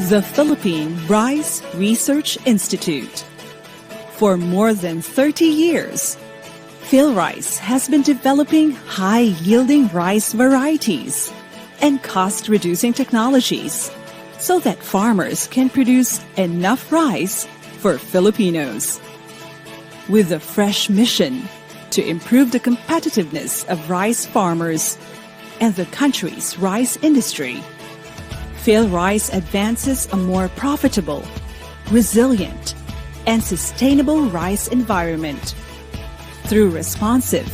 The Philippine Rice Research Institute. For more than 30 years, PhilRice has been developing high-yielding rice varieties and cost-reducing technologies so that farmers can produce enough rice for Filipinos. With a fresh mission to improve the competitiveness of rice farmers and the country's rice industry, PhilRice advances a more profitable, resilient, and sustainable rice environment through responsive,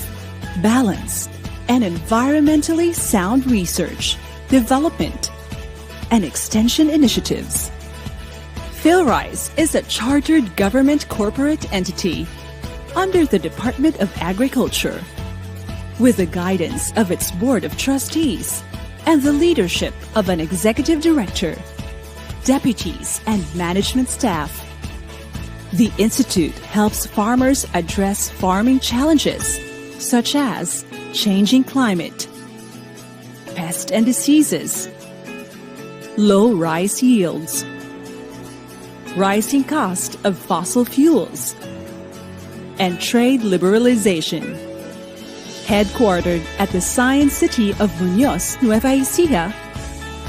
balanced, and environmentally sound research, development, and extension initiatives. PhilRice is a chartered government corporate entity under the Department of Agriculture, with the guidance of its Board of Trustees and the leadership of an executive director, deputies, and management staff. The Institute helps farmers address farming challenges such as changing climate, pests and diseases, low rice yields, rising cost of fossil fuels, and trade liberalization. Headquartered at the Science City of Muñoz, Nueva Ecija,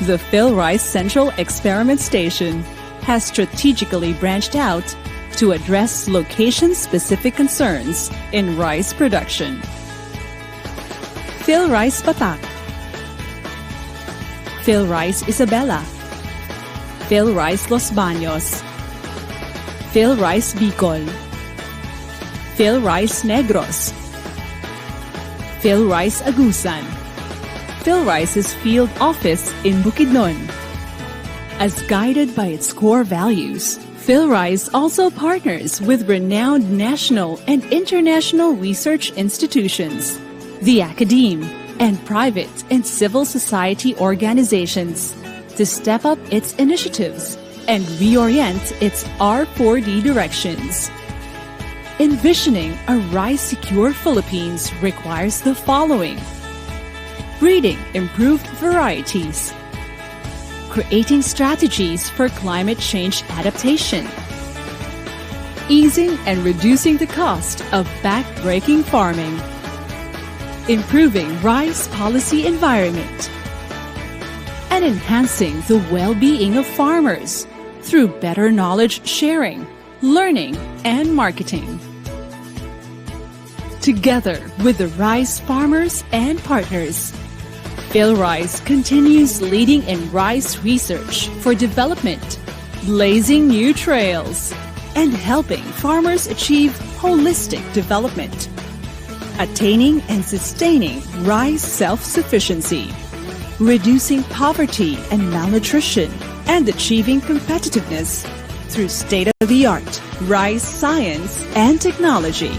the PhilRice Central Experiment Station has strategically branched out to address location-specific concerns in rice production. PhilRice Batak, PhilRice Isabela, PhilRice Los Baños, PhilRice Bicol, PhilRice Negros, PhilRice Agusan, PhilRice's field office in Bukidnon. As guided by its core values, PhilRice also partners with renowned national and international research institutions, the academe, and private and civil society organizations to step up its initiatives and reorient its R4D directions. Envisioning a rice-secure Philippines requires the following: breeding improved varieties, creating strategies for climate change adaptation, easing and reducing the cost of back-breaking farming, improving rice policy environment, and enhancing the well-being of farmers through better knowledge sharing, learning, and marketing. Together with the rice farmers and partners, PhilRice continues leading in rice research for development, blazing new trails, and helping farmers achieve holistic development, attaining and sustaining rice self-sufficiency, reducing poverty and malnutrition, and achieving competitiveness through state-of-the-art rice science and technology.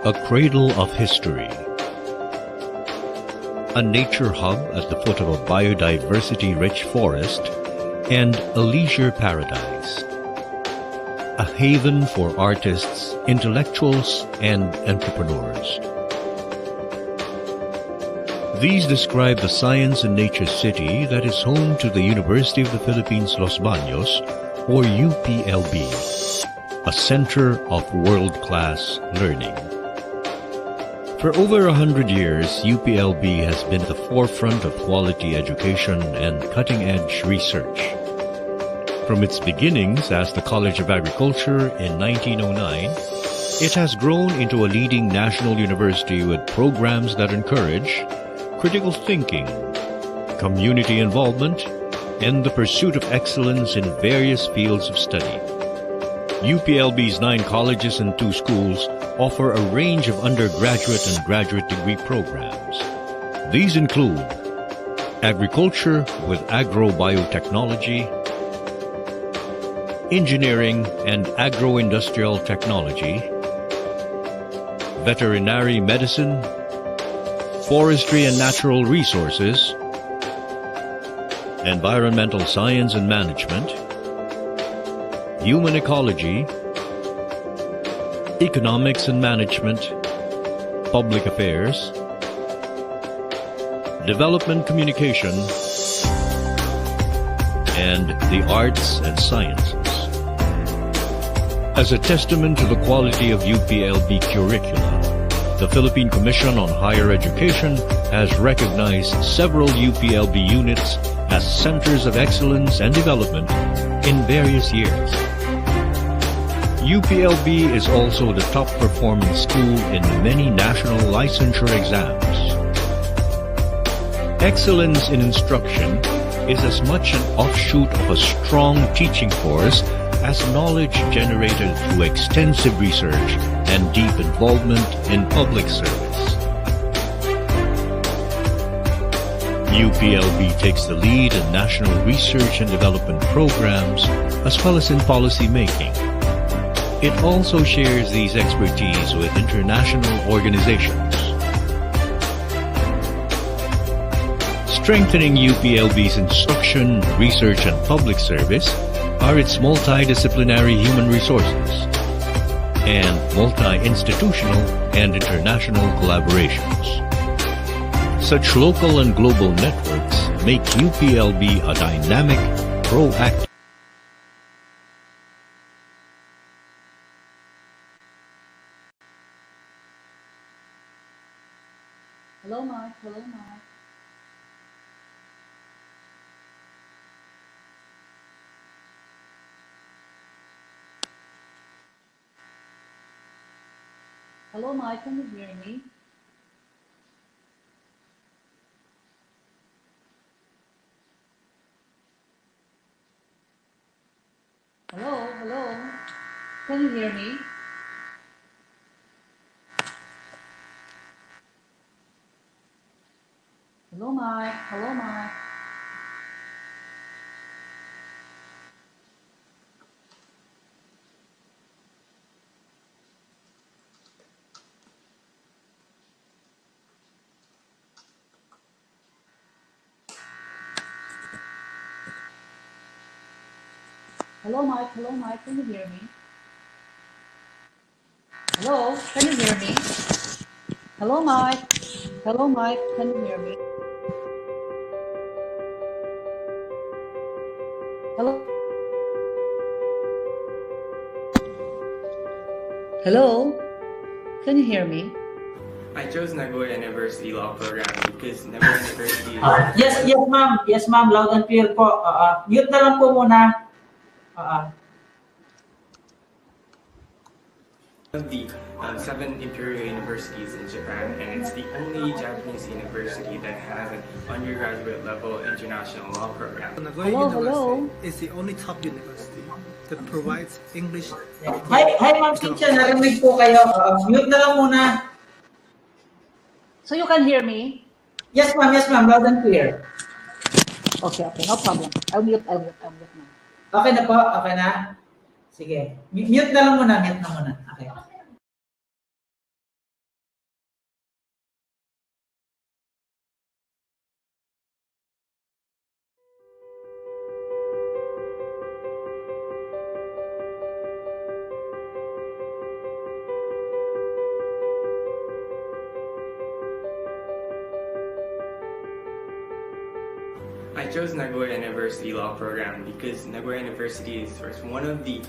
A cradle of history. A nature hub at the foot of a biodiversity-rich forest and a leisure paradise. A haven for artists, intellectuals, and entrepreneurs. These describe the science and nature city that is home to the University of the Philippines Los Baños, or UPLB, a center of world-class learning. For over 100 years, UPLB has been at the forefront of quality education and cutting-edge research. From its beginnings as the College of Agriculture in 1909, it has grown into a leading national university with programs that encourage critical thinking, community involvement, and the pursuit of excellence in various fields of study. UPLB's 9 colleges and 2 schools offer a range of undergraduate and graduate degree programs. These include agriculture with agrobiotechnology, engineering and agro-industrial technology, veterinary medicine, forestry and natural resources, environmental science and management, human ecology, economics and management, public affairs, development communication, and the arts and sciences. As a testament to the quality of UPLB curricula, the Philippine Commission on Higher Education has recognized several UPLB units as centers of excellence and development in various years. UPLB is also the top performing school in many national licensure exams. Excellence in instruction is as much an offshoot of a strong teaching force as knowledge generated through extensive research and deep involvement in public service. UPLB takes the lead in national research and development programs as well as in policy making. It also shares these expertise with international organizations. Strengthening UPLB's instruction, research, and public service are its multidisciplinary human resources and multi-institutional and international collaborations. Such local and global networks make UPLB a dynamic, proactive. Hello, Mike. Hello, Mike. Hello, Mike. Can you hear me? Hello, hello. Can you hear me? Hello, Mike. Hello, Mike. Hello, Mike. Hello, Mike. Can you hear me? Hello, can you hear me? Hello, Mike. Hello, Mike. Can you hear me? Hello. Hello. Can you hear me? I chose Nagoya University Law Program because Nagoya University is Yes, ma'am. Yes, ma'am. Loud and clear po. Mute na lang po muna. one of the 7 imperial universities in Japan, and it's the only Japanese university that has an undergraduate level international law program. Nagoya University is the only top university that provides English. Hi, ma'am teacher. Narinig po kayo. Mute na lang muna. So you can hear me? Yes, ma'am. Loud and clear. Okay, no problem. I'll mute now. Okay na po? Okay na? Sige. Mute na lang muna. Okay. I chose Nagoya University Law Program because Nagoya University is one of the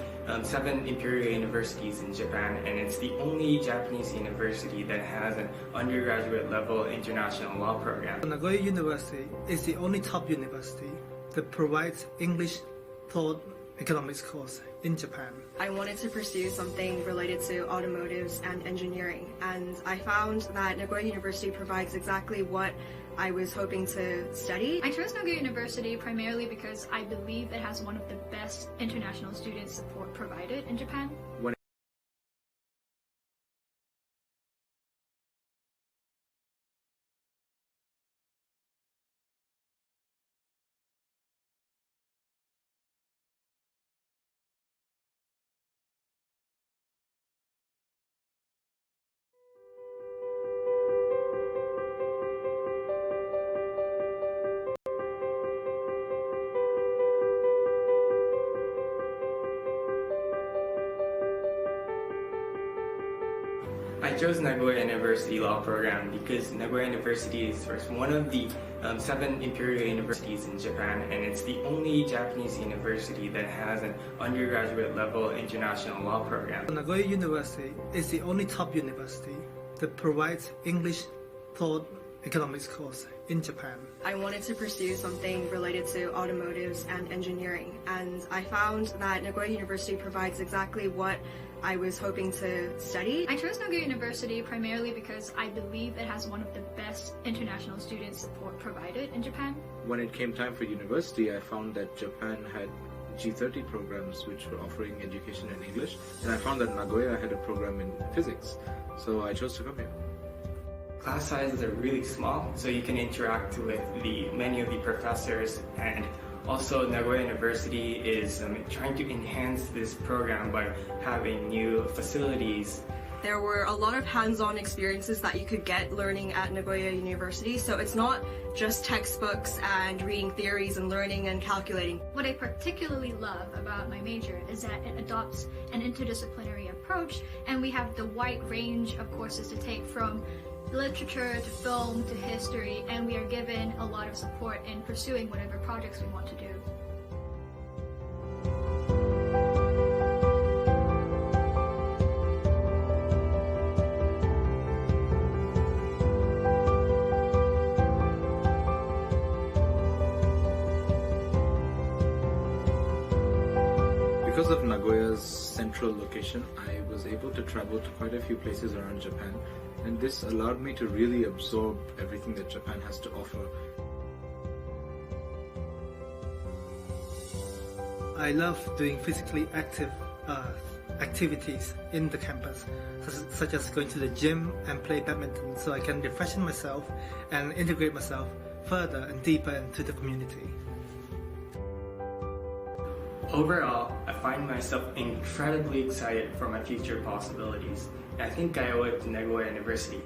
7 imperial universities in Japan, and it's the only Japanese university that has an undergraduate level international law program. Nagoya University is the only top university that provides English thought economics course in Japan. I wanted to pursue something related to automotives and engineering, and I found that Nagoya University provides exactly what I was hoping to study. I chose Nagoya University primarily because I believe it has one of the best international student support provided in Japan. I chose Nagoya University Law Program because Nagoya University is one of the 7 imperial universities in Japan, and it's the only Japanese university that has an undergraduate level international law program. Nagoya University is the only top university that provides English thought economics course in Japan. I wanted to pursue something related to automotives and engineering, and I found that Nagoya University provides exactly what I was hoping to study. I chose Nagoya University primarily because I believe it has one of the best international student support provided in Japan. When it came time for university, I found that Japan had G30 programs which were offering education in English, and I found that Nagoya had a program in physics, so I chose to come here. Class sizes are really small, so you can interact with many of the professors, and also Nagoya University is trying to enhance this program by having new facilities. There were a lot of hands-on experiences that you could get learning at Nagoya University, so it's not just textbooks and reading theories and learning and calculating. What I particularly love about my major is that it adopts an interdisciplinary approach, and we have the wide range of courses to take, from literature to film to history, and we are given a lot of support in pursuing whatever projects we want to do. Because of Nagoya's central location, I was able to travel to quite a few places around Japan, and this allowed me to really absorb everything that Japan has to offer. I love doing physically active activities in the campus, such as going to the gym and play badminton, so I can refresh myself and integrate myself further and deeper into the community. Overall, I find myself incredibly excited for my future possibilities. I think I owe it to Nagoya University.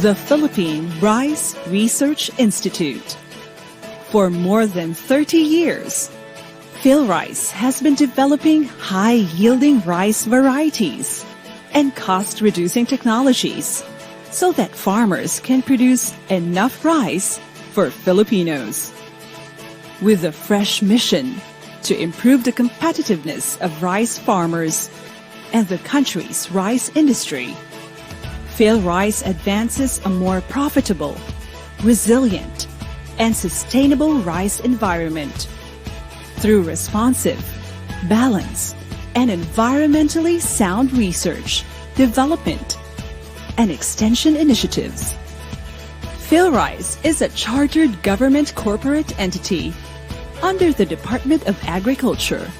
The Philippine Rice Research Institute. For more than 30 years, PhilRice has been developing high-yielding rice varieties and cost-reducing technologies so that farmers can produce enough rice for Filipinos. With a fresh mission to improve the competitiveness of rice farmers and the country's rice industry, PhilRice advances a more profitable, resilient, and sustainable rice environment through responsive, balanced, and environmentally sound research, development, and extension initiatives. PhilRice is a chartered government corporate entity under the Department of Agriculture,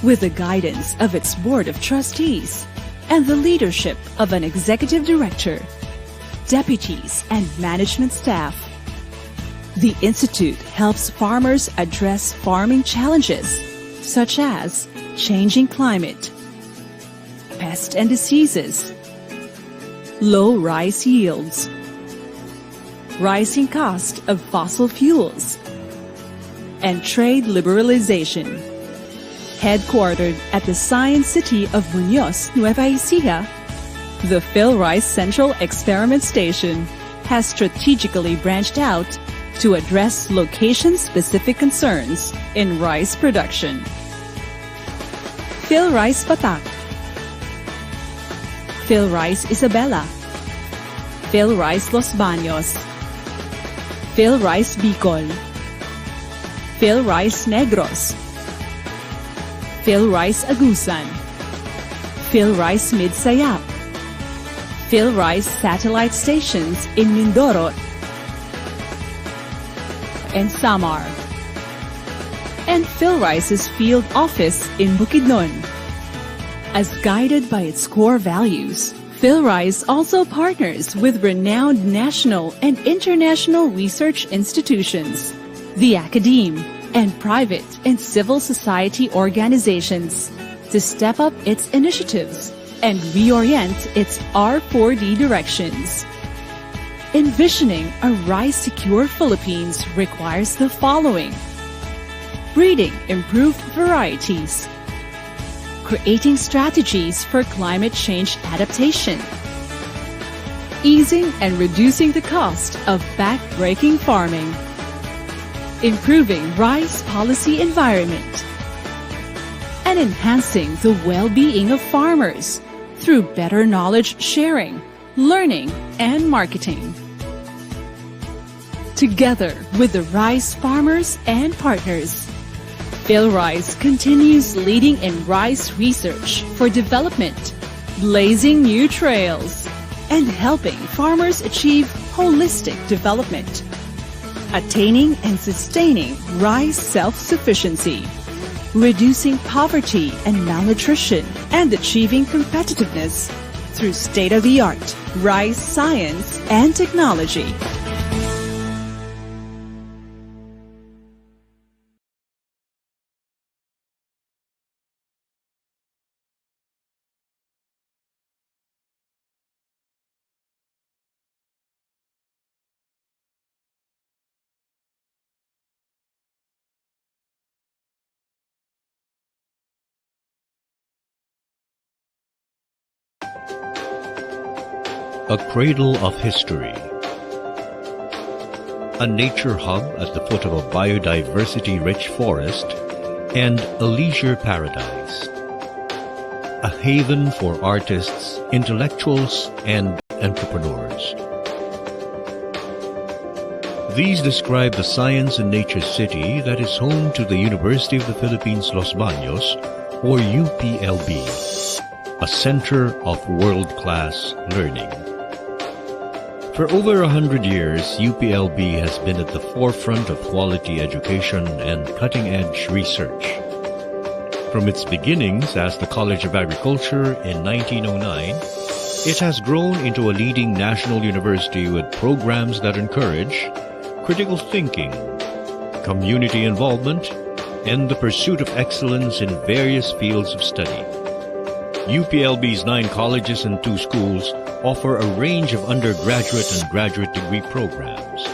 with the guidance of its Board of Trustees and the leadership of an executive director, deputies, and management staff. The Institute helps farmers address farming challenges such as changing climate, pests and diseases, low rice yields, rising cost of fossil fuels, and trade liberalization. Headquartered at the Science City of Muñoz, Nueva Ecija, the PhilRice Central Experiment Station has strategically branched out to address location-specific concerns in rice production. PhilRice Batak, PhilRice Isabela, PhilRice Los Baños, PhilRice Bicol, PhilRice Negros, PhilRice Agusan, PhilRice Midsayap, PhilRice satellite stations in Mindoro and Samar, and PhilRice's field office in Bukidnon. As guided by its core values, PhilRice also partners with renowned national and international research institutions, the academe, and private and civil society organizations to step up its initiatives and reorient its R4D directions. Envisioning a rice-secure Philippines requires the following: breeding improved varieties, creating strategies for climate change adaptation, easing and reducing the cost of back-breaking farming, improving rice policy environment, and enhancing the well-being of farmers through better knowledge sharing, learning, and marketing. Together with the rice farmers and partners, PhilRice continues leading in rice research for development, blazing new trails, and helping farmers achieve holistic development, attaining and sustaining rice self-sufficiency, reducing poverty and malnutrition, and achieving competitiveness through state-of-the-art rice science and technology. A cradle of history. A nature hub at the foot of a biodiversity-rich forest and a leisure paradise. A haven for artists, intellectuals, and entrepreneurs. These describe the science and nature city that is home to the University of the Philippines Los Baños, or UPLB, a center of world-class learning. For over 100 years, UPLB has been at the forefront of quality education and cutting-edge research. From its beginnings as the College of Agriculture in 1909, it has grown into a leading national university with programs that encourage critical thinking, community involvement, and the pursuit of excellence in various fields of study. UPLB's 9 colleges and 2 schools offer a range of undergraduate and graduate degree programs.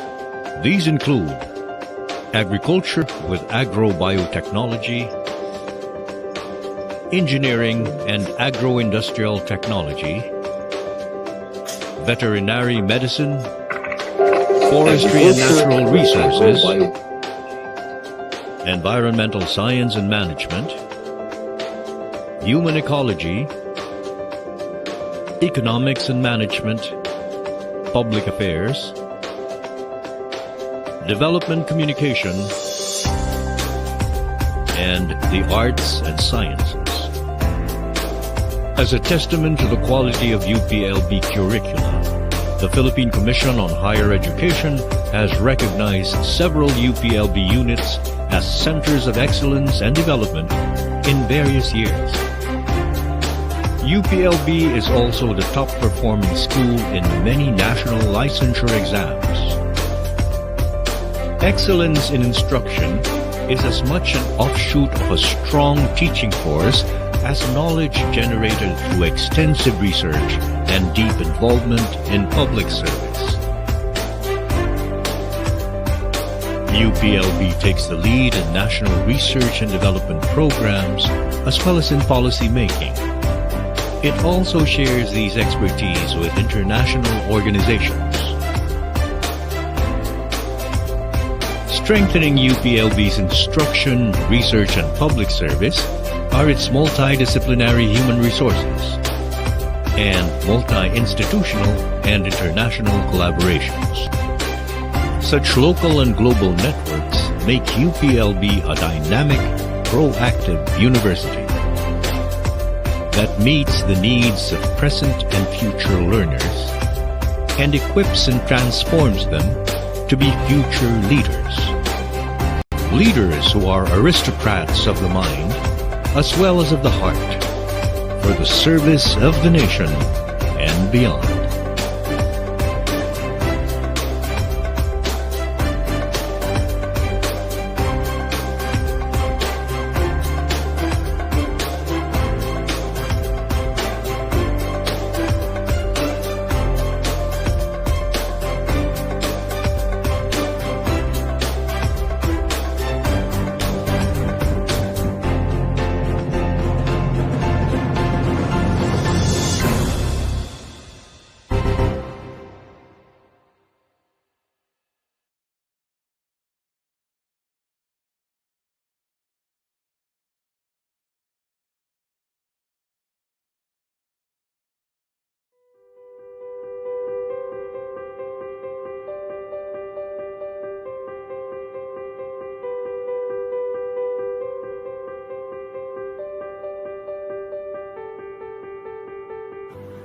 These include agriculture with agrobiotechnology, engineering and agro-industrial technology, veterinary medicine, forestry and natural resources, environmental science and management, human ecology, economics and management, public affairs, development communication, and the arts and sciences. As a testament to the quality of UPLB curricula, the Philippine Commission on Higher Education has recognized several UPLB units as centers of excellence and development in various years. UPLB is also the top-performing school in many national licensure exams. Excellence in instruction is as much an offshoot of a strong teaching force as knowledge generated through extensive research and deep involvement in public service. UPLB takes the lead in national research and development programs as well as in policy making. It also shares these expertise with international organizations. Strengthening UPLB's instruction, research, and public service are its multidisciplinary human resources and multi-institutional and international collaborations. Such local and global networks make UPLB a dynamic, proactive university that meets the needs of present and future learners and equips and transforms them to be future leaders. Leaders who are aristocrats of the mind as well as of the heart for the service of the nation and beyond.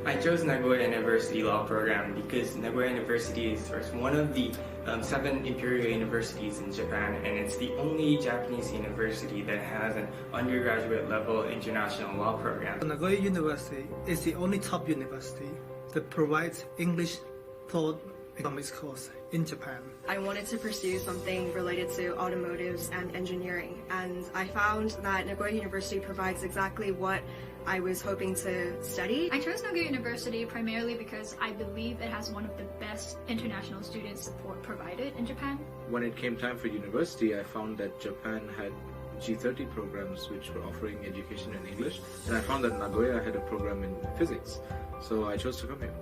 I chose Nagoya University Law Program because Nagoya University is one of the 7 imperial universities in Japan, and it's the only Japanese university that has an undergraduate level international law program. Nagoya University is the only top university that provides English thought economics course in Japan. I wanted to pursue something related to automotives and engineering, and I found that Nagoya University provides exactly what I was hoping to study. I chose Nagoya University primarily because I believe it has one of the best international student support provided in Japan. When it came time for university, I found that Japan had G30 programs which were offering education in English, and I found that Nagoya had a program in physics, so I chose to come here.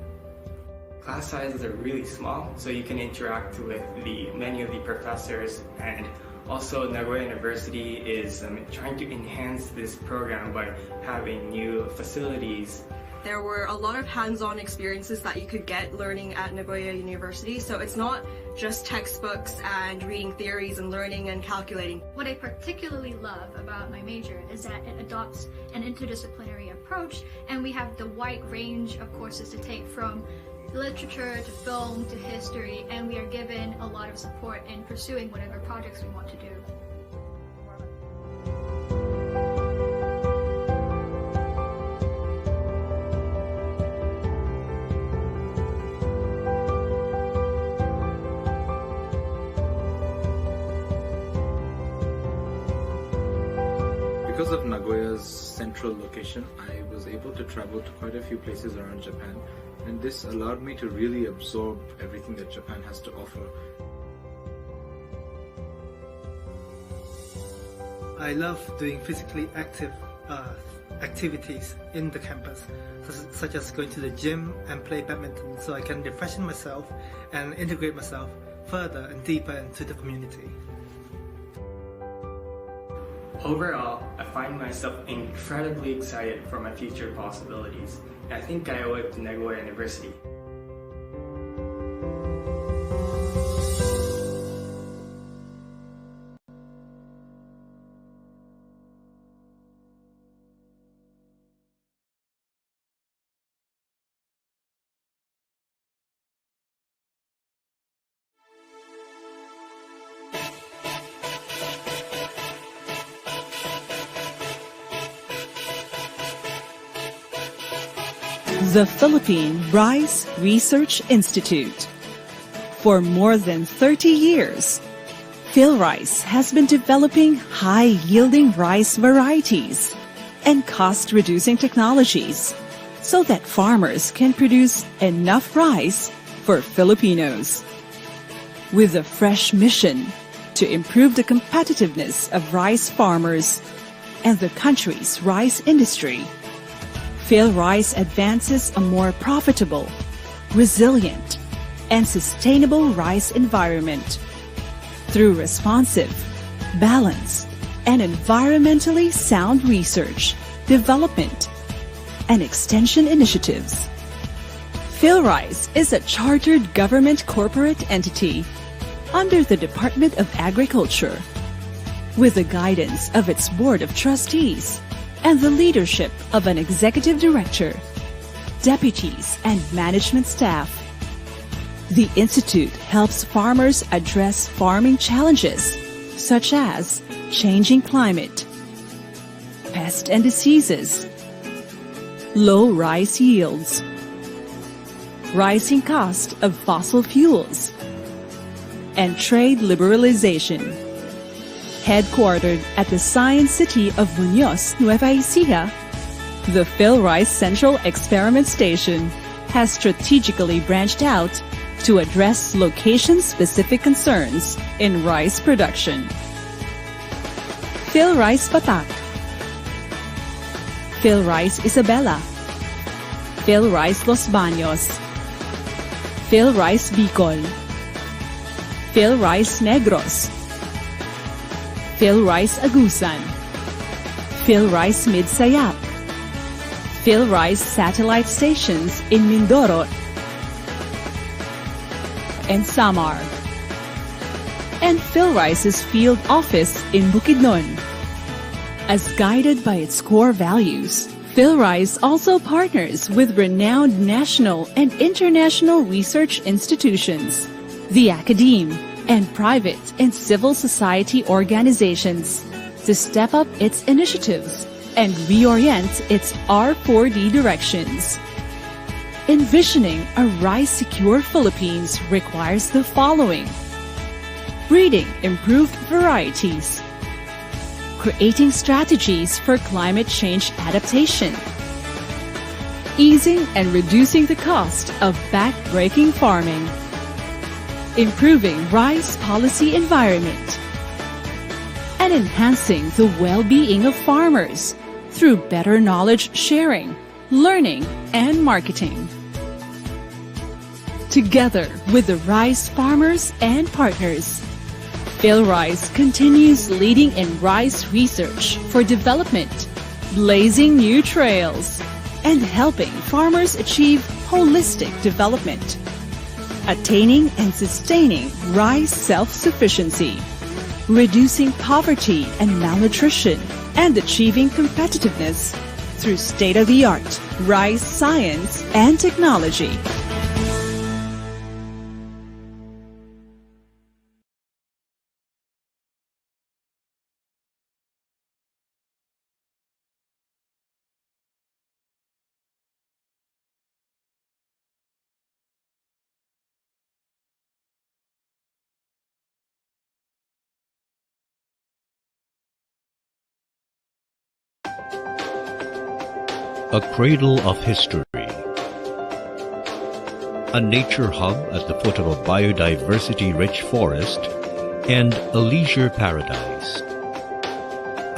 Class sizes are really small, so you can interact with many of the professors, and also Nagoya University is trying to enhance this program by having new facilities. There were a lot of hands-on experiences that you could get learning at Nagoya University, so it's not just textbooks and reading theories and learning and calculating. What I particularly love about my major is that it adopts an interdisciplinary approach, and we have the wide range of courses to take from literature to film to history, and we are given a lot of support in pursuing whatever projects we want to do. Because of Nagoya's central location, I was able to travel to quite a few places around Japan, and this allowed me to really absorb everything that Japan has to offer. I love doing physically active activities in the campus, such as going to the gym and play badminton, so I can refresh myself and integrate myself further and deeper into the community. Overall, I find myself incredibly excited for my future possibilities. I think I owe it to Nagoya University. The Philippine Rice Research Institute. For more than 30 years, PhilRice has been developing high-yielding rice varieties and cost-reducing technologies so that farmers can produce enough rice for Filipinos. With a fresh mission to improve the competitiveness of rice farmers and the country's rice industry, PhilRice advances a more profitable, resilient, and sustainable rice environment through responsive, balanced, and environmentally sound research, development, and extension initiatives. PhilRice is a chartered government corporate entity under the Department of Agriculture, with the guidance of its Board of Trustees and the leadership of an executive director, deputies, and management staff. The Institute helps farmers address farming challenges such as changing climate, pest and diseases, low rice yields, rising cost of fossil fuels, and trade liberalization. Headquartered at the Science City of Muñoz, Nueva Ecija, the PhilRice Central Experiment Station has strategically branched out to address location-specific concerns in rice production. PhilRice Patak, PhilRice Isabela, PhilRice Los Baños, PhilRice Bicol, PhilRice Negros, PhilRice Agusan, PhilRice Midsayap, PhilRice satellite stations in Mindoro and Samar, and PhilRice's field office in Bukidnon. As guided by its core values, PhilRice also partners with renowned national and international research institutions, the academe, and private and civil society organizations to step up its initiatives and reorient its R4D directions. Envisioning a rice-secure Philippines requires the following: breeding improved varieties, creating strategies for climate change adaptation, easing and reducing the cost of back-breaking farming, improving rice policy environment, and enhancing the well-being of farmers through better knowledge sharing, learning, and marketing. Together with the rice farmers and partners, PhilRice continues leading in rice research for development, blazing new trails, and helping farmers achieve holistic development, attaining and sustaining rice self-sufficiency, reducing poverty and malnutrition, and achieving competitiveness through state-of-the-art rice science and technology. A cradle of history. A nature hub at the foot of a biodiversity-rich forest and a leisure paradise.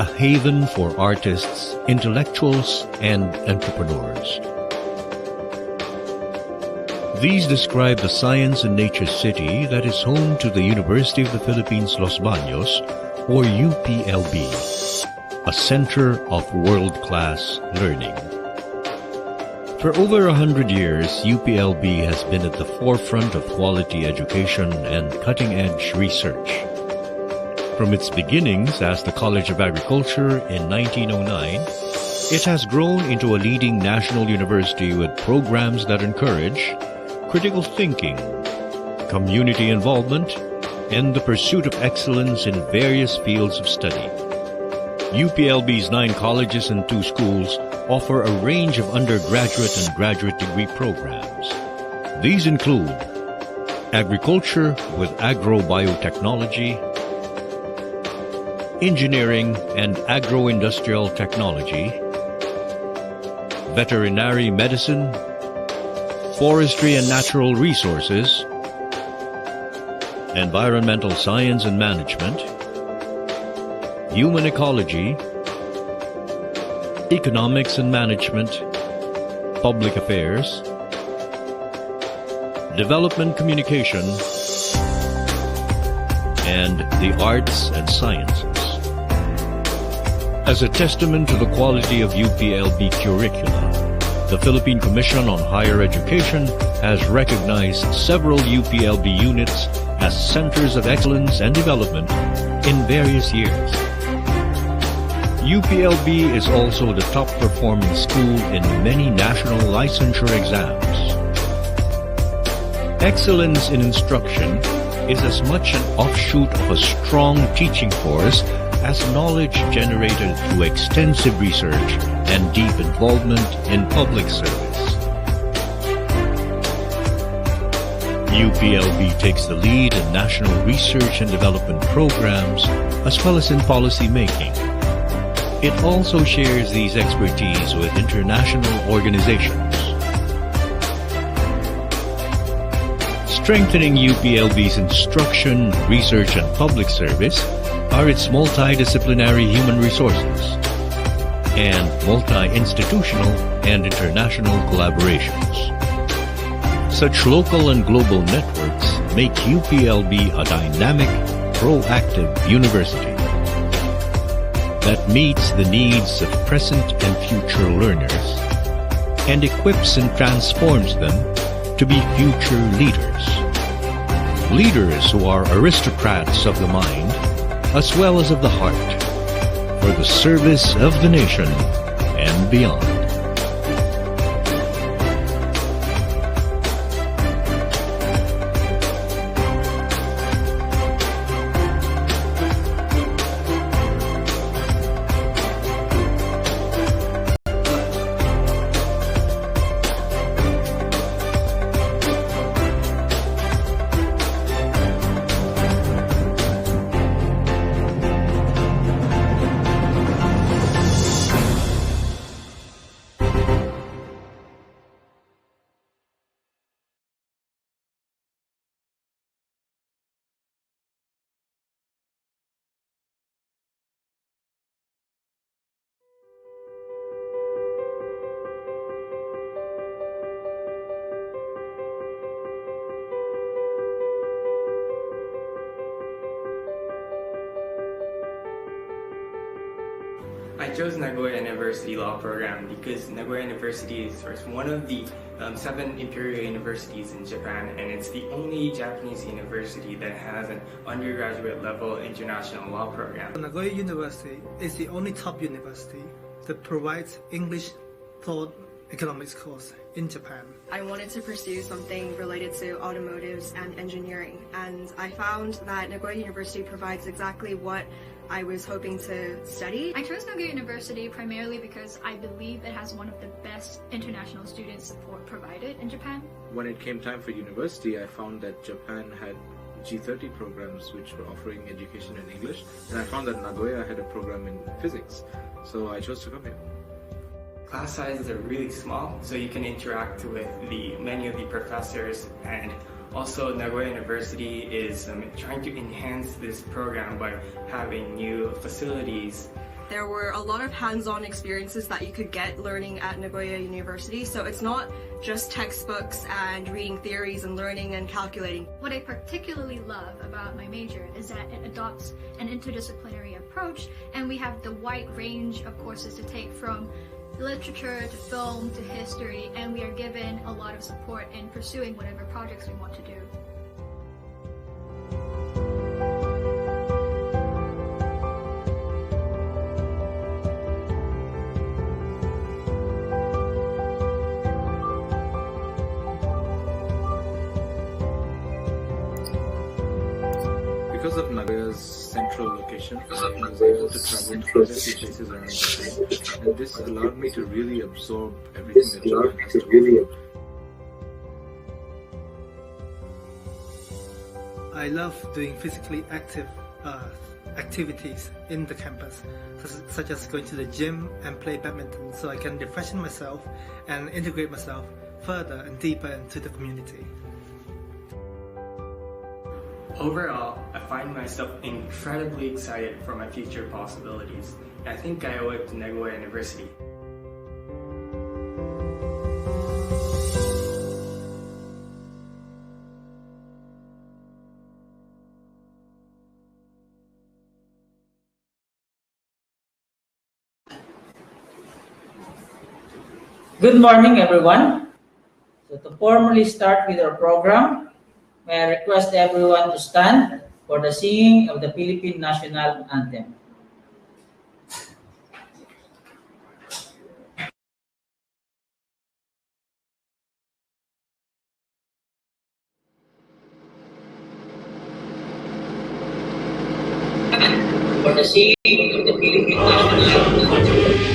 A haven for artists, intellectuals, and entrepreneurs. These describe the science and nature city that is home to the University of the Philippines Los Baños, or UPLB, a center of world-class learning. For over 100 years, UPLB has been at the forefront of quality education and cutting-edge research. From its beginnings as the College of Agriculture in 1909, it has grown into a leading national university with programs that encourage critical thinking, community involvement, and the pursuit of excellence in various fields of study. UPLB's 9 colleges and 2 schools offer a range of undergraduate and graduate degree programs. These include agriculture with agrobiotechnology, engineering and agro-industrial technology, veterinary medicine, forestry and natural resources, environmental science and management, human ecology, economics and management, public affairs, development communication, and the arts and sciences. As a testament to the quality of UPLB curricula, the Philippine Commission on Higher Education has recognized several UPLB units as centers of excellence and development in various years. UPLB is also the top-performing school in many national licensure exams. Excellence in instruction is as much an offshoot of a strong teaching force as knowledge generated through extensive research and deep involvement in public service. UPLB takes the lead in national research and development programs as well as in policy making. It also shares these expertise with international organizations. Strengthening UPLB's instruction, research, and public service are its multidisciplinary human resources and multi-institutional and international collaborations. Such local and global networks make UPLB a dynamic, proactive university that meets the needs of present and future learners and equips and transforms them to be future leaders. Leaders who are aristocrats of the mind as well as of the heart for the service of the nation and beyond. I chose Nagoya University Law Program because Nagoya University is one of the 7 imperial universities in Japan, and it's the only Japanese university that has an undergraduate level international law program. Nagoya University is the only top university that provides English thought economics course in Japan. I wanted to pursue something related to automotives and engineering, and I found that Nagoya University provides exactly what I was hoping to study. I chose Nagoya University primarily because I believe it has one of the best international student support provided in Japan. When it came time for university, I found that Japan had G30 programs which were offering education in English, and I found that Nagoya had a program in physics, so I chose to come here. Class sizes are really small, so you can interact with many of the professors, and also Nagoya University is trying to enhance this program by having new facilities. There were a lot of hands-on experiences that you could get learning at Nagoya University, so it's not just textbooks and reading theories and learning and calculating. What I particularly love about my major is that it adopts an interdisciplinary approach, and we have the wide range of courses to take from literature to film to history, and we are given a lot of support in pursuing whatever projects we want to do. Because of Nagoya's central location, I was able to travel to quite a few places around Japan, and this allowed me to really absorb everything that Japan has to offer. I love doing physically active activities in the campus, such as going to the gym and play badminton, so I can refreshen myself and integrate myself further and deeper into the community. Overall, I find myself incredibly excited for my future possibilities. I think I owe it to Nagoya University. Good morning, everyone. So to formally start with our program, may I request everyone to stand for the singing of the Philippine National Anthem. For the singing of the Philippine National Anthem.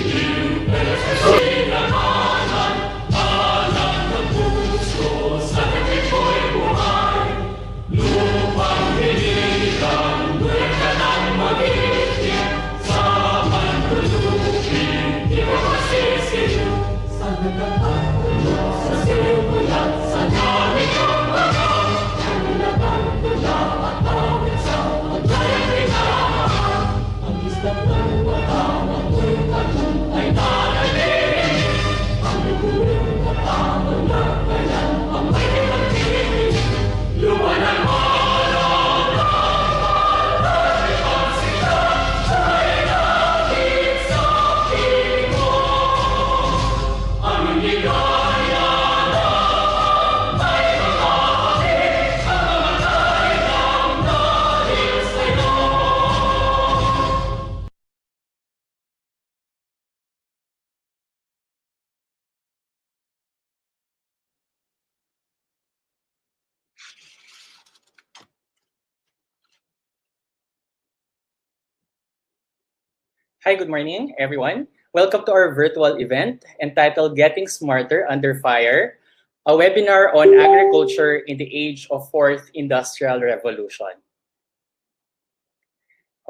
Hi, good morning, everyone. Welcome to our virtual event entitled Getting Smarter Under Fire, a webinar on agriculture in the age of fourth industrial revolution.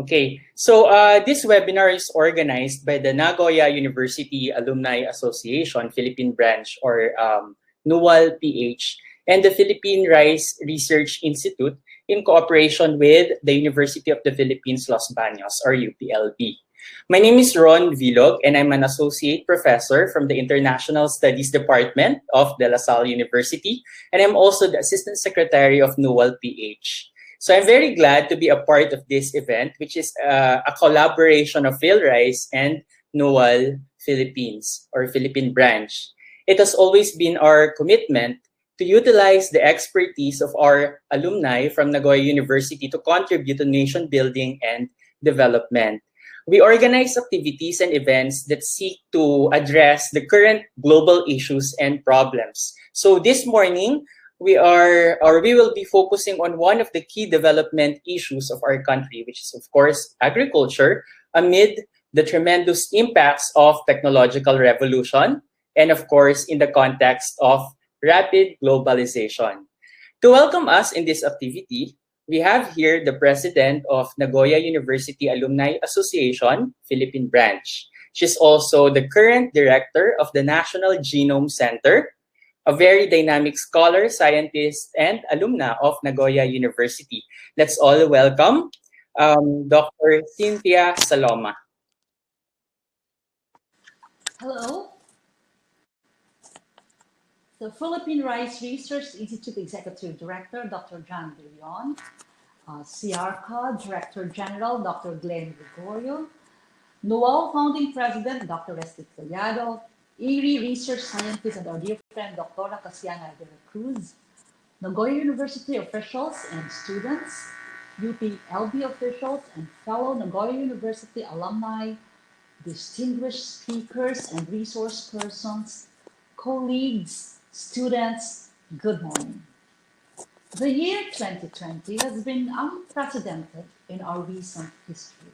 Okay, so this webinar is organized by the Nagoya University Alumni Association, Philippine Branch, or NUAL PH, and the PhilRice Research Institute in cooperation with the University of the Philippines, Los Baños, or UPLB. My name is Ron Villog, and I'm an associate professor from the International Studies Department of De La Salle University, and I'm also the assistant secretary of NUAL PH. So I'm very glad to be a part of this event, which is a collaboration of PhilRice and NUAL Philippines, or Philippine branch. It has always been our commitment to utilize the expertise of our alumni from Nagoya University to contribute to nation building and development. We organize activities and events that seek to address the current global issues and problems. So this morning, we will be focusing on one of the key development issues of our country, which is, of course, agriculture, amid the tremendous impacts of technological revolution, and of course, in the context of rapid globalization. To welcome us in this activity, we have here the president of Nagoya University Alumni Association, Philippine Branch. She's also the current director of the National Genome Center, a very dynamic scholar, scientist, and alumna of Nagoya University. Let's all welcome Dr. Cynthia Saloma. Hello. The PhilRice Research Institute Executive Director, Dr. John De Leon, CRCA Director General, Dr. Glenn Gregorio, NUAL Founding President, Dr. Resty Collado, ERI Research Scientist and our dear friend, Dr. Casiana de la Cruz, Nagoya University officials and students, UPLB officials, and fellow Nagoya University alumni, distinguished speakers and resource persons, colleagues, students, good morning. The year 2020 has been unprecedented in our recent history.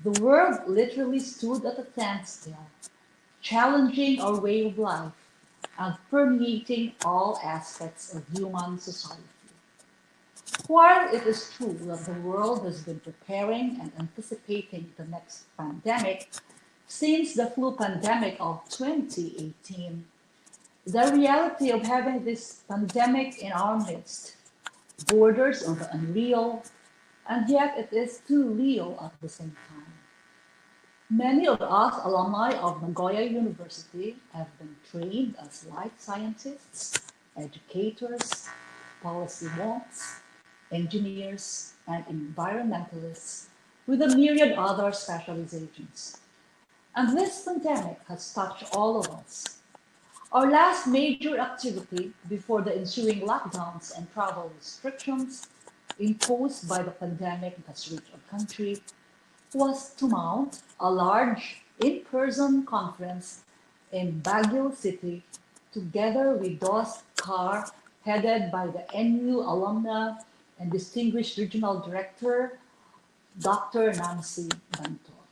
The world literally stood at a standstill, challenging our way of life and permeating all aspects of human society. While it is true that the world has been preparing and anticipating the next pandemic since the flu pandemic of 2018, the reality of having this pandemic in our midst borders on the unreal, and yet it is too real at the same time. Many of us alumni of Nagoya University have been trained as life scientists, educators, policy wonks, engineers, and environmentalists, with a myriad other specializations. And this pandemic has touched all of us. Our last major activity before the ensuing lockdowns and travel restrictions imposed by the pandemic that reached our country was to mount a large in-person conference in Baguio City together with DOS CAR headed by the NU alumna and distinguished regional director, Dr. Nancy Bantor.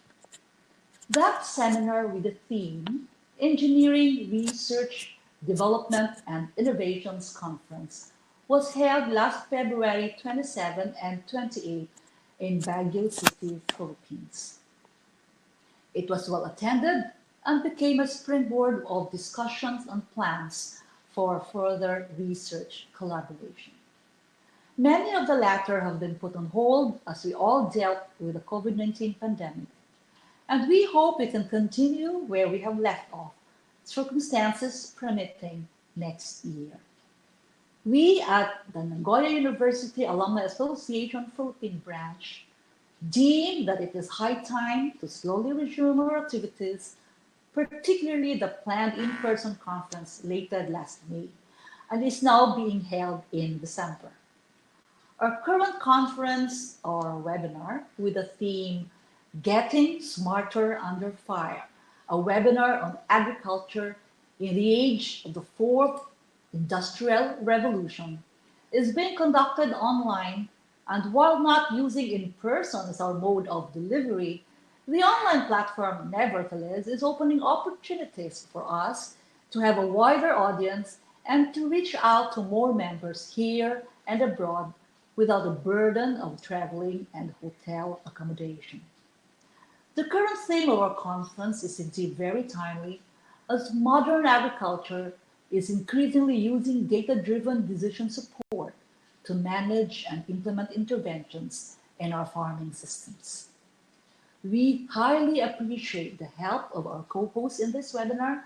That seminar with the theme Engineering, Research, Development, and Innovations Conference was held last February 27 and 28 in Baguio City, Philippines. It was well attended and became a springboard of discussions and plans for further research collaboration. Many of the latter have been put on hold as we all dealt with the COVID-19 pandemic, and we hope we can continue where we have left off, circumstances permitting next year. We at the Nagoya University Alumni Association Philippine Branch deem that it is high time to slowly resume our activities, particularly the planned in-person conference later last May, and is now being held in December. Our current conference or webinar with the theme Getting Smarter Under Fire, a webinar on agriculture in the age of the fourth industrial revolution, is being conducted online, and while not using in person as our mode of delivery, The online platform, nevertheless, is opening opportunities for us to have a wider audience and to reach out to more members here and abroad without the burden of traveling and hotel accommodation. The current theme of our conference is indeed very timely, as modern agriculture is increasingly using data-driven decision support to manage and implement interventions in our farming systems. We highly appreciate the help of our co-hosts in this webinar,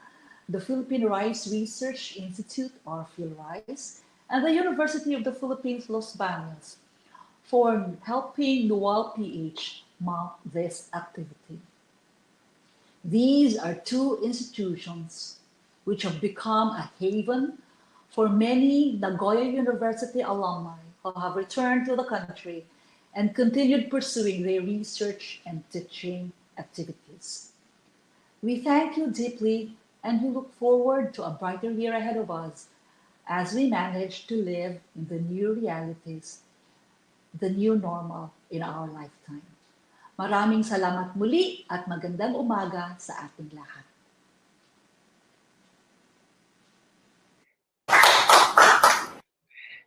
the Philippine Rice Research Institute, or PhilRice, and the University of the Philippines, Los Baños, for helping Nual PH mount this activity. These are two institutions which have become a haven for many Nagoya University alumni who have returned to the country and continued pursuing their research and teaching activities. We thank you deeply and we look forward to a brighter year ahead of us as we manage to live in the new realities, the new normal in our lifetime. Maraming salamat muli at magandang umaga sa ating lahat.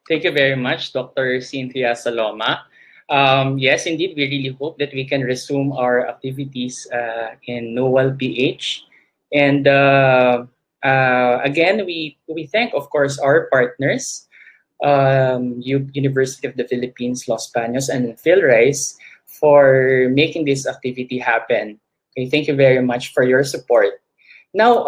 Thank you very much, Dr. Cynthia Saloma. Yes, indeed, we really hope that we can resume our activities in NOAL PH. And again, we thank, of course, our partners, University of the Philippines, Los Baños, and PhilRice for making this activity happen. Okay, thank you very much for your support. Now,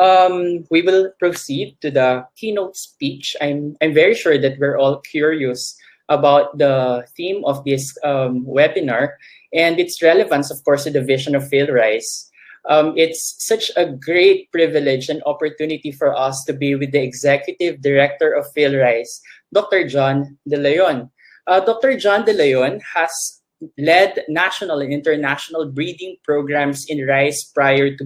we will proceed to the keynote speech. I'm very sure that we're all curious about the theme of this webinar and its relevance, of course, to the vision of PhilRice. It's such a great privilege and opportunity for us to be with the Executive Director of PhilRice, Dr. John De Leon. Dr. John De Leon has led national and international breeding programs in rice prior to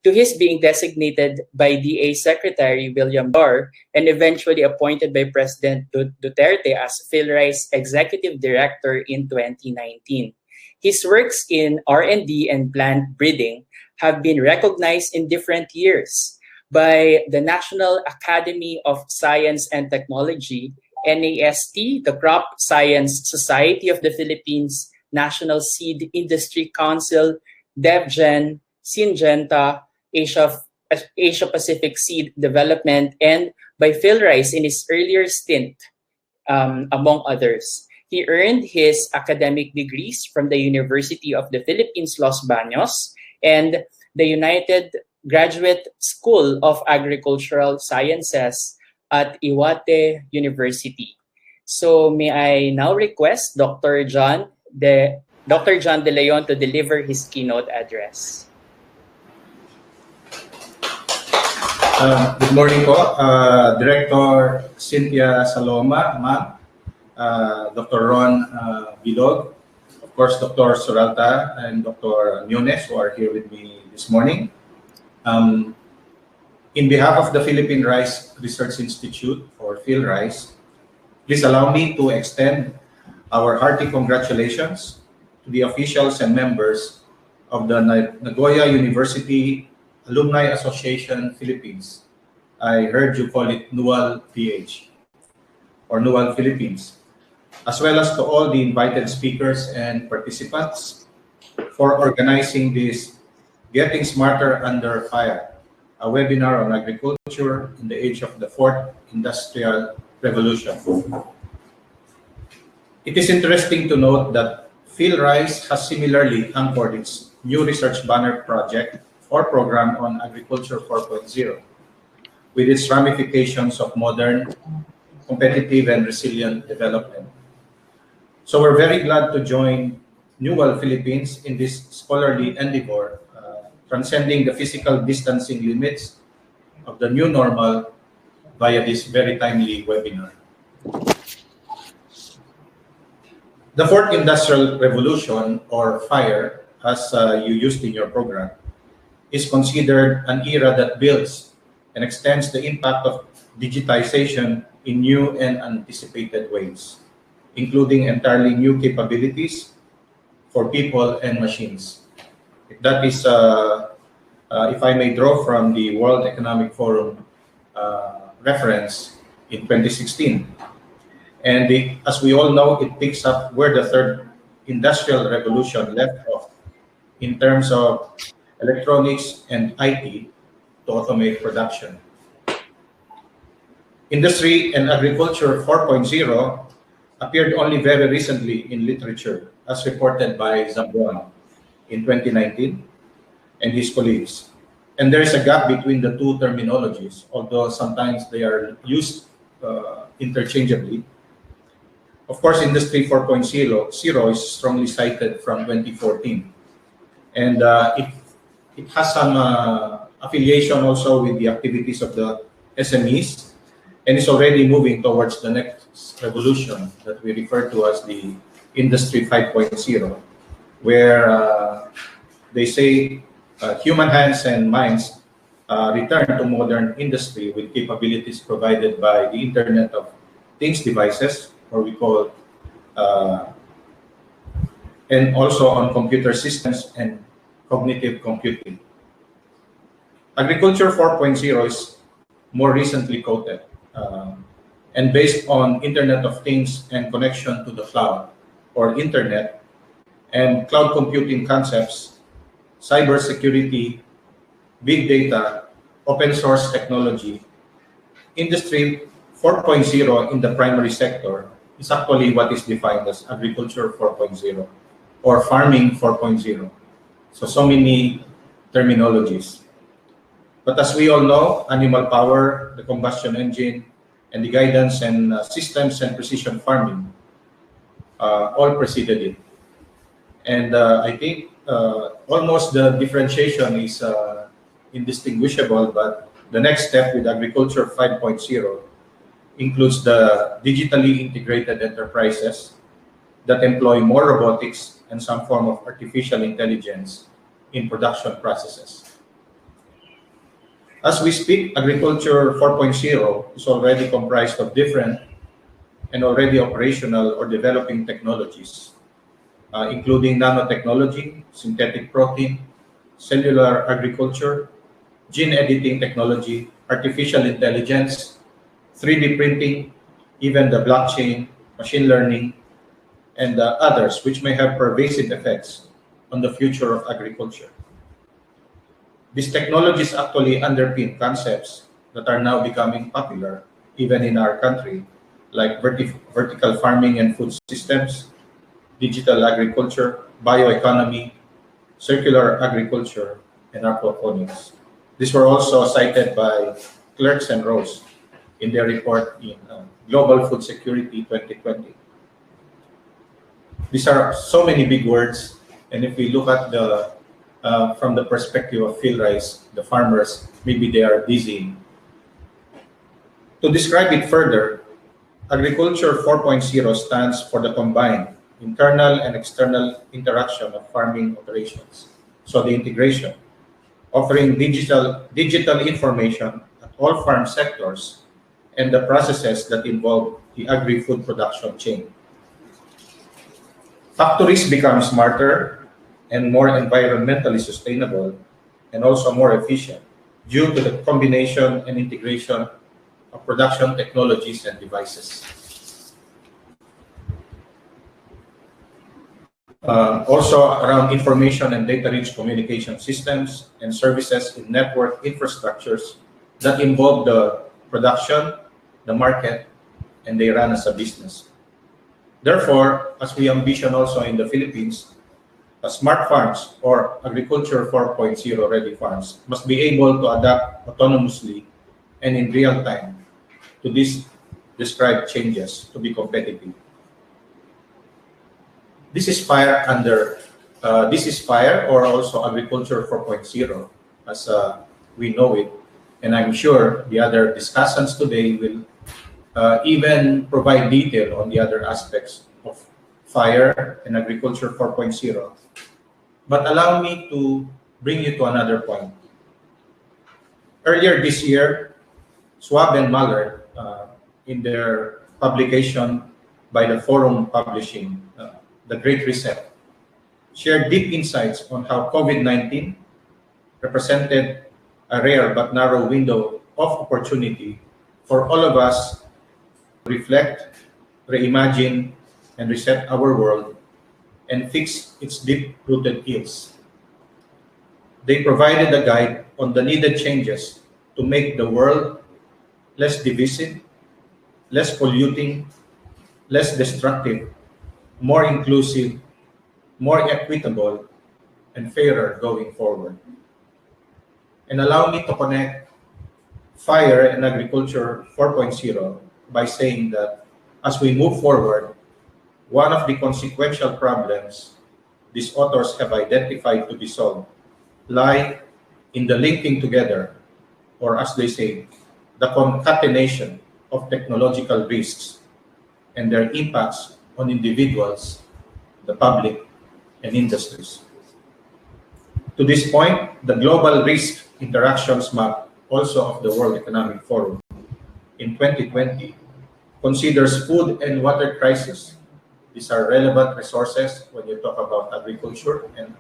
his being designated by DA Secretary William Barr and eventually appointed by President Duterte as PhilRice Executive Director in 2019. His works in R&D and plant breeding have been recognized in different years by the National Academy of Science and Technology, NAST, the Crop Science Society of the Philippines, National Seed Industry Council, DevGen, Syngenta, Asia Pacific Seed Development, and by PhilRice in his earlier stint, among others. He earned his academic degrees from the University of the Philippines, Los Baños, and the United Graduate School of Agricultural Sciences at Iwate University. So may I now request Dr. John De Leon to deliver his keynote address. Good morning po, Director Cynthia Saloma, ma'am, Dr. Ron Bilog, of course, Dr. Suralta and Dr. Nunes, who are here with me this morning. In behalf of the Philippine Rice Research Institute, or PhilRice, please allow me to extend our hearty congratulations to the officials and members of the Nagoya University Alumni Association Philippines. I heard you call it NUAL PH or NUAL Philippines, as well as to all the invited speakers and participants for organizing this Getting Smarter Under Fire, a webinar on agriculture in the age of the fourth industrial revolution. It is interesting to note that PhilRice has similarly anchored its new research banner project or program on Agriculture 4.0, with its ramifications of modern, competitive, and resilient development. So we're very glad to join NUAL Philippines in this scholarly endeavor, transcending the physical distancing limits of the new normal via this very timely webinar. The fourth industrial revolution, or FIRE, as you used in your program, is considered an era that builds and extends the impact of digitization in new and unanticipated ways, including entirely new capabilities for people and machines. That is, if I may draw from the World Economic Forum reference in 2016. And as we all know, it picks up where the third industrial revolution left off in terms of electronics and IT to automate production. Industry and Agriculture 4.0 appeared only very recently in literature, as reported by Zamboan in 2019 and his colleagues. And there is a gap between the two terminologies, although sometimes they are used interchangeably. Of course, Industry 4.0 is strongly cited from 2014. And it has some affiliation also with the activities of the SMEs, and is already moving towards the next revolution that we refer to as the Industry 5.0, where they say human hands and minds return to modern industry with capabilities provided by the Internet of Things devices, or we call, and also on computer systems and cognitive computing. Agriculture 4.0 is more recently quoted, and based on Internet of Things and connection to the cloud or Internet and cloud computing concepts, cybersecurity, big data, open source technology. Industry 4.0 in the primary sector is actually what is defined as Agriculture 4.0 or Farming 4.0. So many terminologies. But as we all know, animal power, the combustion engine, and the guidance and systems and precision farming all preceded it. And I think almost the differentiation is indistinguishable, but the next step with Agriculture 5.0 includes the digitally integrated enterprises that employ more robotics and some form of artificial intelligence in production processes. As we speak, Agriculture 4.0 is already comprised of different and already operational or developing technologies, including nanotechnology, synthetic protein, cellular agriculture, gene editing technology, artificial intelligence, 3D printing, even the blockchain, machine learning, and others which may have pervasive effects on the future of agriculture. These technologies actually underpin concepts that are now becoming popular even in our country, like vertical farming and food systems, digital agriculture, bioeconomy, circular agriculture, and aquaponics. These were also cited by Clerks and Rose in their report in Global Food Security 2020. These are so many big words, and if we look at the from the perspective of PhilRice, the farmers, maybe they are busy. To describe it further, Agriculture 4.0 stands for the combined internal and external interaction of farming operations. So the integration, offering digital information at all farm sectors and the processes that involve the agri-food production chain. Factories become smarter and more environmentally sustainable and also more efficient due to the combination and integration of production technologies and devices. Also around information and data-rich communication systems and services in network infrastructures that involve the production, the market, and they run as a business. Therefore, as we ambition also in the Philippines, smart farms or Agriculture 4.0 ready farms must be able to adapt autonomously and in real time to these described changes to be competitive. This is FIRE or also Agriculture 4.0 as we know it, and I'm sure the other discussants today will even provide detail on the other aspects of FIRE and Agriculture 4.0. But allow me to bring you to another point. Earlier this year, Schwab and Mahler, in their publication by the Forum Publishing, The Great Reset, shared deep insights on how COVID-19 represented a rare but narrow window of opportunity for all of us to reflect, reimagine, and reset our world and fix its deep-rooted ills. They provided a guide on the needed changes to make the world less divisive, less polluting, less destructive, more inclusive, more equitable, and fairer going forward. And allow me to connect fire and agriculture 4.0 by saying that as we move forward, one of the consequential problems these authors have identified to be solved lie in the linking together, or as they say, the concatenation of technological risks and their impacts on individuals, the public, and industries. To this point, the Global Risk Interactions Map, also of the World Economic Forum, in 2020, considers food and water crisis. These are relevant resources when you talk about agriculture and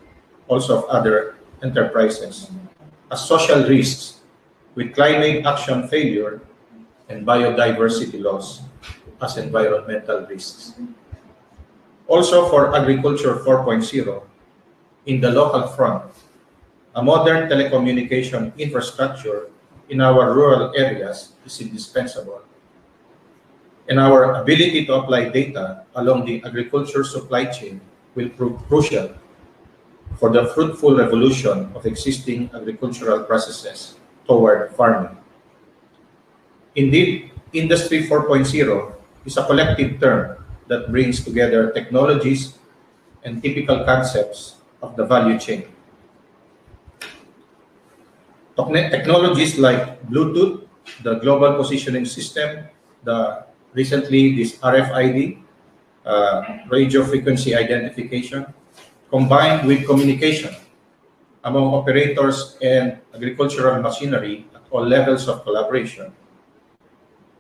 also of other enterprises, as social risks with climate action failure and biodiversity loss as environmental risks. Also for Agriculture 4.0, in the local front, a modern telecommunication infrastructure in our rural areas is indispensable, and our ability to apply data along the agriculture supply chain will prove crucial for the fruitful revolution of existing agricultural processes toward farming. Indeed, Industry 4.0 is a collective term that brings together technologies and typical concepts of the value chain. Technologies like Bluetooth, the global positioning system, recently this RFID, radio frequency identification, combined with communication among operators and agricultural machinery at all levels of collaboration,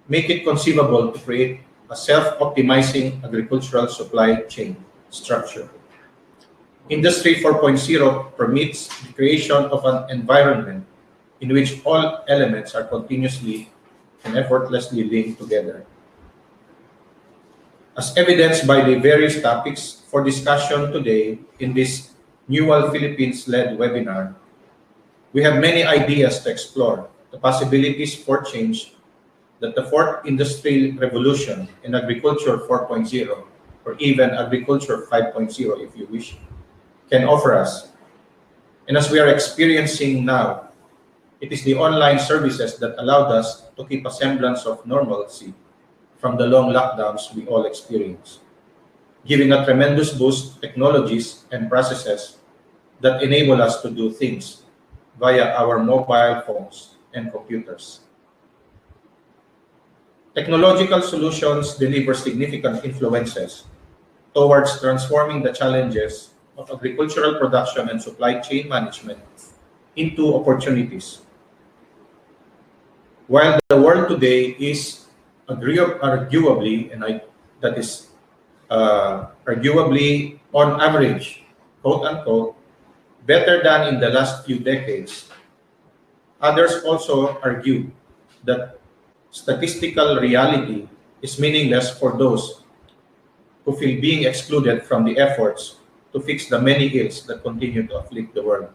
make it conceivable to create a self-optimizing agricultural supply chain structure. Industry 4.0 permits the creation of an environment in which all elements are continuously and effortlessly linked together. As evidenced by the various topics for discussion today in this Newell Philippines-led webinar, we have many ideas to explore the possibilities for change that the fourth industrial revolution in agriculture 4.0, or even agriculture 5.0 if you wish, can offer us. And as we are experiencing now, it is the online services that allowed us to keep a semblance of normalcy from the long lockdowns we all experience, giving a tremendous boost to technologies and processes that enable us to do things via our mobile phones and computers. Technological solutions deliver significant influences towards transforming the challenges of agricultural production and supply chain management into opportunities. While the world today is arguably, arguably on average, quote unquote, better than in the last few decades, others also argue that statistical reality is meaningless for those who feel being excluded from the efforts to fix the many ills that continue to afflict the world.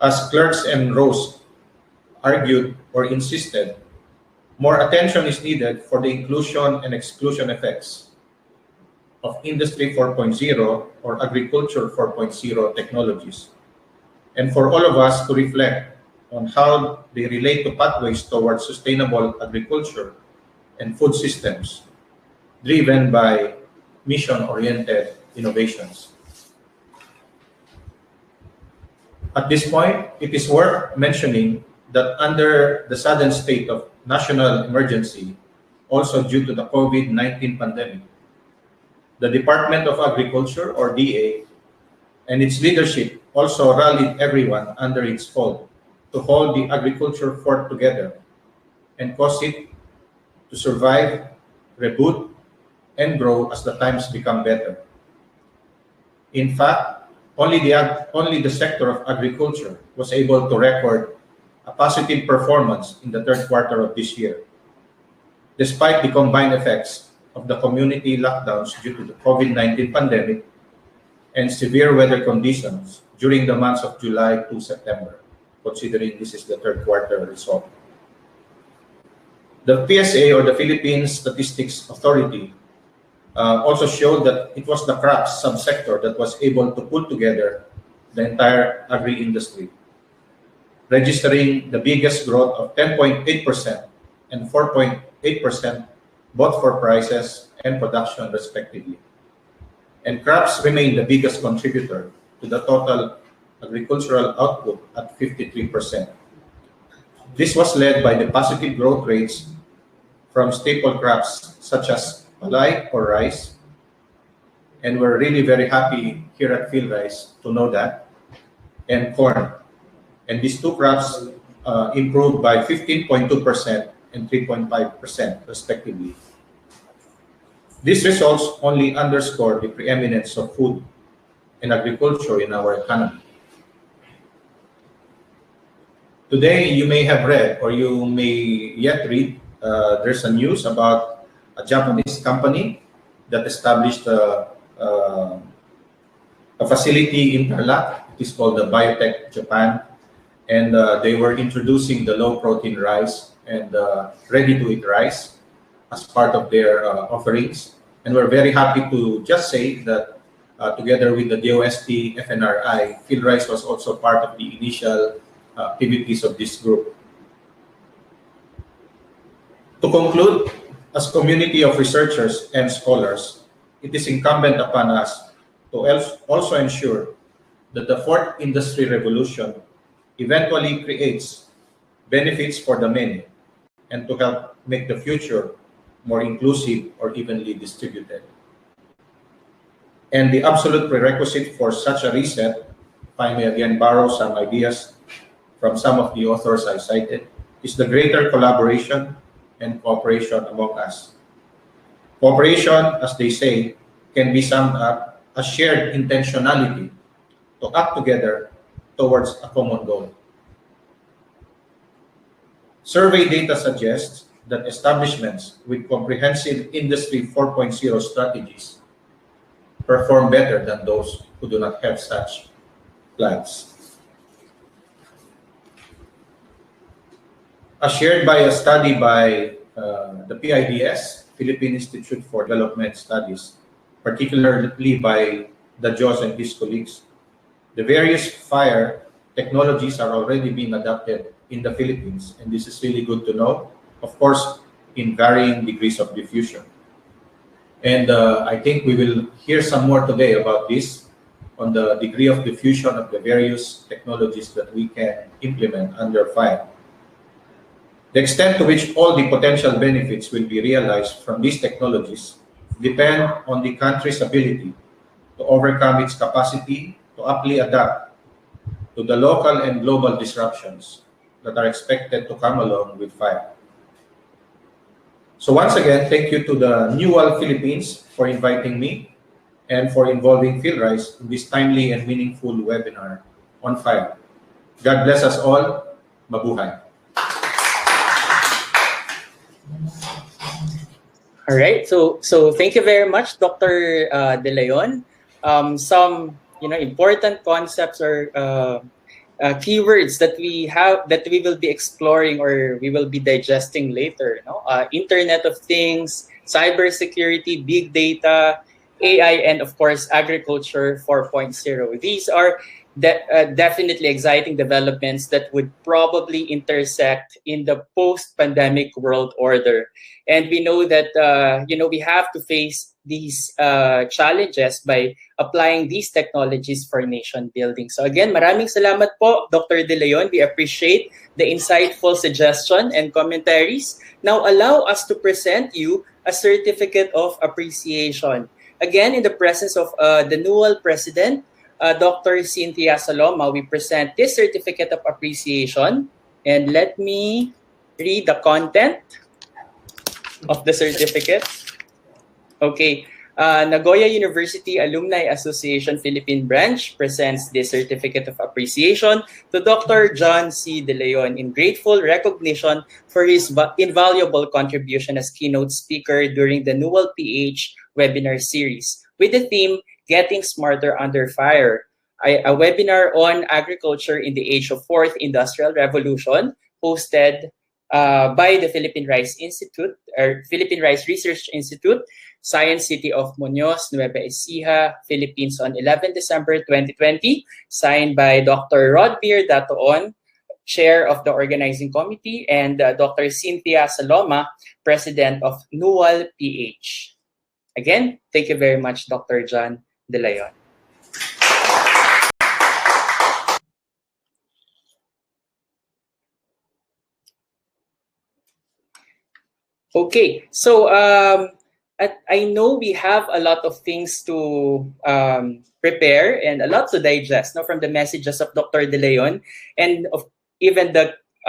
As Clerks and Rose argued or insisted, more attention is needed for the inclusion and exclusion effects of Industry 4.0 or Agriculture 4.0 technologies, and for all of us to reflect on how they relate to pathways towards sustainable agriculture and food systems driven by mission-oriented innovations. At this point, it is worth mentioning that under the sudden state of national emergency, also due to the COVID-19 pandemic, the Department of Agriculture, or DA, and its leadership also rallied everyone under its fold to hold the agriculture fort together and cause it to survive, reboot, and grow as the times become better. In fact, only the sector of agriculture was able to record a positive performance in the third quarter of this year, despite the combined effects of the community lockdowns due to the COVID-19 pandemic and severe weather conditions during the months of July to September, considering this is the third quarter result. The PSA, or the Philippine Statistics Authority, also showed that it was the crops subsector that was able to pull together the entire agri-industry, registering the biggest growth of 10.8% and 4.8% both for prices and production respectively. And crops remain the biggest contributor to the total agricultural output at 53%. This was led by the positive growth rates from staple crops such as palay or rice, and we're really very happy here at PhilRice to know that, and corn. And these two crops improved by 15.2% and 3.5% respectively. These results only underscore the preeminence of food and agriculture in our economy. Today, you may have read, or you may yet read, there's a news about a Japanese company that established a facility in Tarlac. It is called the Biotech Japan, and they were introducing the low-protein rice and ready-to-eat rice as part of their offerings. And we're very happy to just say that together with the DOST FNRI, PhilRice was also part of the initial activities of this group. To conclude, as community of researchers and scholars, it is incumbent upon us to also ensure that the fourth industry revolution eventually creates benefits for the many and to help make the future more inclusive or evenly distributed. And the absolute prerequisite for such a reset, if I may again borrow some ideas from some of the authors I cited, is the greater collaboration and cooperation among us. Cooperation, as they say, can be summed up as shared intentionality to act together towards a common goal. Survey data suggests that establishments with comprehensive Industry 4.0 strategies perform better than those who do not have such plans. As shared by a study by the PIDS, Philippine Institute for Development Studies, particularly by the Jos and his colleagues, the various fire technologies are already being adopted in the Philippines, and this is really good to know, of course, in varying degrees of diffusion. And I think we will hear some more today about this, on the degree of diffusion of the various technologies that we can implement under fire. The extent to which all the potential benefits will be realized from these technologies depend on the country's ability to overcome its capacity to aptly adapt to the local and global disruptions that are expected to come along with fire. So once again, thank you to the Newell Philippines for inviting me and for involving PhilRice in this timely and meaningful webinar on fire. God bless us all. Mabuhay. All right. So thank you very much, Dr. De Leon. Some important concepts or keywords that we will be exploring or we will be digesting later. Internet of Things, cybersecurity, big data, AI, and of course agriculture 4.0. These are definitely exciting developments that would probably intersect in the post-pandemic world order. And we know that we have to face these challenges by applying these technologies for nation building. So again, maraming salamat po, Dr. De Leon. We appreciate the insightful suggestion and commentaries. Now allow us to present you a certificate of appreciation. Again, in the presence of the Newell President, Dr. Cynthia Saloma, we present this certificate of appreciation. And let me read the content of the certificate. Okay. Nagoya University Alumni Association Philippine Branch presents this Certificate of Appreciation to Dr. John C. De Leon in grateful recognition for his invaluable contribution as keynote speaker during the Newell PH webinar series with the theme Getting Smarter Under Fire, a webinar on agriculture in the age of fourth industrial revolution hosted by the Philippine Rice Institute, or Philippine Rice Research Institute, Science City of Muñoz, Nueva Ecija, Philippines on 11 December 2020, signed by Dr. Rodmir Datoon, Chair of the Organizing Committee, and Dr. Cynthia Saloma, President of Newell PH. Again, thank you very much, Dr. John De Leon. Okay, so I know we have a lot of things to prepare and a lot to digest now from the messages of Dr. De Leon and of even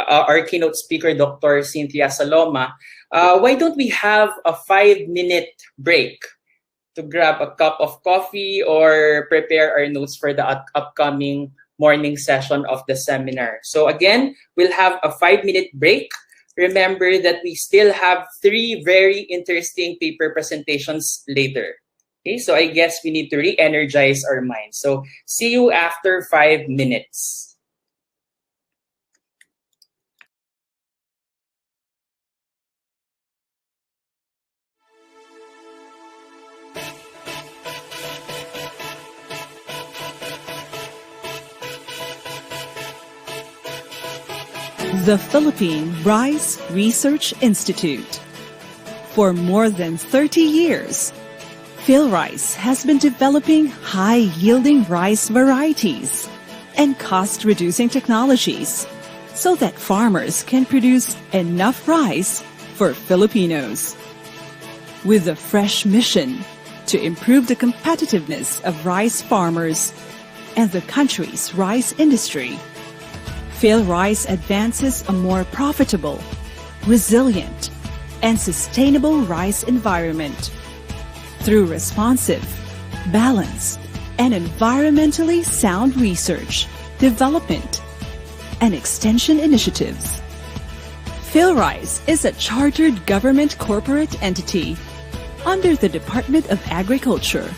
our keynote speaker, Dr. Cynthia Saloma. Why don't we have a 5-minute break to grab a cup of coffee or prepare our notes for the upcoming morning session of the seminar. So again, we'll have a 5-minute break. Remember that we still have 3 very interesting paper presentations later. Okay, so I guess we need to re-energize our minds. So see you after 5 minutes. The Philippine Rice Research Institute. For more than 30 years, PhilRice has been developing high-yielding rice varieties and cost-reducing technologies so that farmers can produce enough rice for Filipinos. With a fresh mission to improve the competitiveness of rice farmers and the country's rice industry, PhilRice advances a more profitable, resilient, and sustainable rice environment through responsive, balanced, and environmentally sound research, development, and extension initiatives. PhilRice is a chartered government corporate entity under the Department of Agriculture,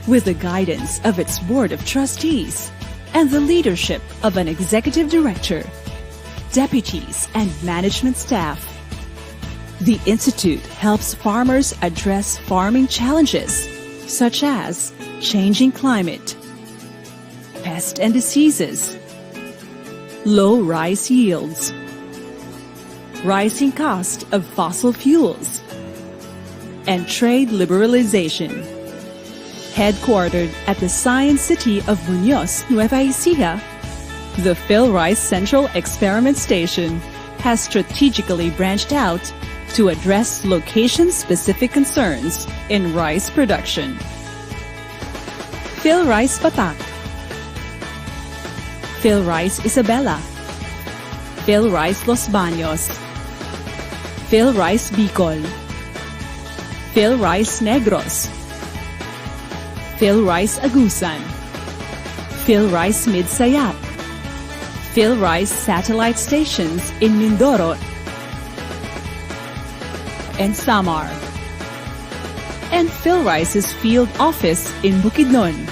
with the guidance of its Board of Trustees and the leadership of an executive director, deputies, and management staff. The Institute helps farmers address farming challenges such as changing climate, pests and diseases, low rice yields, rising cost of fossil fuels, and trade liberalization. Headquartered at the Science City of Muñoz, Nueva Ecija, the PhilRice Central Experiment Station has strategically branched out to address location-specific concerns in rice production. PhilRice Batak, PhilRice Isabela, PhilRice Los Baños, PhilRice Bicol, PhilRice Negros, PhilRice Agusan, PhilRice Midsayap, PhilRice satellite stations in Mindoro and Samar, and PhilRice's field office in Bukidnon.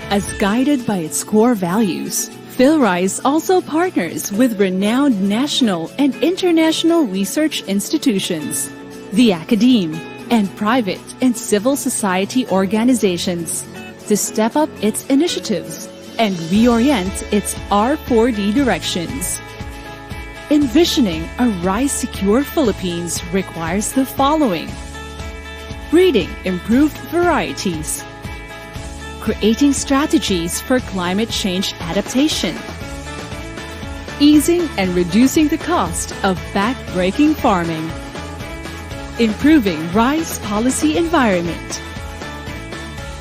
As guided by its core values, PhilRice also partners with renowned national and international research institutions, the academe, and private and civil society organizations to step up its initiatives and reorient its R4D directions. Envisioning a rice-secure Philippines requires the following: breeding improved varieties, creating strategies for climate change adaptation, easing and reducing the cost of back-breaking farming, improving rice policy environment,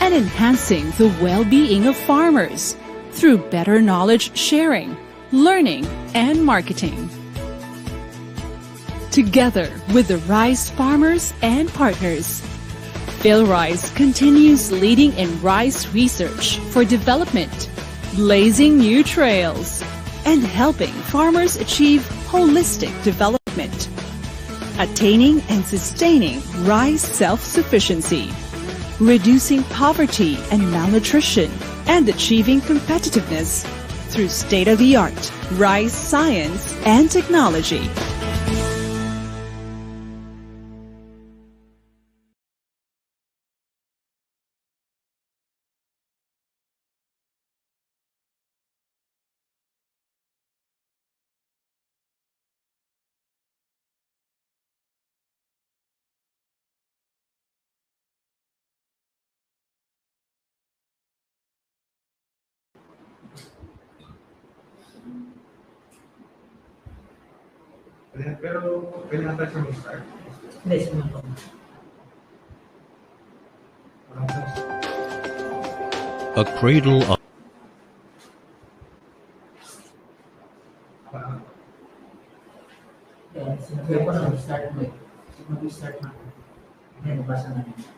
and enhancing the well-being of farmers through better knowledge sharing, learning, and marketing. Together with the rice farmers and partners, PhilRice continues leading in rice research for development, blazing new trails, and helping farmers achieve holistic development, attaining and sustaining rice self-sufficiency, reducing poverty and malnutrition, and achieving competitiveness through state-of-the-art rice science and technology. Pero kailangan tayo sa mag-start. Hindi, sumunod. A cradle of Sinabi ko na mag-start mo eh. Mag-start na. Hindi, nabasa na niya.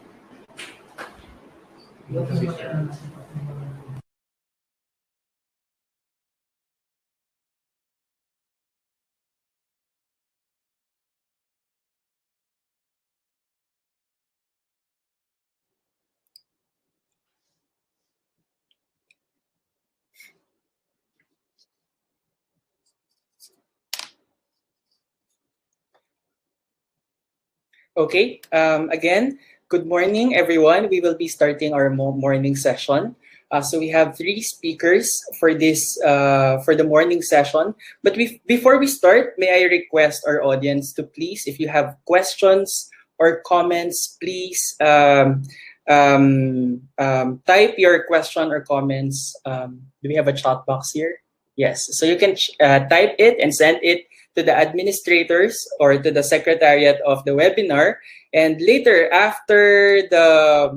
Okay, again, good morning, everyone. We will be starting our morning session. So we have 3 speakers for this for the morning session. But before we start, may I request our audience to please, if you have questions or comments, please type your question or comments. Do we have a chat box here? Yes, so you can type it and send it to the administrators or to the secretariat of the webinar. And later, after the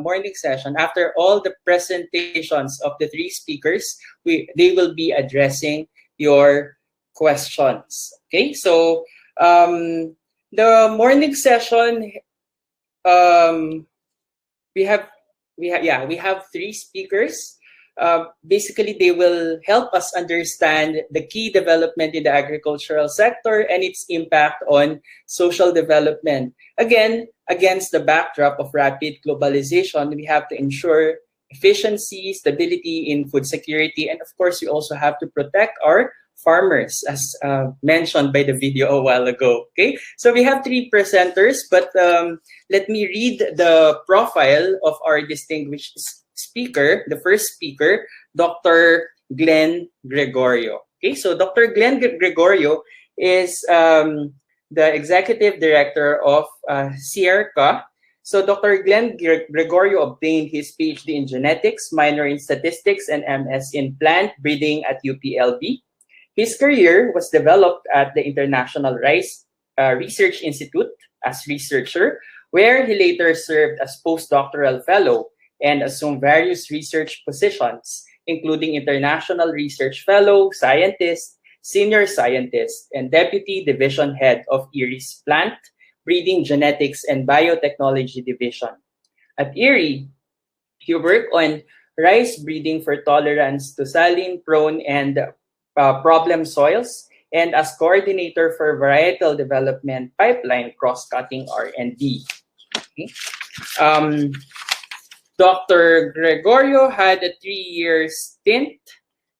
morning session, after all the presentations of the 3 speakers, they will be addressing your questions. Okay, so the morning session, we have 3 speakers. Basically, they will help us understand the key development in the agricultural sector and its impact on social development. Again, against the backdrop of rapid globalization, we have to ensure efficiency, stability in food security, and of course, we also have to protect our farmers, as mentioned by the video a while ago. Okay, so we have 3 presenters, but let me read the profile of our distinguished speaker, the first speaker, Dr. Glenn Gregorio. Okay, so Dr. Glenn Gregorio is the executive director of CIRCA. So Dr. Glenn Gregorio obtained his PhD in genetics, minor in statistics, and MS in plant breeding at UPLB. His career was developed at the International Rice Research Institute as researcher, where he later served as postdoctoral fellow and assumed various research positions, including International Research Fellow, Scientist, Senior Scientist, and Deputy Division Head of IRI's Plant, Breeding Genetics, and Biotechnology Division. At IRI, he worked on rice breeding for tolerance to saline-prone and problem soils, and as coordinator for varietal development pipeline cross-cutting R&D. Okay. Dr. Gregorio had a 3-year stint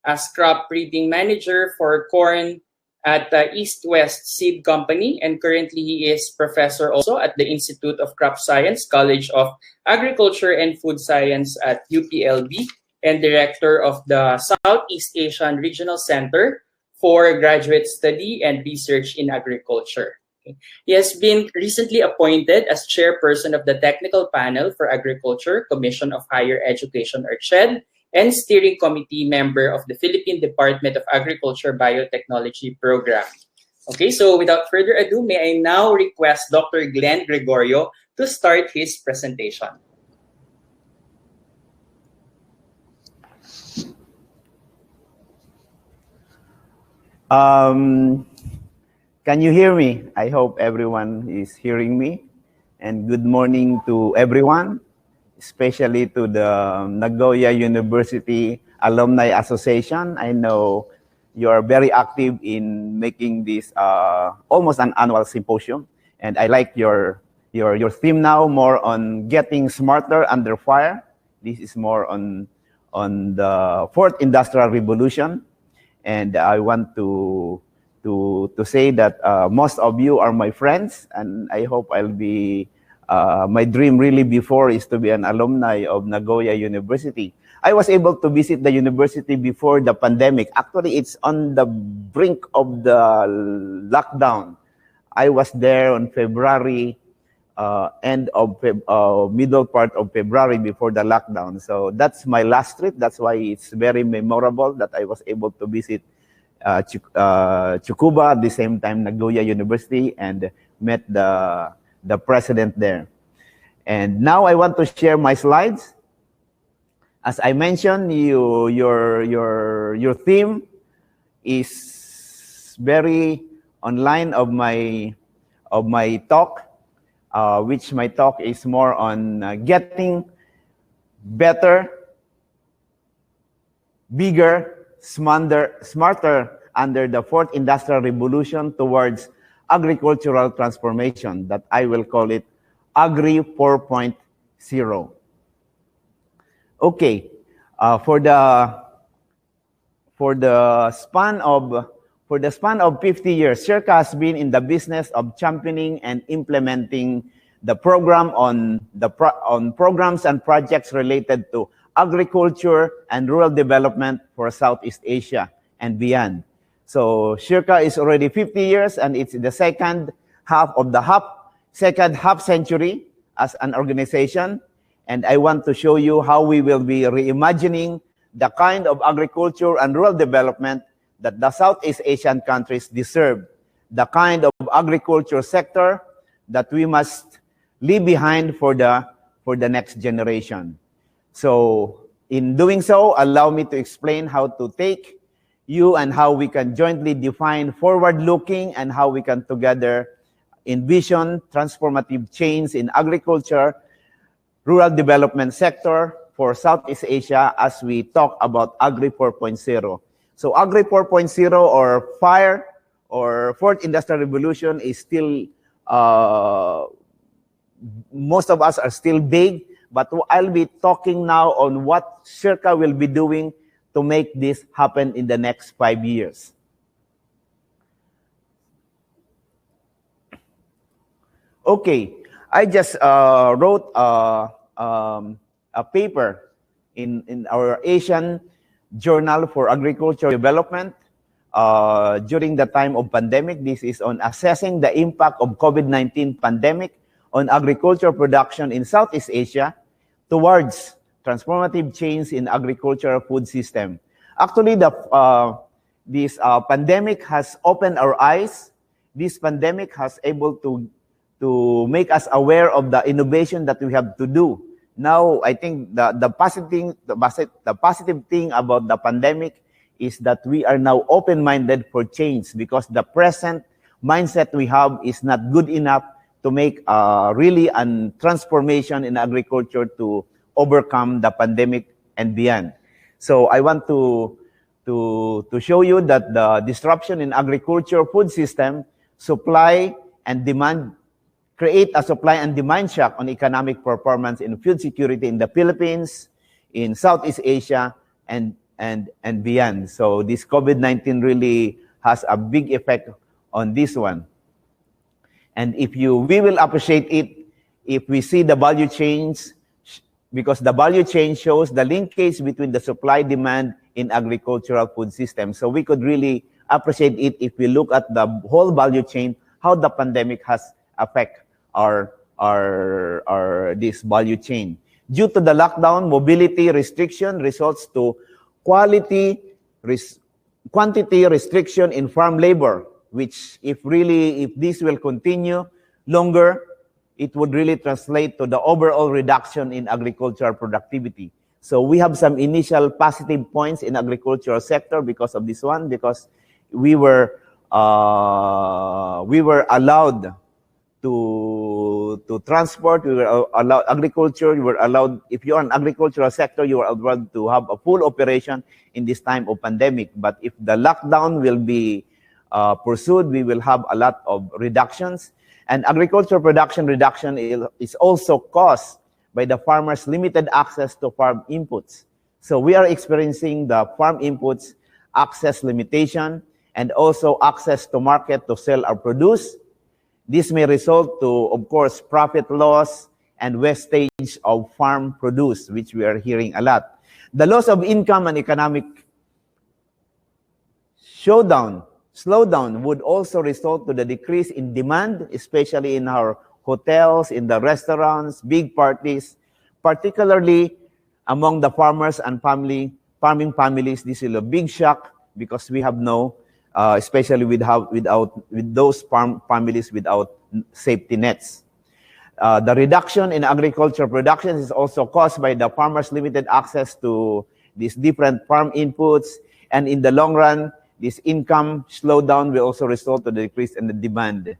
as crop breeding manager for corn at the East West Seed Company, and currently he is professor also at the Institute of Crop Science, College of Agriculture and Food Science at UPLB, and director of the Southeast Asian Regional Center for Graduate Study and Research in Agriculture. He has been recently appointed as chairperson of the Technical Panel for Agriculture, Commission of Higher Education, or CHED, and steering committee member of the Philippine Department of Agriculture Biotechnology Program. Okay, so without further ado, may I now request Dr. Glenn Gregorio to start his presentation. Can you hear me? I hope everyone is hearing me. and good morning to everyone, especially to the Nagoya University Alumni Association. I know you are very active in making this almost an annual symposium, and I like your theme now, more on getting smarter under fire. This is more on the fourth industrial revolution, and I want to say that most of you are my friends, and I hope I'll be. My dream really before is to be an alumni of Nagoya University. I was able to visit the university before the pandemic. Actually, it's on the brink of the lockdown. I was there on February, middle part of February before the lockdown. So that's my last trip. That's why it's very memorable that I was able to visit Tsukuba at the same time Nagoya University and met the president there. And now I want to share my slides. As I mentioned, your theme is very online of my talk, which my talk is more on getting better, bigger, smarter under the fourth industrial revolution towards agricultural transformation, that I will call it Agri 4.0. Okay, for the span of 50 years, Circa has been in the business of championing and implementing the program on programs and projects related to agriculture and rural development for Southeast Asia and beyond. So Circa is already 50 years, and it's the second half century as an organization. And I want to show you how we will be reimagining the kind of agriculture and rural development that the Southeast Asian countries deserve, the kind of agriculture sector that we must leave behind for the next generation. So in doing so, allow me to explain how to take you and how we can jointly define forward-looking and how we can together envision transformative change in agriculture, rural development sector for Southeast Asia as we talk about Agri 4.0. So Agri 4.0 or FIRE or Fourth Industrial Revolution is still, most of us are still vague, but I'll be talking now on what Circa will be doing to make this happen in the next 5 years. Okay, I just wrote a paper in our Asian Journal for Agriculture Development during the time of pandemic. This is on assessing the impact of COVID-19 pandemic on agriculture production in Southeast Asia towards transformative change in agricultural food system. Actually, this pandemic has opened our eyes. This pandemic has able to make us aware of the innovation that we have to do. Now, I think the positive thing about the pandemic is that we are now open-minded for change, because the present mindset we have is not good enough to make really a transformation in agriculture to overcome the pandemic and beyond. So I want to show you that the disruption in agriculture food system, supply and demand, create a supply and demand shock on economic performance in food security in the Philippines, in Southeast Asia, and beyond. So this COVID-19 really has a big effect on this one. And we will appreciate it if we see the value chains, because the value chain shows the linkage between the supply demand in agricultural food system. So we could really appreciate it if we look at the whole value chain, how the pandemic has affected this value chain. Due to the lockdown, mobility restriction results to quantity restriction in farm labor, which if this will continue longer, it would really translate to the overall reduction in agricultural productivity. So we have some initial positive points in agricultural sector because of this one, because we were allowed to to transport. We were allowed agriculture. You were allowed, if you're an agricultural sector, you were allowed to have a full operation in this time of pandemic. But if the lockdown will be pursued, we will have a lot of reductions. And agricultural production reduction is also caused by the farmers' limited access to farm inputs. So we are experiencing the farm inputs access limitation and also access to market to sell our produce. This may result to, of course, profit loss and wastage of farm produce, which we are hearing a lot. The loss of income and economic slowdown would also result to the decrease in demand, especially in our hotels, in the restaurants, big parties, particularly among the farmers and farming families. This is a big shock because we have no, especially with those farm families without safety nets. The reduction in agriculture production is also caused by the farmers' limited access to these different farm inputs, and in the long run, this income slowdown will also result to the decrease in the demand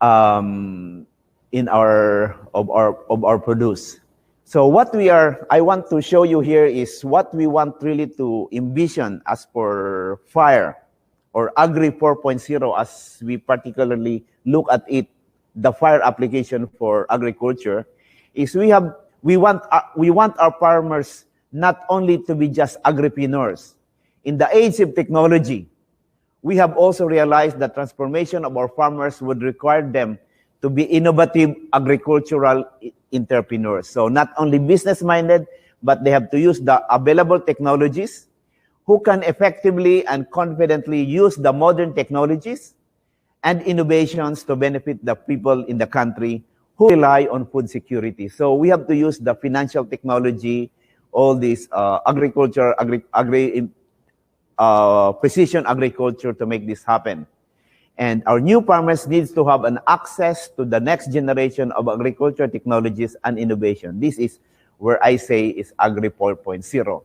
in our produce. So what I want to show you here is what we want really to envision as for FIRE or Agri 4.0, as we particularly look at it, the FIRE application for agriculture, is we want our farmers not only to be just agripreneurs. In the age of technology, we have also realized that transformation of our farmers would require them to be innovative agricultural entrepreneurs. So not only business-minded, but they have to use the available technologies, who can effectively and confidently use the modern technologies and innovations to benefit the people in the country who rely on food security. So we have to use the financial technology, all this agriculture, precision agriculture to make this happen. And our new farmers needs to have an access to the next generation of agriculture technologies and innovation. This is where I say is Agri 4.0.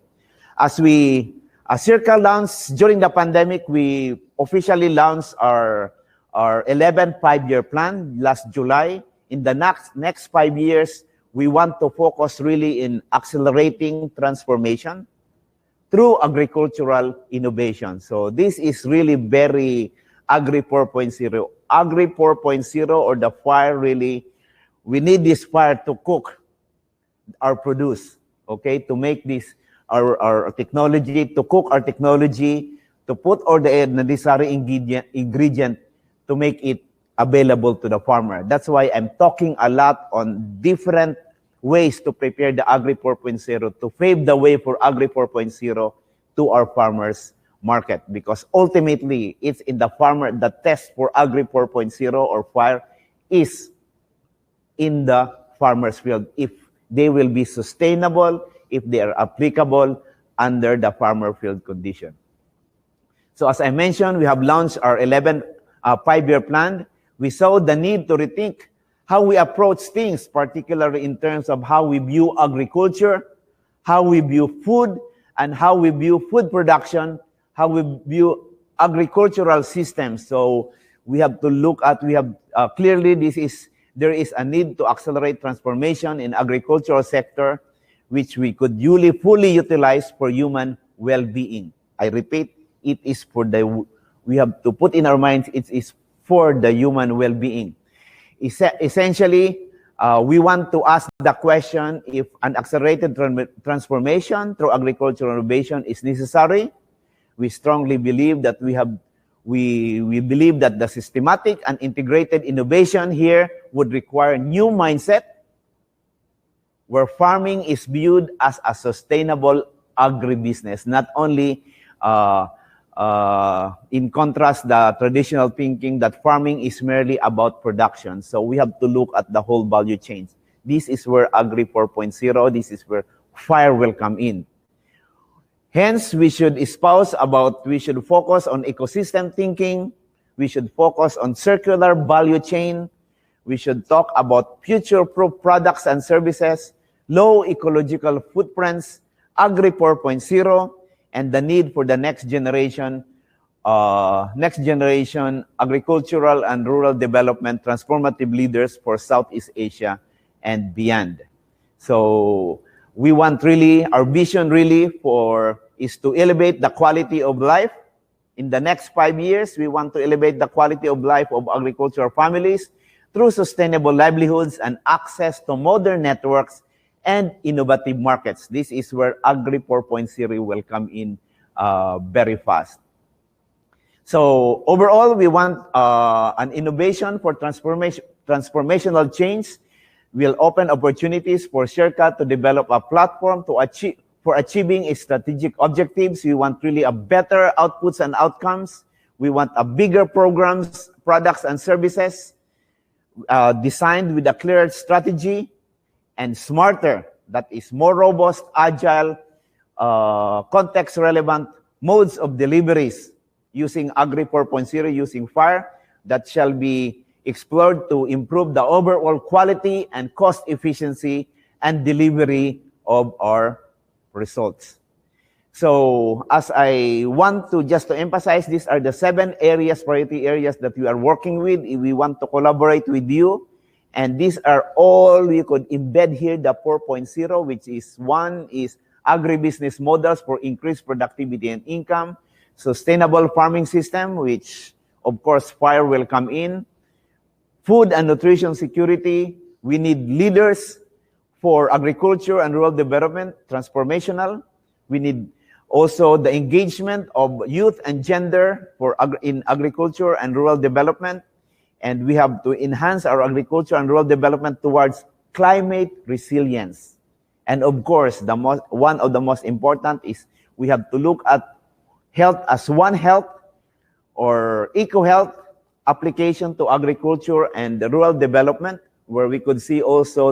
As we circle launched during the pandemic, we officially launched our 11th five-year plan last July. In the next 5 years, we want to focus really in accelerating transformation through agricultural innovation. So this is really very Agri 4.0. Agri 4.0 or the FIRE really, we need this FIRE to cook our produce, okay? To make this our technology, to cook our technology, to put all the necessary ingredient to make it available to the farmer. That's why I'm talking a lot on different ways to prepare the Agri 4.0, to pave the way for Agri 4.0 to our farmers market, because ultimately it's in the farmer. The test for Agri 4.0 or FIRE is in the farmer's field, if they will be sustainable, if they are applicable under the farmer field condition. So as I mentioned, we have launched our 11th five-year plan. We saw the need to rethink how we approach things, particularly in terms of how we view agriculture, how we view food, and how we view food production, how we view agricultural systems. So we have to look at, clearly there is a need to accelerate transformation in agricultural sector, which we could fully utilize for human well-being. I repeat, it is we have to put in our minds, it is for the human well-being. Essentially, we want to ask the question if an accelerated transformation through agricultural innovation is necessary. We strongly believe that we believe that the systematic and integrated innovation here would require a new mindset where farming is viewed as a sustainable agribusiness, not only in contrast the traditional thinking that farming is merely about production. So we have to look at the whole value chain. This is where Agri 4.0, this is where FIRE will come in. Hence, we should focus on ecosystem thinking, we should focus on circular value chain, we should talk about future-proof products and services, low ecological footprints, Agri 4.0, and the need for the next generation next generation agricultural and rural development transformative leaders for Southeast Asia and beyond. So we want really, our vision really is to elevate the quality of life. In the next 5 years, we want to elevate the quality of life of agricultural families through sustainable livelihoods and access to modern networks and innovative markets. This is where Agri 4.0 will come in very fast. So overall, we want an innovation for transformational change. Will open opportunities for Sherka to develop a platform for achieving its strategic objectives. We want really a better outputs and outcomes. We want a bigger programs, products, and services designed with a clear strategy and smarter, that is more robust, agile, context-relevant modes of deliveries using Agri 4.0, using FIRE, that shall be explored to improve the overall quality and cost efficiency and delivery of our results. So as I want to just to emphasize, these are the 7 areas, priority areas that we are working with. We want to collaborate with you. And these are all you could embed here, the 4.0, which is one is agribusiness models for increased productivity and income, sustainable farming system, which of course FIRE will come in, food and nutrition security. We need leaders for agriculture and rural development, transformational. We need also the engagement of youth and gender in agriculture and rural development. And we have to enhance our agriculture and rural development towards climate resilience. And of course, one of the most important is we have to look at health as One Health or eco-health application to agriculture and the rural development, where we could see also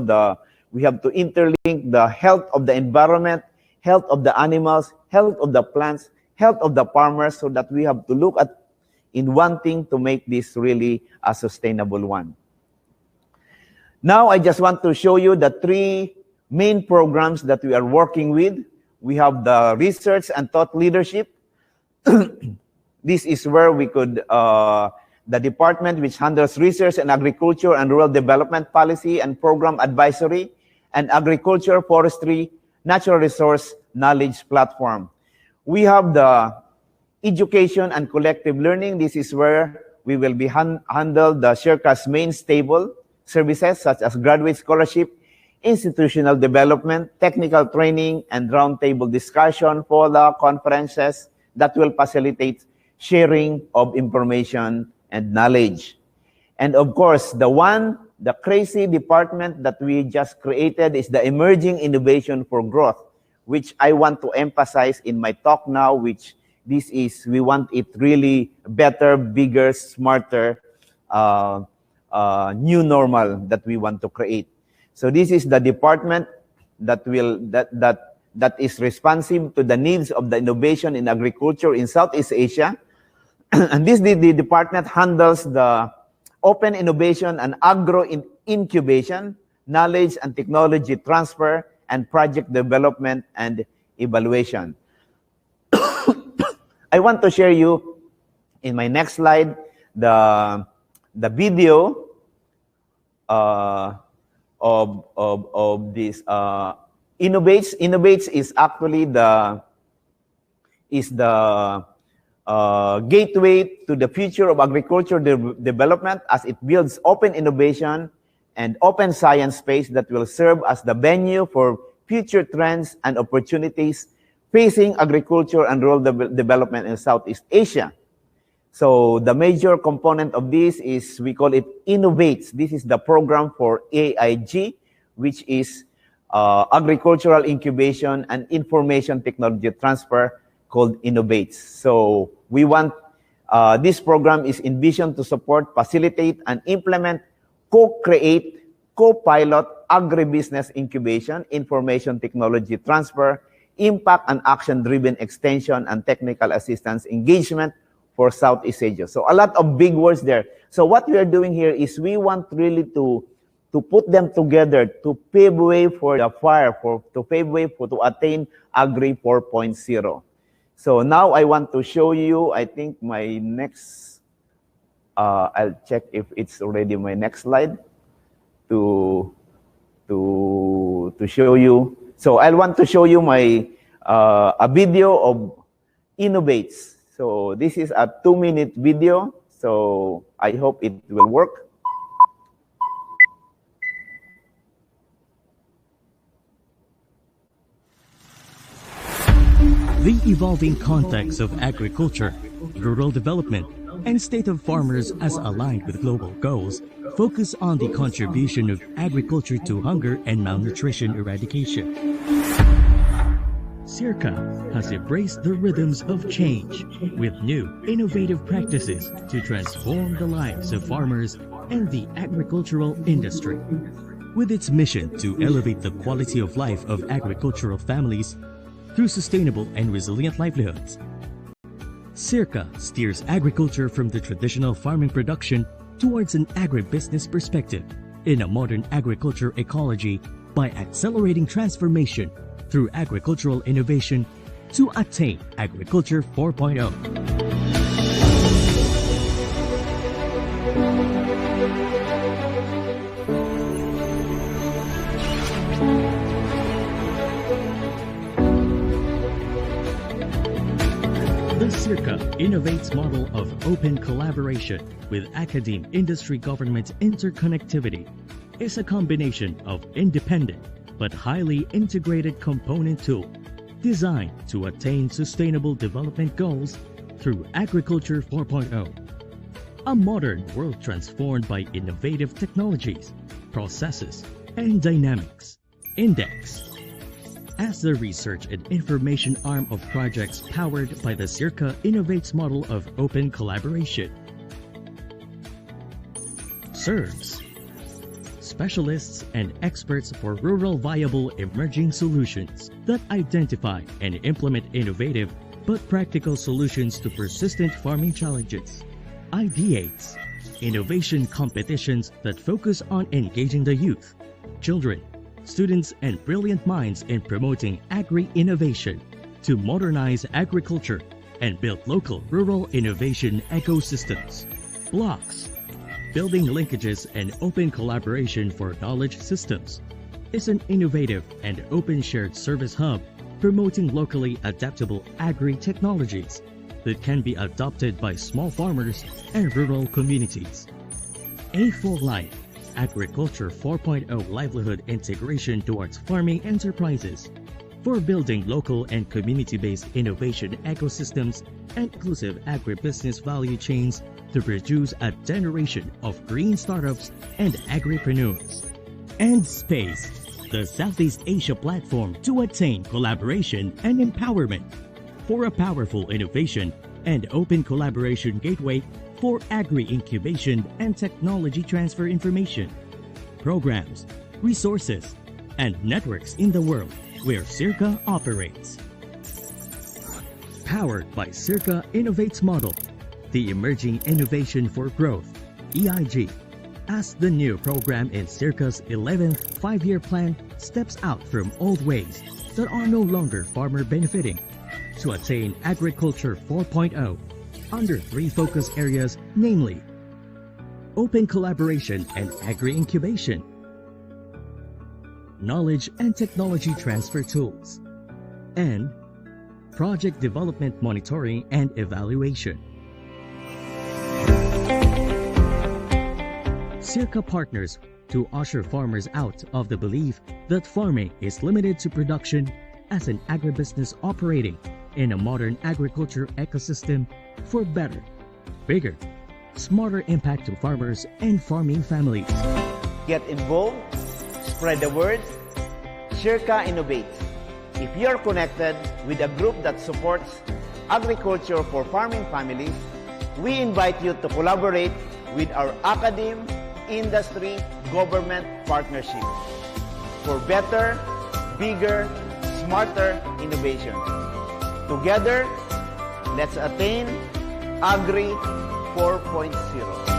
we have to interlink the health of the environment, health of the animals, health of the plants, health of the farmers, so that we have to look at in one thing to make this really a sustainable one. Now, I just want to show you the 3 main programs that we are working with. We have the research and thought leadership. This is where we could, the department which handles research and agriculture and rural development policy and program advisory, and agriculture, forestry, natural resource knowledge platform. We have the education and collective learning. This is where we will be handle the Sherka's main stable services such as graduate scholarship, institutional development, technical training, and roundtable discussion for the conferences that will facilitate sharing of information and knowledge. And of course, the crazy department that we just created is the emerging innovation for growth, which I want to emphasize in my talk now, which we want it really better, bigger, smarter, new normal that we want to create. So this is the department that is responsive to the needs of the innovation in agriculture in Southeast Asia. And this the department handles the open innovation and agro incubation, knowledge and technology transfer, and project development and evaluation. I want to share you in my next slide the video of this Innovates. Innovates is actually the gateway to the future of agriculture development, as it builds open innovation and open science space that will serve as the venue for future trends and opportunities facing agriculture and rural development in Southeast Asia. So the major component of this is, we call it Innovates. This is the program for AIG, which is agricultural incubation and information technology transfer, called Innovates. So we want, this program is envisioned to support, facilitate, and implement, co-create, co-pilot agribusiness incubation, information technology transfer, impact and action-driven extension, and technical assistance engagement for Southeast Asia. So a lot of big words there. So what we are doing here is we want really to put them together to pave way for the FIRE, to pave way to attain Agri 4.0. So now I want to show you, I think my next, I'll check if it's already my next slide to show you. So I want to show you my a video of Innovates. So this is a 2-minute video. So I hope it will work. The evolving context of agriculture, rural development, and state of farmers as aligned with global goals focus on the contribution of agriculture to hunger and malnutrition eradication. CIRCA has embraced the rhythms of change with new, innovative practices to transform the lives of farmers and the agricultural industry. With its mission to elevate the quality of life of agricultural families through sustainable and resilient livelihoods, CIRCA steers agriculture from the traditional farming production towards an agribusiness perspective in a modern agriculture ecology by accelerating transformation through agricultural innovation to attain Agriculture 4.0. The CIRCA Innovates model of open collaboration with academe industry government interconnectivity is a combination of independent but highly integrated component tool designed to attain sustainable development goals through Agriculture 4.0. A modern world transformed by innovative technologies, processes, and dynamics. Index. As the research and information arm of projects powered by the CIRCA Innovates model of open collaboration. Serves specialists and experts for rural viable emerging solutions that identify and implement innovative but practical solutions to persistent farming challenges. Ideates innovation competitions that focus on engaging the youth, children, students, and brilliant minds in promoting agri-innovation to modernize agriculture and build local rural innovation ecosystems. Blocks building linkages and open collaboration for knowledge systems is an innovative and open shared service hub promoting locally adaptable agri-technologies that can be adopted by small farmers and rural communities. A4Life Agriculture 4.0 livelihood integration towards farming enterprises for building local and community-based innovation ecosystems and inclusive agribusiness value chains to produce a generation of green startups and agripreneurs. And Space, the Southeast Asia platform to attain collaboration and empowerment for a powerful innovation and open collaboration gateway for agri-incubation and technology transfer information, programs, resources, and networks in the world where CIRCA operates. Powered by CIRCA Innovates model, the Emerging Innovation for Growth, EIG, as the new program in CIRCA's 11th five-year plan steps out from old ways that are no longer farmer benefiting to attain Agriculture 4.0 under 3 focus areas, namely open collaboration and agri-incubation, knowledge and technology transfer tools, and project development monitoring and evaluation. CIRCA partners to usher farmers out of the belief that farming is limited to production as an agribusiness operating in a modern agriculture ecosystem for better, bigger, smarter impact to farmers and farming families. Get involved, spread the word, CIRCA Innovates. If you're connected with a group that supports agriculture for farming families, we invite you to collaborate with our academe, industry, government partnership for better, bigger, smarter innovation. Together, let's attain Agri 4.0.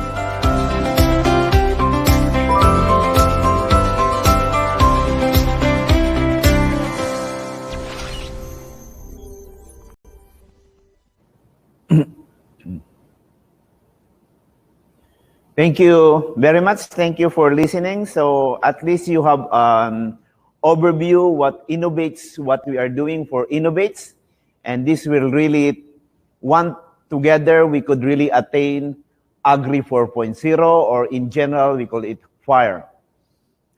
Thank you very much. Thank you for listening. So at least you have an overview what innovates, what we are doing for innovates. And this will really, one together, we could really attain Agri 4.0, or in general, we call it FIRE.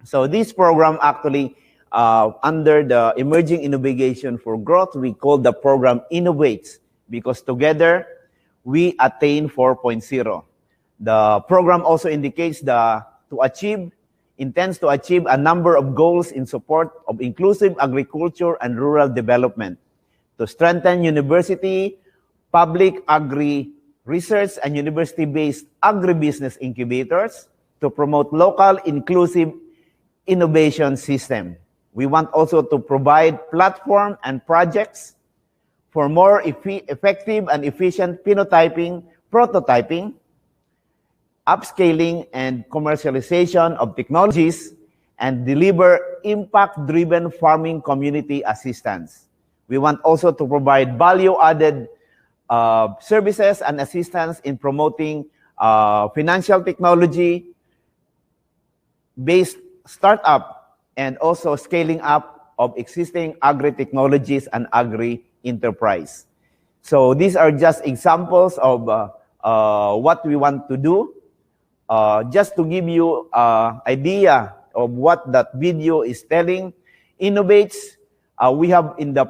So this program actually, under the Emerging Innovation for Growth, we call the program Innovates, because together we attain 4.0. The program also indicates intends to achieve a number of goals in support of inclusive agriculture and rural development, to strengthen university, public agri research, and university-based agribusiness incubators, to promote local inclusive innovation system. We want also to provide platform and projects for more effective and efficient prototyping, upscaling, and commercialization of technologies, and deliver impact-driven farming community assistance. We want also to provide value-added services and assistance in promoting financial technology-based startup, and also scaling up of existing agri-technologies and agri-enterprise. So these are just examples of what we want to do. Just to give you an idea of what that video is telling, innovates, we have in the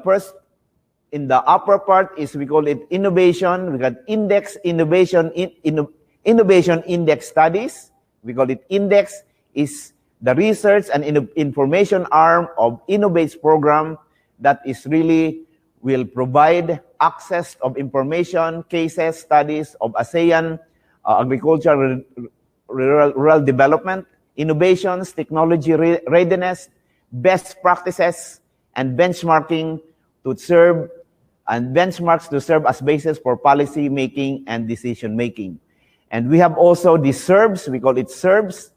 upper part is, we call it innovation. We got index innovation, innovation index studies. We call it index, is the research and information arm of Innovates program that is really will provide access of information, cases, studies of ASEAN, agriculture, rural development, innovations, technology readiness, best practices, and benchmarks to serve as basis for policy making and decision making. And we have also the SERBs, we call it SERBs.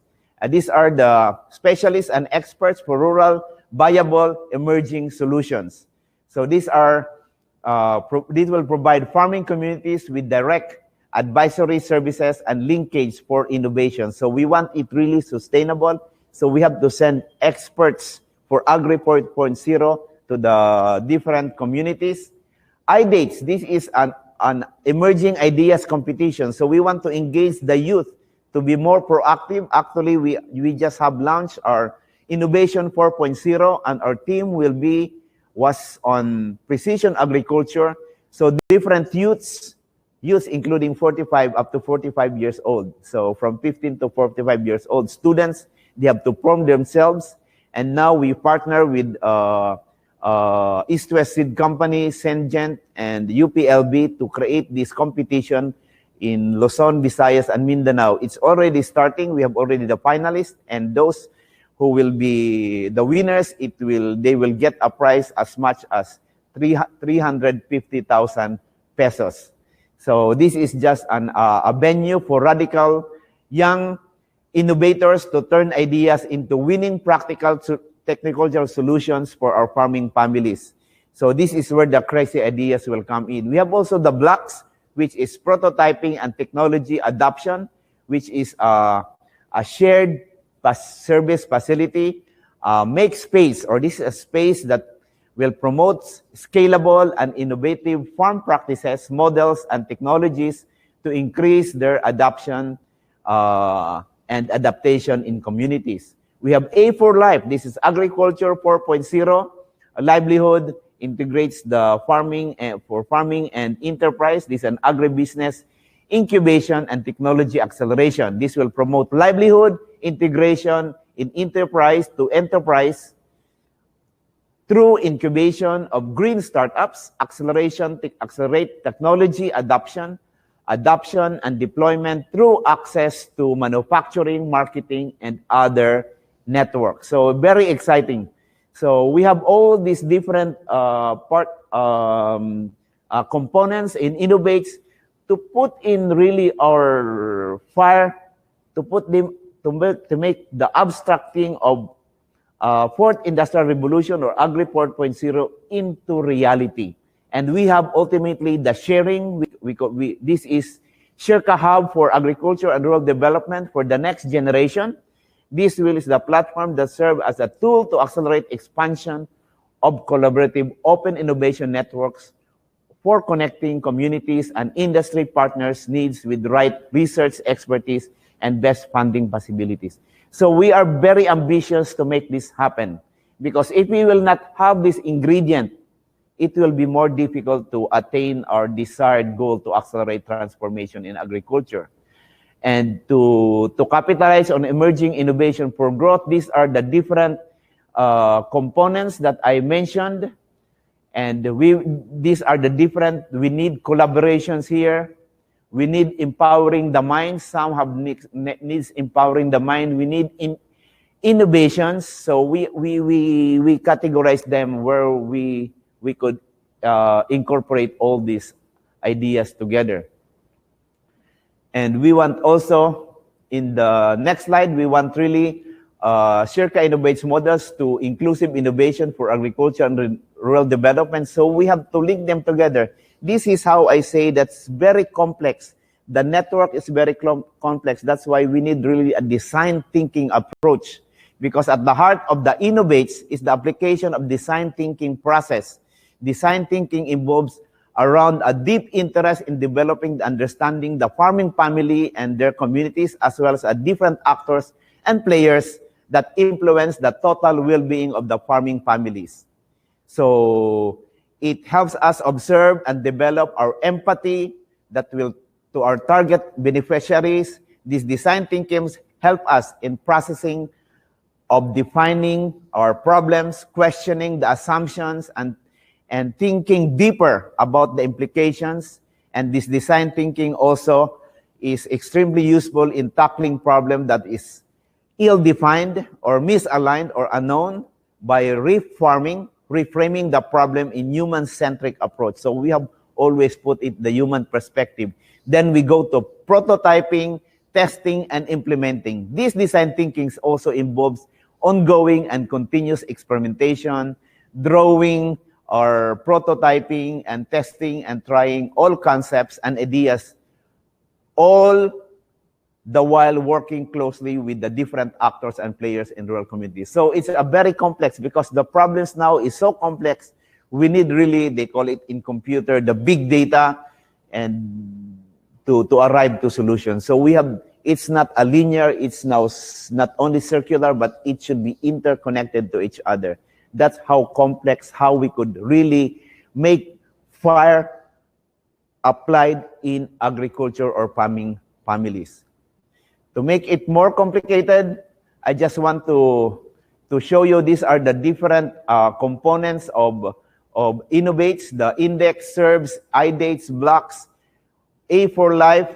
These are the specialists and experts for rural viable emerging solutions. So these will provide farming communities with direct advisory services and linkage for innovation. So we want it really sustainable. So we have to send experts for Agri 4.0 to the different communities. iDates, this is an emerging ideas competition. So we want to engage the youth to be more proactive. Actually, we just have launched our Innovation 4.0, and our team was on precision agriculture. So different youths including 45 up to 45 years old. So from 15 to 45 years old students, they have to form themselves. And now we partner with East West Seed Company, Syngent, and UPLB to create this competition in Luzon, Visayas, and Mindanao. It's already starting. We have already the finalists, and those who will be the winners, they will get a prize as much as 350,000 pesos. So this is just a venue for radical young innovators to turn ideas into winning practical technological solutions for our farming families. So this is where the crazy ideas will come in. We have also the blocks, which is prototyping and technology adoption, which is a shared service facility. Make space, or this is a space that will promote scalable and innovative farm practices, models, and technologies to increase their adoption and adaptation in communities. We have A for Life. This is Agriculture 4.0. A livelihood integrates the farming and enterprise. This is an agribusiness incubation and technology acceleration. This will promote livelihood integration in enterprise to enterprise through incubation of green startups, accelerate technology adoption and deployment through access to manufacturing, marketing, and other networks. So very exciting. So we have all these different components in Innovates to put in really our fire, to make the abstracting of Fourth Industrial Revolution or Agri 4.0 into reality. And we have ultimately the sharing. This is Shirka Hub for Agriculture and Rural Development for the next generation. This will is the platform that serves as a tool to accelerate expansion of collaborative open innovation networks for connecting communities and industry partners' needs with the right research expertise and best funding possibilities. So we are very ambitious to make this happen, because if we will not have this ingredient, it will be more difficult to attain our desired goal to accelerate transformation in agriculture. And to capitalize on emerging innovation for growth, these are the different components that I mentioned. And these are the different, we need collaborations here. We need empowering the mind. Some have needs empowering the mind. We need innovations. So we categorize them where we could incorporate all these ideas together. And we want also, in the next slide, we want really Shirka innovates models to inclusive innovation for agriculture and rural development. So we have to link them together. This is how I say that's very complex. The network is very complex. That's why we need really a design thinking approach, because at the heart of the innovates is the application of design thinking process. Design thinking involves around a deep interest in developing the understanding the farming family and their communities, as well as different actors and players that influence the total well-being of the farming families. So it helps us observe and develop our empathy that will to our target beneficiaries. These design thinkings help us in processing of defining our problems, questioning the assumptions, and thinking deeper about the implications. And this design thinking also is extremely useful in tackling problem that is ill-defined or misaligned or unknown by reframing the problem in human-centric approach. So we have always put it the human perspective. Then we go to prototyping, testing, and implementing. This design thinking also involves ongoing and continuous experimentation, drawing or prototyping and testing and trying all concepts and ideas, all the while working closely with the different actors and players in rural communities. So it's a very complex, because the problems now is so complex. We need really, they call it in computer, the big data, and to arrive to solutions. So we have, it's not a linear, it's now not only circular, but it should be interconnected to each other. That's how complex, how we could really make fire applied in agriculture or farming families. To make it more complicated, I just want to show you these are the different components of innovates, the index, serves, iDates, blocks, A for life,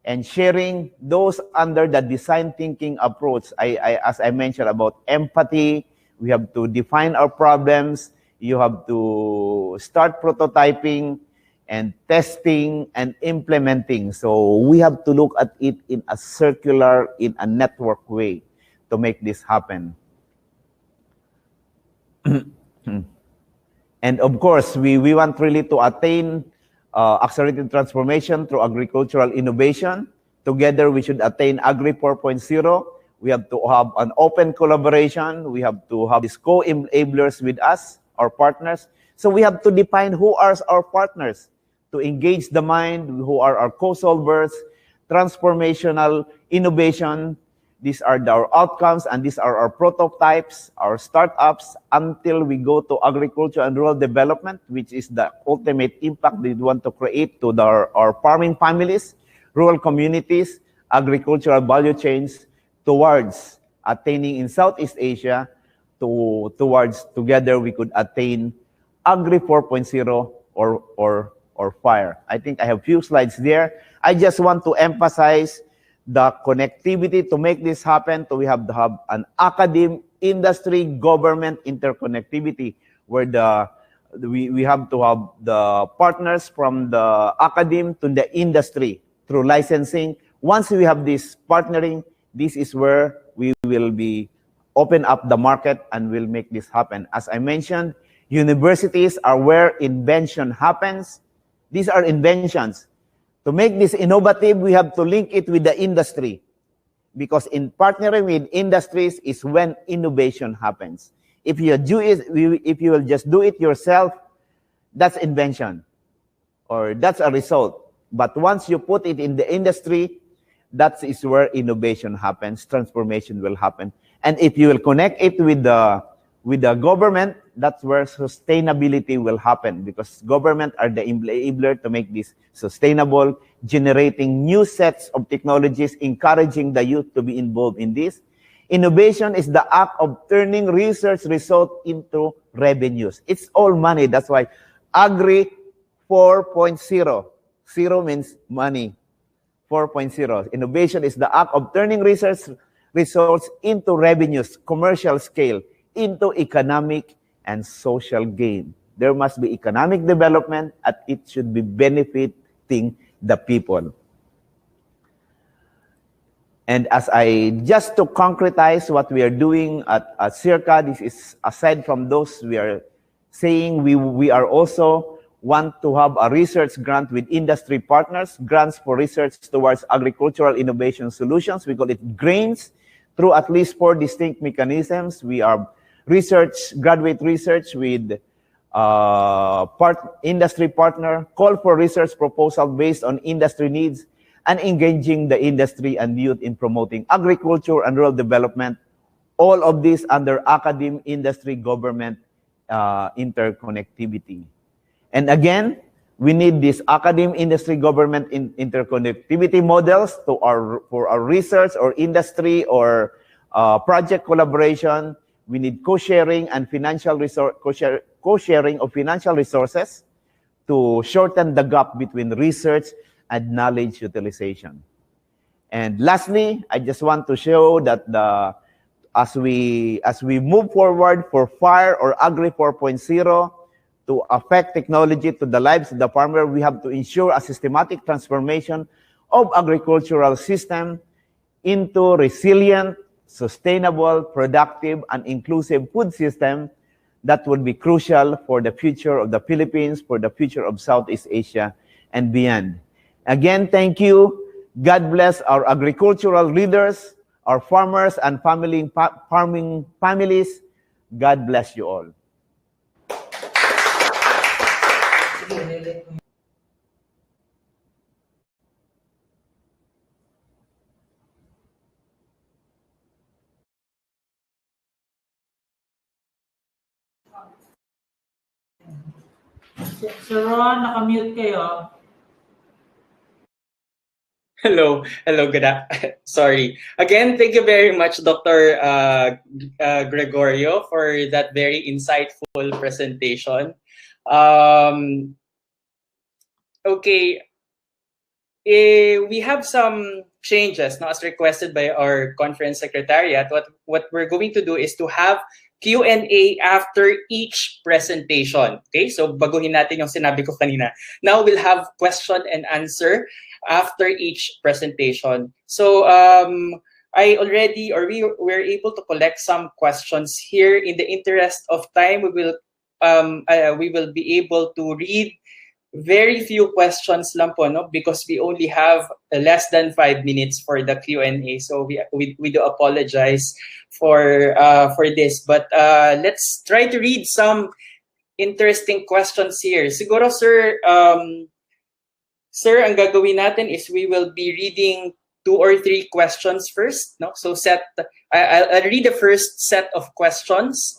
and sharing, those under the design thinking approach. As I mentioned about empathy, we have to define our problems, you have to start prototyping and testing and implementing. So we have to look at it in a circular, in a network way to make this happen. And of course, we want really to attain accelerated transformation through agricultural innovation. Together, we should attain Agri 4.0. We have to have an open collaboration. We have to have these co-enablers with us, our partners. So we have to define who are our partners, to engage the mind, who are our co-solvers, transformational innovation. These are our outcomes, and these are our prototypes, our startups, until we go to agriculture and rural development, which is the ultimate impact we want to create to our farming families, rural communities, agricultural value chains, towards attaining in Southeast Asia, towards together we could attain Agri 4.0 or FIRE. I think I have few slides there. I just want to emphasize the connectivity to make this happen. So we have to have an academic, industry, government interconnectivity, where we have to have the partners from the academe to the industry through licensing. Once we have this partnering, this is where we will be open up the market and will make this happen. As I mentioned, universities are where invention happens. These are inventions. To make this innovative, we have to link it with the industry, because in partnering with industries is when innovation happens. If you will just do it yourself, that's invention, or that's a result. But once you put it in the industry, that is where innovation happens, transformation will happen. And if you will connect it with the government, that's where sustainability will happen, because government are the enabler to make this sustainable, generating new sets of technologies, encouraging the youth to be involved in this. Innovation is the act of turning research result into revenues. It's all money. That's why Agri 4.0. Zero means money. 4.0. Innovation is the act of turning research results into revenues, commercial scale, into economic and social gain. There must be economic development, and it should be benefiting the people. And just to concretize what we are doing at CIRCA, this is aside from those we are saying, we are also want to have a research grant with industry partners, grants for research towards agricultural innovation solutions. We call it GRAINS, through at least 4 distinct mechanisms. We are graduate research with industry partner, call for research proposal based on industry needs, and engaging the industry and youth in promoting agriculture and rural development. All of this under academe, industry, government interconnectivity. And again, we need this academe, industry, government interconnectivity models for our research or industry or project collaboration. We need co-sharing and co-sharing of financial resources to shorten the gap between research and knowledge utilization. And lastly, I just want to show that as we move forward for FIRE or Agri 4.0 to affect technology to the lives of the farmer, we have to ensure a systematic transformation of agricultural system into resilient, sustainable, productive, and inclusive food system that will be crucial for the future of the Philippines, for the future of Southeast Asia, and beyond. Again, thank you. God bless our agricultural leaders, our farmers, and farming families. God bless you all. Sir Ron, nakamute kayo. Hello, sorry. Again, thank you very much, Dr. Gregorio, for that very insightful presentation. Okay, we have some changes, as requested by our conference secretariat. What we're going to do is to have Q&A after each presentation. Okay, so baguhin natin yung sinabi ko kanina. Now we'll have question and answer after each presentation. So we were able to collect some questions here. In the interest of time, we will be able to read very few questions lang po, no? Because we only have less than 5 minutes for the Q&A. So we do apologize for this. But let's try to read some interesting questions here. Siguro, sir, ang gagawin natin is we will be reading 2 or 3 questions first. No? So I'll read the first set of questions.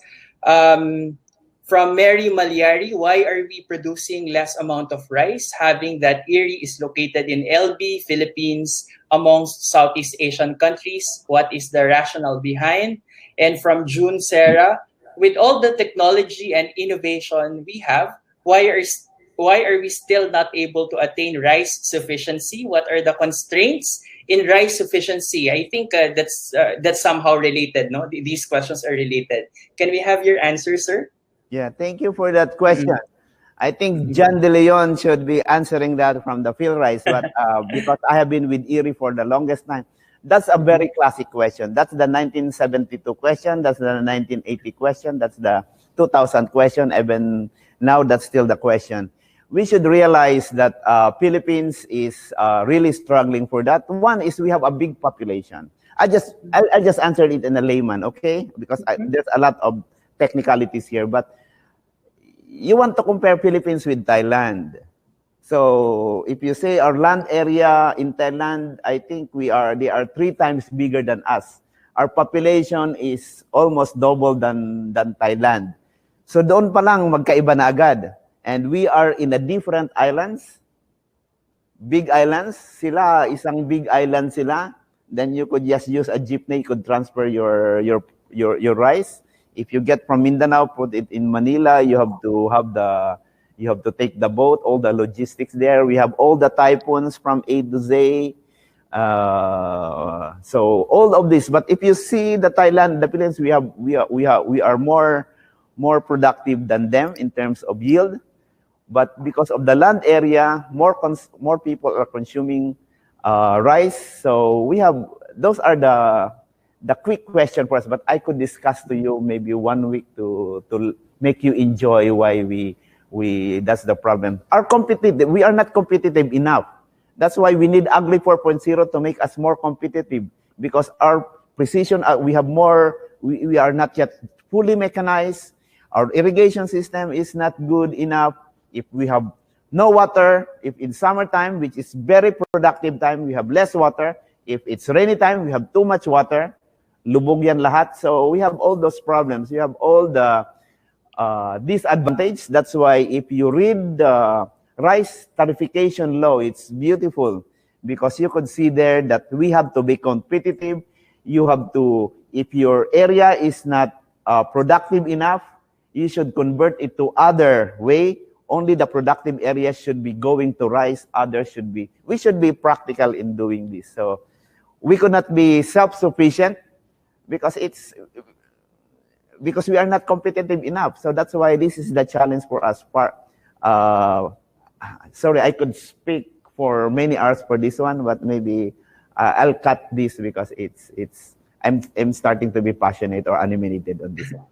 From Mary Malyari, why are we producing less amount of rice, having that Erie is located in LB, Philippines, amongst Southeast Asian countries? What is the rationale behind? And from June Sarah, with all the technology and innovation we have, why are we still not able to attain rice sufficiency? What are the constraints in rice sufficiency? I think that's somehow related. No, these questions are related. Can we have your answer, sir? Yeah, thank you for that question. I think John De Leon should be answering that from the PhilRice, but because I have been with Erie for the longest time. That's a very classic question. That's the 1972 question. That's the 1980 question. That's the 2000 question. Even now, that's still the question. we should realize that Philippines is really struggling for that. One is we have a big population. I'll just answer it in a layman, okay? Because there's a lot of technicalities here, but you want to compare Philippines with Thailand. So if you say our land area in Thailand, I think they are 3 times bigger than us. Our population is almost double than Thailand. So doon pa lang magkaiba na agad. And we are in a different islands. Big islands. Sila, isang big island sila. Then you could just use a jeepney, you could transfer your rice. If you get from Mindanao, put it in Manila, you have to take the boat, all the logistics there. We have all the typhoons from A to Z. So all of this. But if you see the Thailand, the Philippines, we are more productive than them in terms of yield. But because of the land area, more people are consuming rice. So those are the quick question for us. But I could discuss to you maybe 1 week to make you enjoy why that's the problem. We are not competitive enough. That's why we need Agri 4.0 to make us more competitive, because our precision, we are not yet fully mechanized. Our irrigation system is not good enough. If we have no water, if in summertime, which is very productive time, we have less water. If it's rainy time, we have too much water. Lubog yan lahat. So we have all those problems. We have all the disadvantage. That's why if you read the rice tarification law, it's beautiful, because you could see there that we have to be competitive. You have to, if your area is not productive enough, you should convert it to other way. Only the productive areas should be going to rice. We should be practical in doing this. So we could not be self-sufficient because we are not competitive enough. So that's why this is the challenge for us. Sorry, I could speak for many hours for this one, but maybe I'll cut this because I'm starting to be passionate or animated on this one.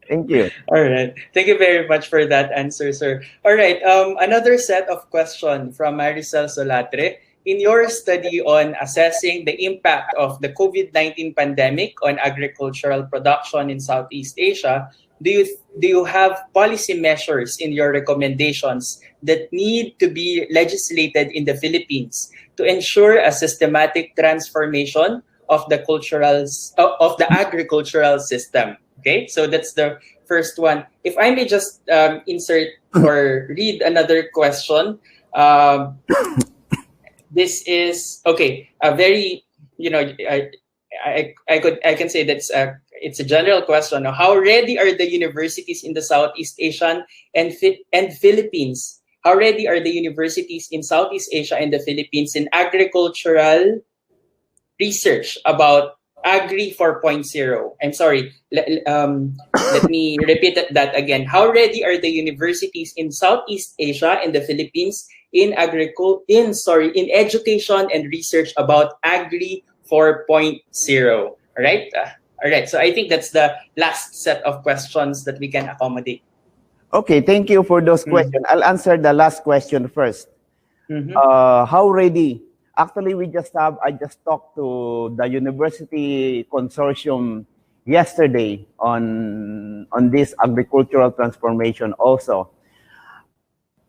Thank you. All right. Thank you very much for that answer, sir. All right. Another set of questions from Maricel Solatre. In your study on assessing the impact of the COVID-19 pandemic on agricultural production in Southeast Asia, do you have policy measures in your recommendations that need to be legislated in the Philippines to ensure a systematic transformation of the agricultural system? Okay, so that's the first one. If I may just insert or read another question. This is okay. A very, I can say that's it's a general question. How ready are the universities in the Southeast Asian and Philippines? How ready are the universities in Southeast Asia and the Philippines in agricultural research about Agri 4.0? I'm sorry. Let me repeat that again. How ready are the universities in Southeast Asia and the Philippines in education and research about Agri 4.0? All right. All right. So I think that's the last set of questions that we can accommodate. Okay. Thank you for those questions. I'll answer the last question first. How ready? Actually, I just talked to the university consortium yesterday on this agricultural transformation also.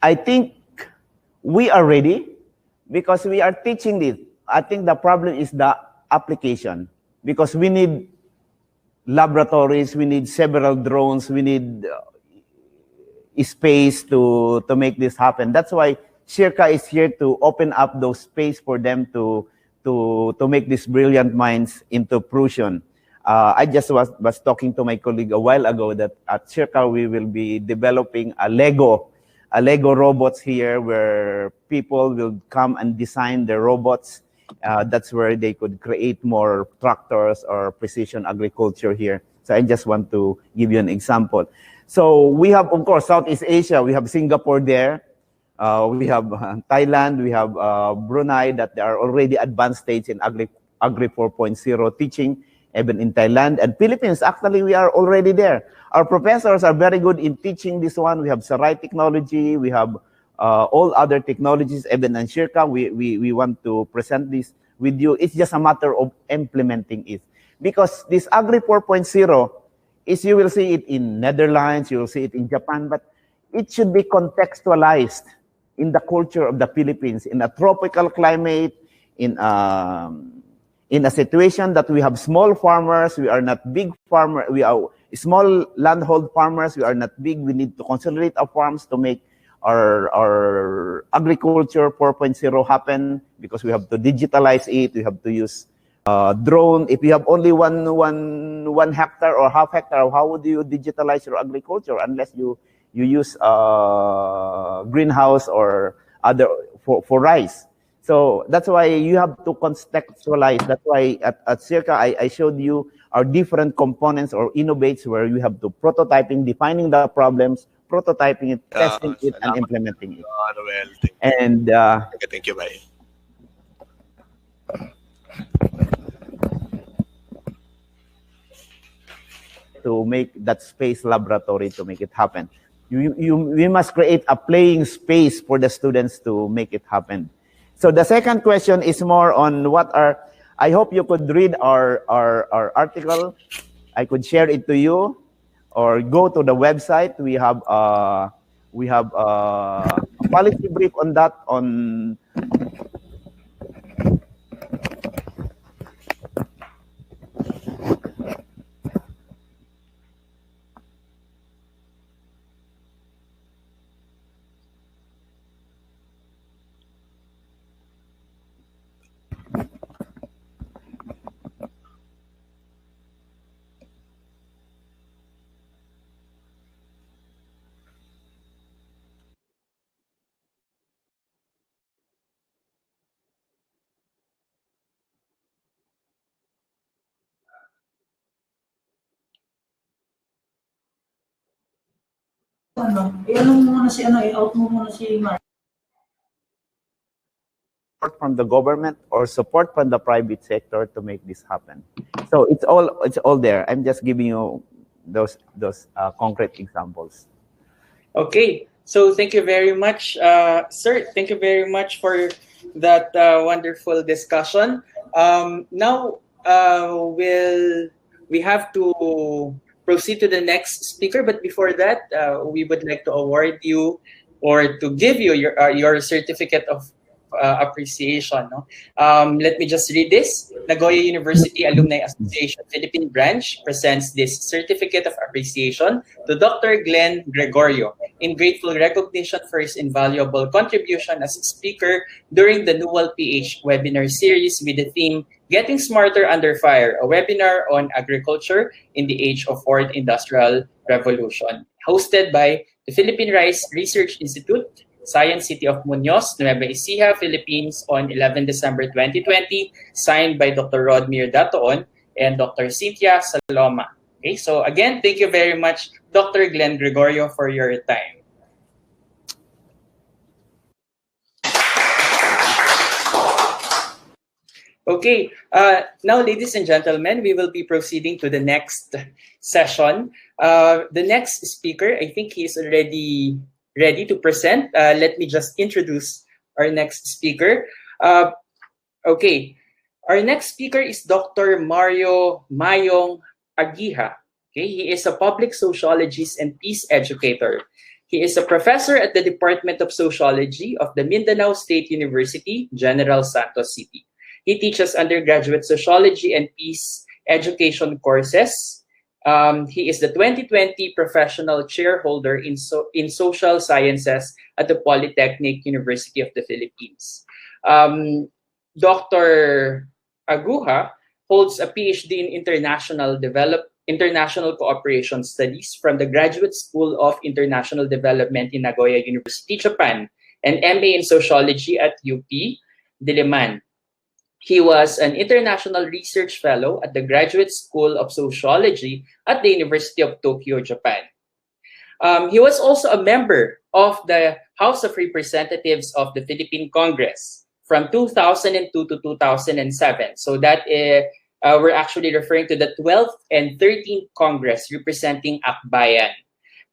I think we are ready because we are teaching this. I think the problem is the application, because we need laboratories, we need several drones, we need space to make this happen. That's why Shirka is here to open up those space for them to make these brilliant minds into fruition. I just was talking to my colleague a while ago that at Shirka we will be developing a Lego robots here, where people will come and design the robots. That's where they could create more tractors or precision agriculture here. So I just want to give you an example. So we have, of course, Southeast Asia. We have Singapore there. We have Thailand, we have Brunei, that they are already advanced stage in Agri 4.0 teaching, even in Thailand. And Philippines, actually, we are already there. Our professors are very good in teaching this one. We have Sarai technology, we have all other technologies, even in Shirka, we want to present this with you. It's just a matter of implementing it. Because this Agri 4.0 is, you will see it in Netherlands, you will see it in Japan, but it should be contextualized in the culture of the Philippines, in a tropical climate, in a situation that we have small farmers, we are not big farmers, we are small landhold farmers, we are not big, we need to consolidate our farms to make our agriculture 4.0 happen, because we have to digitalize it, we have to use drone. If you have only one hectare or half hectare, how would you digitalize your agriculture unless you use greenhouse or other for rice? So that's why you have to contextualize. That's why at Circa, I showed you our different components or innovates where you have to prototyping, defining the problems, prototyping it, testing it, and implementing it. And thank you, bye. To make that space laboratory to make it happen. We must create a playing space for the students to make it happen. So the second question is more on what are, I hope you could read our article. I could share it to you, or go to the website. We have a policy brief on that on from the government or support from the private sector to make this happen. So it's all there. I'm just giving you those concrete examples. Okay, so thank you very much, sir. Thank you very much for that wonderful discussion. Now we have to proceed to the next speaker, but before that, we would like to award you or to give you your certificate of appreciation. No? Let me just read this. Nagoya University Alumni Association Philippine Branch presents this certificate of appreciation to Dr. Glenn Gregorio in grateful recognition for his invaluable contribution as a speaker during the Newell PH webinar series with the theme Getting Smarter Under Fire, a webinar on agriculture in the age of fourth industrial revolution, hosted by the PhilRice Research Institute, Science City of Muñoz, Nueva Ecija, Philippines on 11 December 2020, signed by Dr. Rodmir Datoon and Dr. Cynthia Saloma. Okay, so again, thank you very much, Dr. Glenn Gregorio, for your time. Okay, now, ladies and gentlemen, we will be proceeding to the next session. The next speaker, I think he is already ready to present. Let me just introduce our next speaker. Okay, our next speaker is Dr. Mario Mayong Aguija. Okay, he is a public sociologist and peace educator. He is a professor at the Department of Sociology of the Mindanao State University, General Santos City. He teaches undergraduate sociology and peace education courses. He is the 2020 professional chairholder in social sciences at the Polytechnic University of the Philippines. Dr. Aguja holds a PhD in international cooperation studies from the Graduate School of International Development in Nagoya University, Japan, and MA in sociology at UP Diliman. He was an international research fellow at the Graduate School of Sociology at the University of Tokyo, Japan. He was also a member of the House of Representatives of the Philippine Congress from 2002 to 2007. So that we're actually referring to the 12th and 13th Congress representing Akbayan.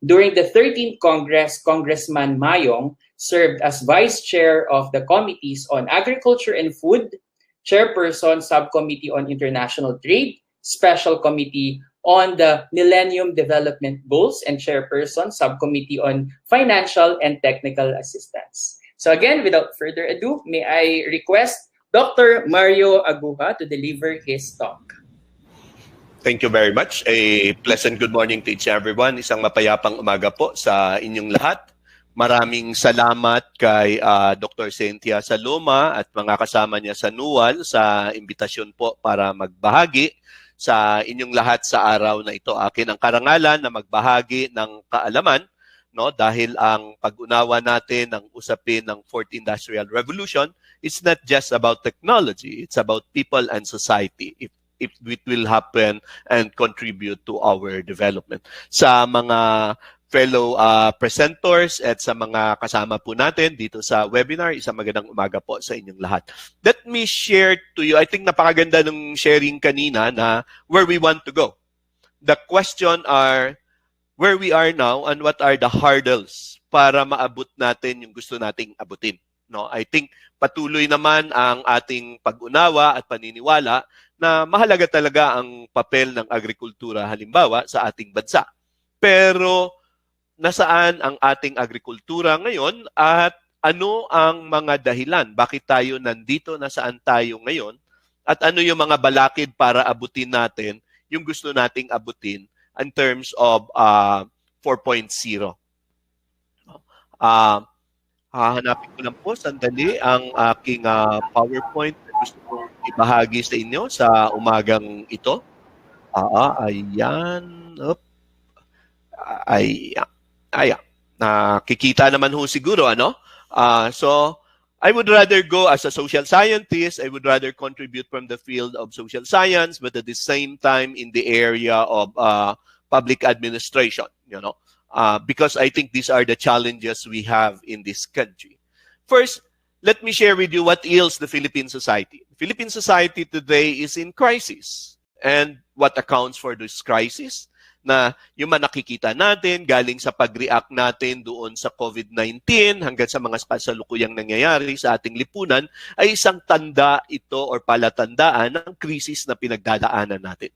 During the 13th Congress, Congressman Mayong served as Vice Chair of the Committees on Agriculture and Food, Chairperson, Subcommittee on International Trade, Special Committee on the Millennium Development Goals, and Chairperson, Subcommittee on Financial and Technical Assistance. So again, without further ado, may I request Dr. Mario Aguja to deliver his talk. Thank you very much. A pleasant good morning to each and everyone. Isang mapayapang umaga po sa inyong lahat. Maraming salamat kay Dr. Cynthia Saloma at mga kasama niya sa NUAL sa imbitasyon po para magbahagi sa inyong lahat sa araw na ito. Akin ang karangalan na magbahagi ng kaalaman, no, dahil ang pag-unawa natin ng usapin ng Fourth Industrial Revolution, it's not just about technology, it's about people and society. If it will happen and contribute to our development. Sa mga fellow presenters at sa mga kasama po natin dito sa webinar, isang magandang umaga po sa inyong lahat. Let me share to you, I think napakaganda ng sharing kanina na where we want to go. The question are, where we are now and what are the hurdles para maabot natin yung gusto nating abutin. No, I think patuloy naman ang ating pag-unawa at paniniwala na mahalaga talaga ang papel ng agrikultura halimbawa sa ating bansa. Pero nasaan ang ating agrikultura ngayon at ano ang mga dahilan? Bakit tayo nandito? Nasaan tayo ngayon? At ano yung mga balakid para abutin natin yung gusto nating abutin in terms of 4.0? Hahanapin ko lang po sandali ang aking PowerPoint na gusto kong ibahagi sa inyo sa umagang ito. Ayan. Ayan. Nakikita naman ho siguro, ano? So, I would rather go as a social scientist. I would rather contribute from the field of social science, but at the same time in the area of public administration, you know. Because I think these are the challenges we have in this country. First, let me share with you what ails the Philippine society. The Philippine society today is in crisis. And what accounts for this crisis? Na yung nakikita natin galing sa pag-react natin doon sa COVID-19 hanggang sa mga kasalukuyang nangyayari sa ating lipunan ay isang tanda ito or palatandaan ng krisis na pinagdadaanan natin.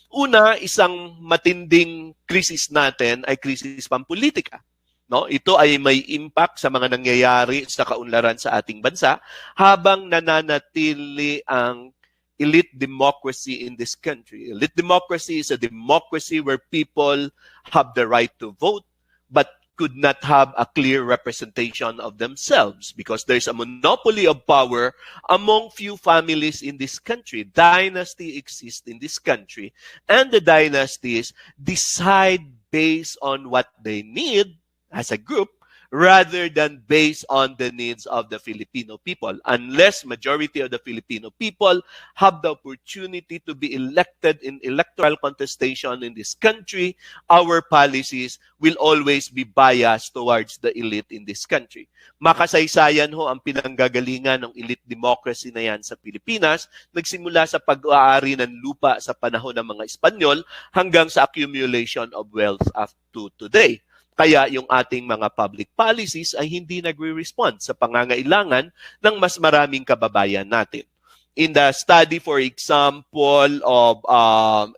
Una, isang matinding krisis natin ay krisis pampolitika. No? Ito ay may impact sa mga nangyayari sa kaunlaran sa ating bansa habang nananatili ang elite democracy in this country. Elite democracy is a democracy where people have the right to vote but could not have a clear representation of themselves because there's a monopoly of power among few families in this country. Dynasty exists in this country, and the dynasties decide based on what they need as a group rather than based on the needs of the Filipino people. Unless majority of the Filipino people have the opportunity to be elected in electoral contestation in this country, our policies will always be biased towards the elite in this country. Makasaysayan ho ang pinanggagalingan ng elite democracy na yan sa Pilipinas, nagsimula sa pag-aari ng lupa sa panahon ng mga Espanyol hanggang sa accumulation of wealth up to today. Kaya yung ating mga public policies ay hindi nagre-respond sa pangangailangan ng mas maraming kababayan natin. In the study, for example, of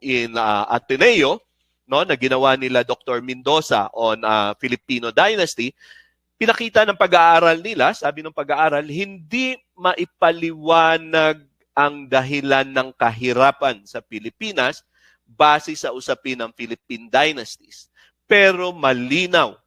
in Ateneo, no, na ginawa nila Dr. Mendoza on Filipino dynasty, pinakita ng pag-aaral nila, sabi ng pag-aaral, hindi maipaliwanag ang dahilan ng kahirapan sa Pilipinas base sa usapin ng Philippine dynasties. Pero malinaw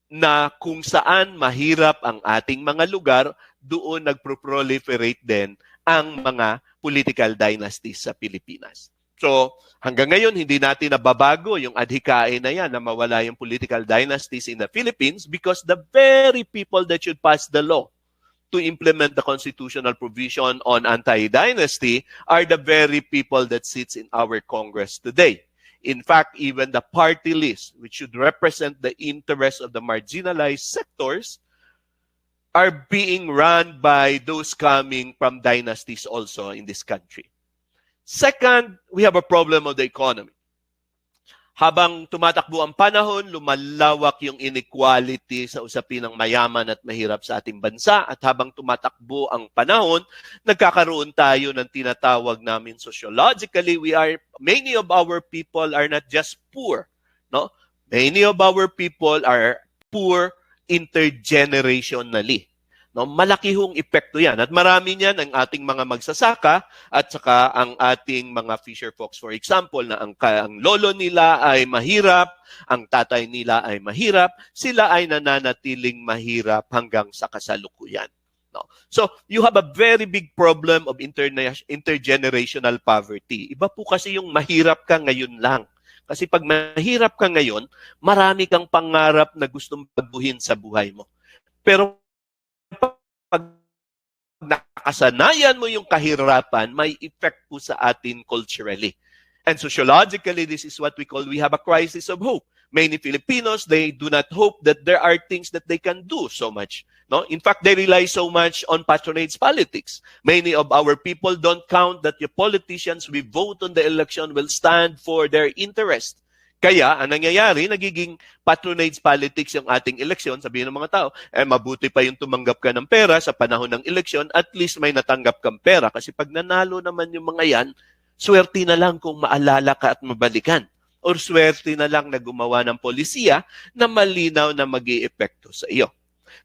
na kung saan mahirap ang ating mga lugar, doon nagpo-proliferate din ang mga political dynasties sa Pilipinas. So, hanggang ngayon, hindi natin nababago yung adhikain na yan na mawala yung political dynasties in the Philippines because the very people that should pass the law to implement the constitutional provision on anti-dynasty are the very people that sits in our Congress today. In fact, even the party list, which should represent the interests of the marginalized sectors, are being run by those coming from dynasties also in this country. Second, we have a problem of the economy. Habang tumatakbo ang panahon, lumalawak yung inequality sa usapin ng mayaman at mahirap sa ating bansa. At habang tumatakbo ang panahon, nagkakaroon tayo ng tinatawag namin sociologically, many of our people are not just poor, no? Many of our people are poor intergenerationally. No, malaki hong epekto yan. At marami niyan ang ating mga magsasaka at saka ang ating mga fisher folks. For example, na ang lolo nila ay mahirap, ang tatay nila ay mahirap, sila ay nananatiling mahirap hanggang sa kasalukuyan. No? So, you have a very big problem of intergenerational poverty. Iba po kasi yung mahirap ka ngayon lang. Kasi pag mahirap ka ngayon, marami kang pangarap na gustong pagbuhin sa buhay mo. Pero pag nakasanayan mo yung kahirapan, may effect po sa atin culturally. And sociologically, this is what we have a crisis of hope. Many Filipinos, they do not hope that there are things that they can do so much. No? In fact, they rely so much on patronage politics. Many of our people don't count that the politicians we vote on the election will stand for their interest. Kaya, ang nangyayari, nagiging patronage politics yung ating eleksyon. Sabihin ng mga tao, mabuti pa yung tumanggap ka ng pera sa panahon ng eleksyon, at least may natanggap kang pera. Kasi pag nanalo naman yung mga yan, swerte na lang kung maalala ka at mabalikan. Or swerte na lang na gumawa ng polisiya na malinaw na mag-i-epekto sa iyo.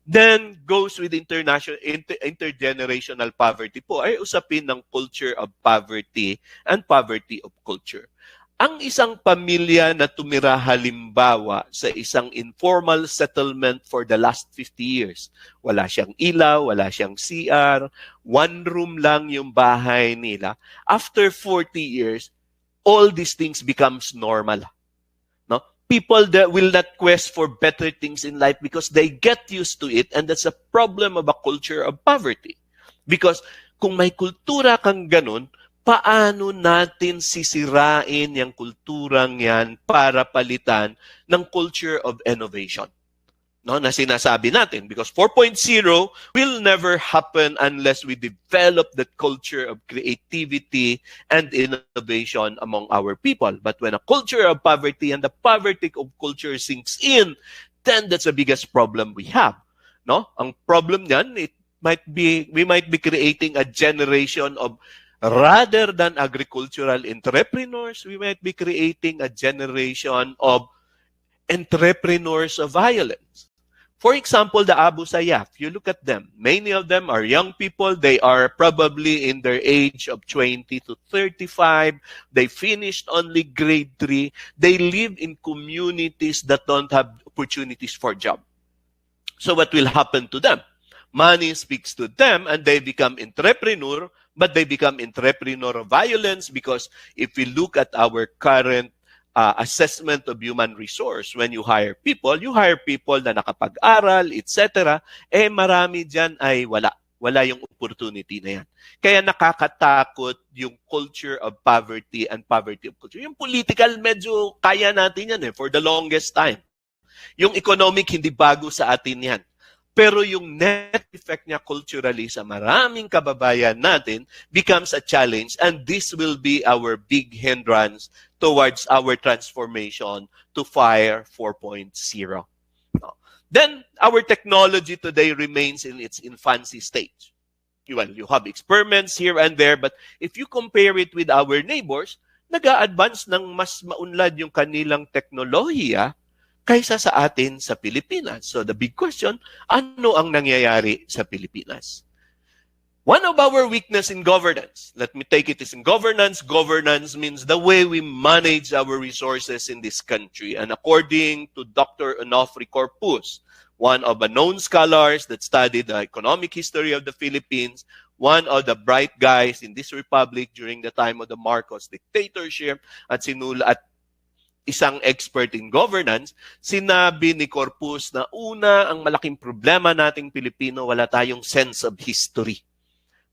Then, goes with intergenerational poverty po ay usapin ng culture of poverty and poverty of culture. Ang isang pamilya na tumira halimbawa sa isang informal settlement for the last 50 years, wala siyang ilaw, wala siyang CR, one room lang yung bahay nila, after 40 years, all these things becomes normal. No? People that will not quest for better things in life because they get used to it, and that's a problem of a culture of poverty. Because kung may kultura kang ganun, paano natin sisirain yung kulturang yan para palitan ng culture of innovation? No, na sinasabi natin, because 4.0 will never happen unless we develop that culture of creativity and innovation among our people. But when a culture of poverty and the poverty of culture sinks in, then that's the biggest problem we have. No? Ang problem niyan, we might be creating a generation of, rather than agricultural entrepreneurs, we might be creating a generation of entrepreneurs of violence. For example, the Abu Sayyaf, you look at them. Many of them are young people. They are probably in their age of 20 to 35. They finished only grade 3. They live in communities that don't have opportunities for job. So what will happen to them? Money speaks to them and they become entrepreneur, but they become entrepreneur of violence because if we look at our current assessment of human resource, when you hire people na nakapag-aral, etc., marami dyan ay wala. Wala yung opportunity na yan. Kaya nakakatakot yung culture of poverty and poverty of culture. Yung political, medyo kaya natin yan for the longest time. Yung economic, hindi bago sa atin yan. Pero yung net effect niya culturally sa maraming kababayan natin becomes a challenge, and this will be our big hindrance towards our transformation to FIRE 4.0. Then, our technology today remains in its infancy stage. Well, you have experiments here and there, but if you compare it with our neighbors, nag-a-advance ng mas maunlad yung kanilang teknolohiya kaysa sa atin sa Pilipinas. So the big question, ano ang nangyayari sa Pilipinas? One of our weakness in governance, let me take it as in governance. Governance means the way we manage our resources in this country. And according to Dr. Onofre Corpus, one of the known scholars that studied the economic history of the Philippines, one of the bright guys in this republic during the time of the Marcos dictatorship, at isang expert in governance, sinabi ni Corpus na una, ang malaking problema nating Pilipino, wala tayong sense of history.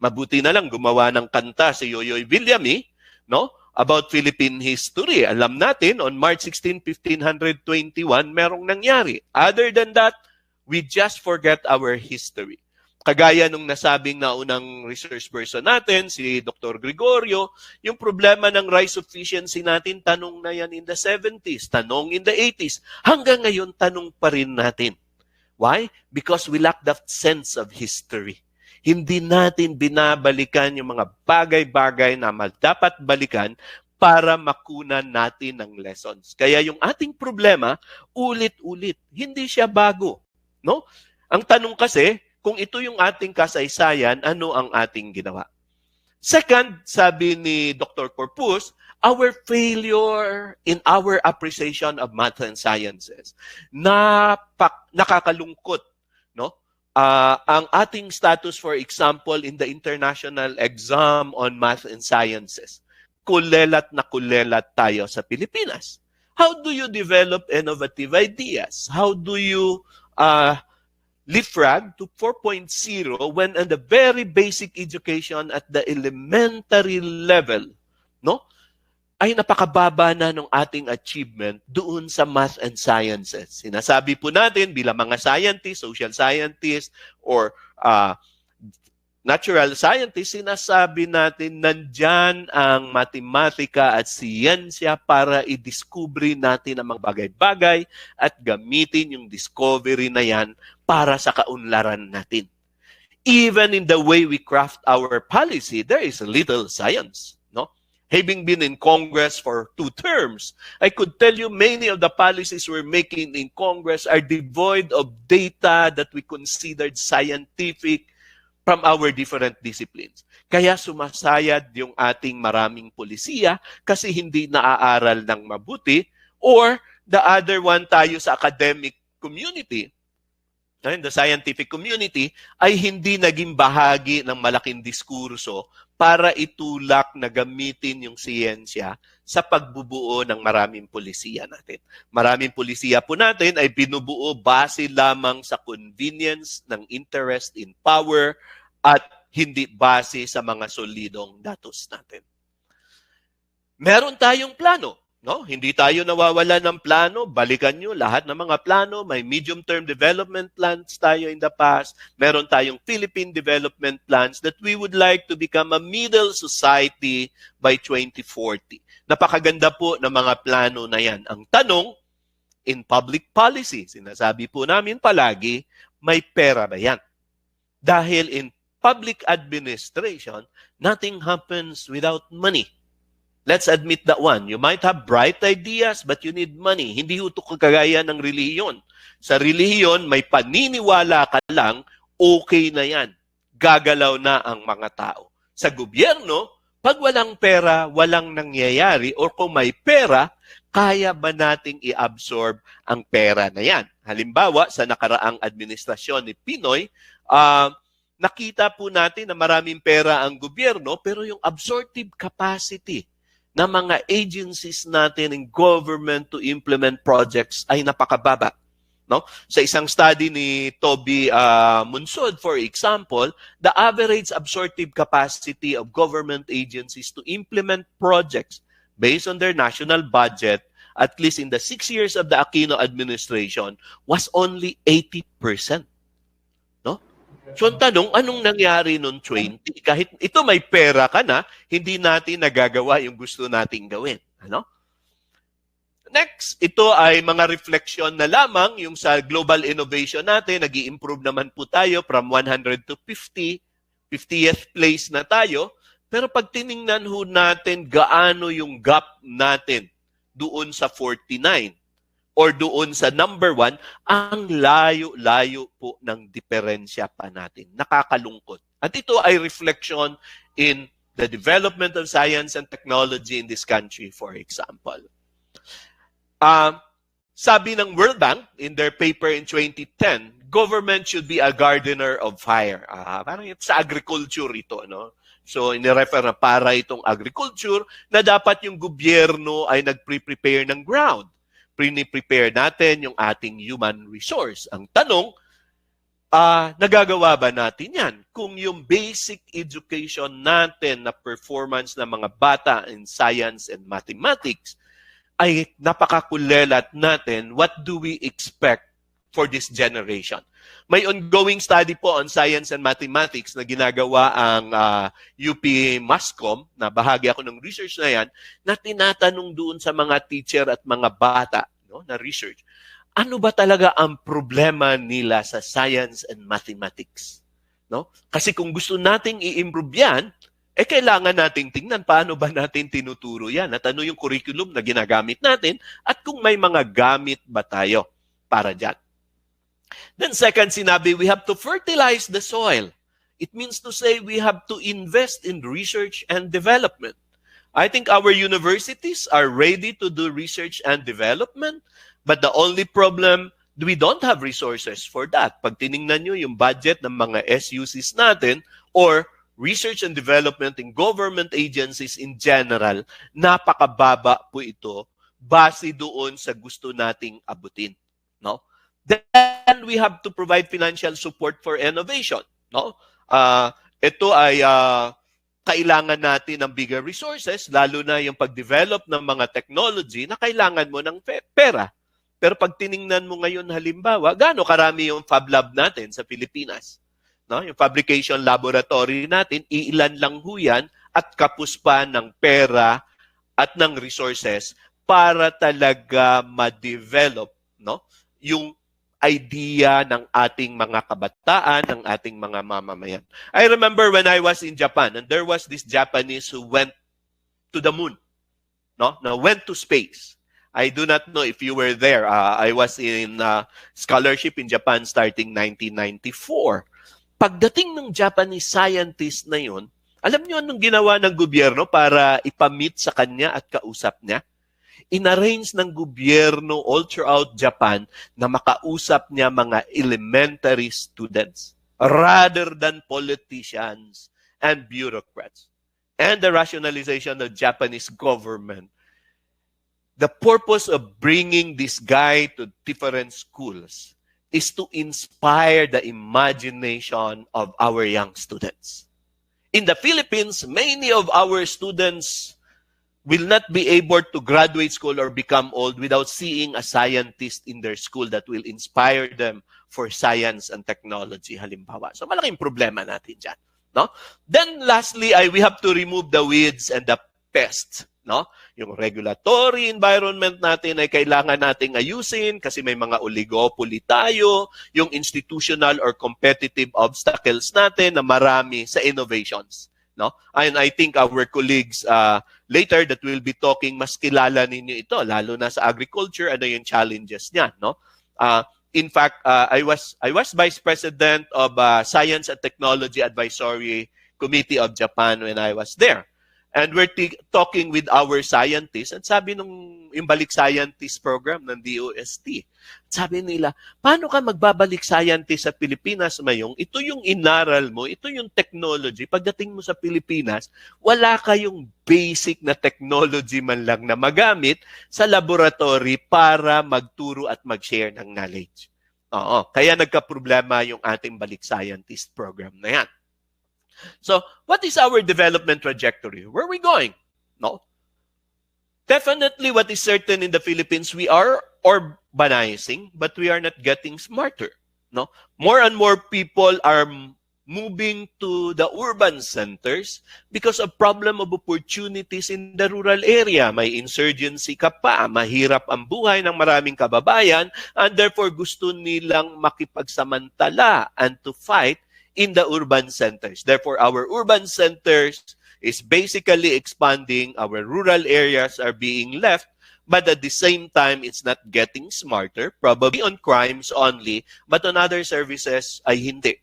Mabuti na lang gumawa ng kanta si Yoyoy Villami, no? About Philippine history. Alam natin, on March 16, 1521, merong nangyari. Other than that, we just forget our history. kagaya nung nasabing naunang research person natin, si Dr. Gregorio, yung problema ng rice sufficiency natin, tanong na yan in the 70s, tanong in the 80s. Hanggang ngayon, tanong pa rin natin. Why? Because we lack that sense of history. Hindi natin binabalikan yung mga bagay-bagay na dapat balikan para makunan natin ng lessons. Kaya yung ating problema, ulit-ulit. Hindi siya bago. No? Ang tanong kasi, kung ito yung ating kasaysayan, ano ang ating ginawa? Second, sabi ni Dr. Corpus, our failure in our appreciation of math and sciences. Nakakalungkot, no? Ang ating status, for example, in the international exam on math and sciences. Kulelat na kulelat tayo sa Pilipinas. How do you develop innovative ideas? How do you leapfrog to 4.0 when in the very basic education at the elementary level, no, ay napakababa na ng ating achievement doon sa math and sciences. Sinasabi po natin bilang mga scientists, social scientists, or natural scientists, sinasabi natin nandyan ang matematika at siyensya para i-discovery natin ang mga bagay-bagay at gamitin yung discovery na yan para sa kaunlaran natin. Even in the way we craft our policy, there is little science. No? Having been in Congress for 2 terms, I could tell you many of the policies we're making in Congress are devoid of data that we considered scientific from our different disciplines. Kaya sumasayad yung ating maraming polisiya kasi hindi naaaral ng mabuti, or the other one tayo sa academic community, in the scientific community, ay hindi naging bahagi ng malaking diskurso para itulak na gamitin yung siyensya sa pagbubuo ng maraming polisiya natin. Maraming polisiya po natin ay binubuo base lamang sa convenience ng interest in power at hindi base sa mga solidong datos natin. Meron tayong plano. No? Hindi tayo nawawala ng plano. Balikan nyo lahat ng mga plano. May medium-term development plans tayo in the past. Meron tayong Philippine development plans that we would like to become a middle society by 2040. Napakaganda po ng mga plano na yan. Ang tanong, in public policy, sinasabi po namin palagi, may pera ba yan? Dahil in public administration, nothing happens without money. Let's admit that one. You might have bright ideas, but you need money. Hindi ito kagaya ng relihiyon. Sa relihiyon, may paniniwala ka lang, okay na yan. Gagalaw na ang mga tao. Sa gobyerno, pag walang pera, walang nangyayari, or kung may pera, kaya ba nating i-absorb ang pera na yan? Halimbawa, sa nakaraang administrasyon ni Pinoy, nakita po natin na maraming pera ang gobyerno, pero yung absorptive capacity na mga agencies natin in government to implement projects ay napakababa. No? Sa isang study ni Toby Munsod, for example, the average absorptive capacity of government agencies to implement projects based on their national budget, at least in the 6 years of the Aquino administration, was only 80%. No? So, ang tanong, anong nangyari noong 20? Kahit ito may pera ka na, hindi natin nagagawa yung gusto nating gawin. Ano? Next, ito ay mga reflection na lamang yung sa global innovation natin. Nag-i-improve naman po tayo from 100 to 50. 50th place na tayo. Pero pag tiningnan ho natin gaano yung gap natin doon sa 49 or doon sa number 1, ang layo-layo po ng diferensya pa natin. Nakakalungkot. At ito ay reflection in the development of science and technology in this country, for example. Sabi ng World Bank in their paper in 2010, government should be a gardener of fire. Parang sa agriculture ito, no? So, inirefer na para itong agriculture na dapat yung gobyerno ay nag-prepare ng ground. Prepare natin yung ating human resource. Ang tanong, nagagawa ba natin yan? Kung yung basic education natin na performance ng mga bata in science and mathematics ay napakakulelat natin, what do we expect for this generation. May ongoing study po on science and mathematics na ginagawa ang UP Mascom, na bahagi ako ng research na yan, na tinatanong doon sa mga teacher at mga bata, no, na research. Ano ba talaga ang problema nila sa science and mathematics? No? Kasi kung gusto nating i-improve yan, kailangan nating tingnan paano ba natin tinuturo yan at ano yung curriculum na ginagamit natin at kung may mga gamit ba tayo para dyan. Then second, sinabi, we have to fertilize the soil. It means to say we have to invest in research and development. I think our universities are ready to do research and development, but the only problem, we don't have resources for that. Pag tiningnan nyo yung budget ng mga SUCs natin or research and development in government agencies in general, napakababa po ito base doon sa gusto nating abutin. No? Then we have to provide financial support for innovation. No? Ito ay kailangan natin ng bigger resources, lalo na yung pag-develop ng mga technology na kailangan mo ng pera. Pero pag tiningnan mo ngayon, halimbawa, gaano karami yung Fab Lab natin sa Pilipinas? No? Yung fabrication laboratory natin, iilan lang ho yan at kapos pa ng pera at ng resources para talaga ma-develop, no, yung idea ng ating mga kabataan, ng ating mga mamamayan. I remember when I was in Japan and there was this Japanese who went to the moon, no, went to space. I do not know if you were there. I was in scholarship in Japan starting 1994. Pagdating ng Japanese scientist na yun, alam niyo anong ginawa ng gobyerno para ipamit sa kanya at kausap niya? In-arrange ng gobyerno all throughout Japan na makausap niya mga elementary students rather than politicians and bureaucrats. And the rationalization of Japanese government. The purpose of bringing this guy to different schools is to inspire the imagination of our young students. In the Philippines, many of our students will not be able to graduate school or become old without seeing a scientist in their school that will inspire them for science and technology, halimbawa. So malaking problema natin dyan. No? Then lastly, we have to remove the weeds and the pests. No? Yung regulatory environment natin ay kailangan nating ayusin kasi may mga oligopoly tayo, yung institutional or competitive obstacles natin na marami sa innovations. No? And I think our colleagues later that will be talking, mas kilala ninyo ito, lalo na sa agriculture, ano yung challenges niya. No? In fact, I was Vice President of Science and Technology Advisory Committee of Japan when I was there. And we're talking with our scientists. At sabi nung Imbalik Scientist program ng DOST, sabi nila, paano ka magbabalik scientist sa Pilipinas, Mayong? Ito yung inaral mo, ito yung technology. Pagdating mo sa Pilipinas, wala kayong basic na technology man lang na magamit sa laboratory para magturo at mag-share ng knowledge. Oo, kaya nagka-problema yung ating Balik Scientist program na yan. So, what is our development trajectory? Where are we going? No? Definitely, what is certain in the Philippines, we are urbanizing, but we are not getting smarter. No? More and more people are moving to the urban centers because of problem of opportunities in the rural area. May insurgency ka pa, mahirap ang buhay ng maraming kababayan, and therefore gusto nilang makipagsamantala and to fight in the urban centers. Therefore, our urban centers is basically expanding. Our rural areas are being left, but at the same time, it's not getting smarter, probably on crimes only, but on other services ay hindi.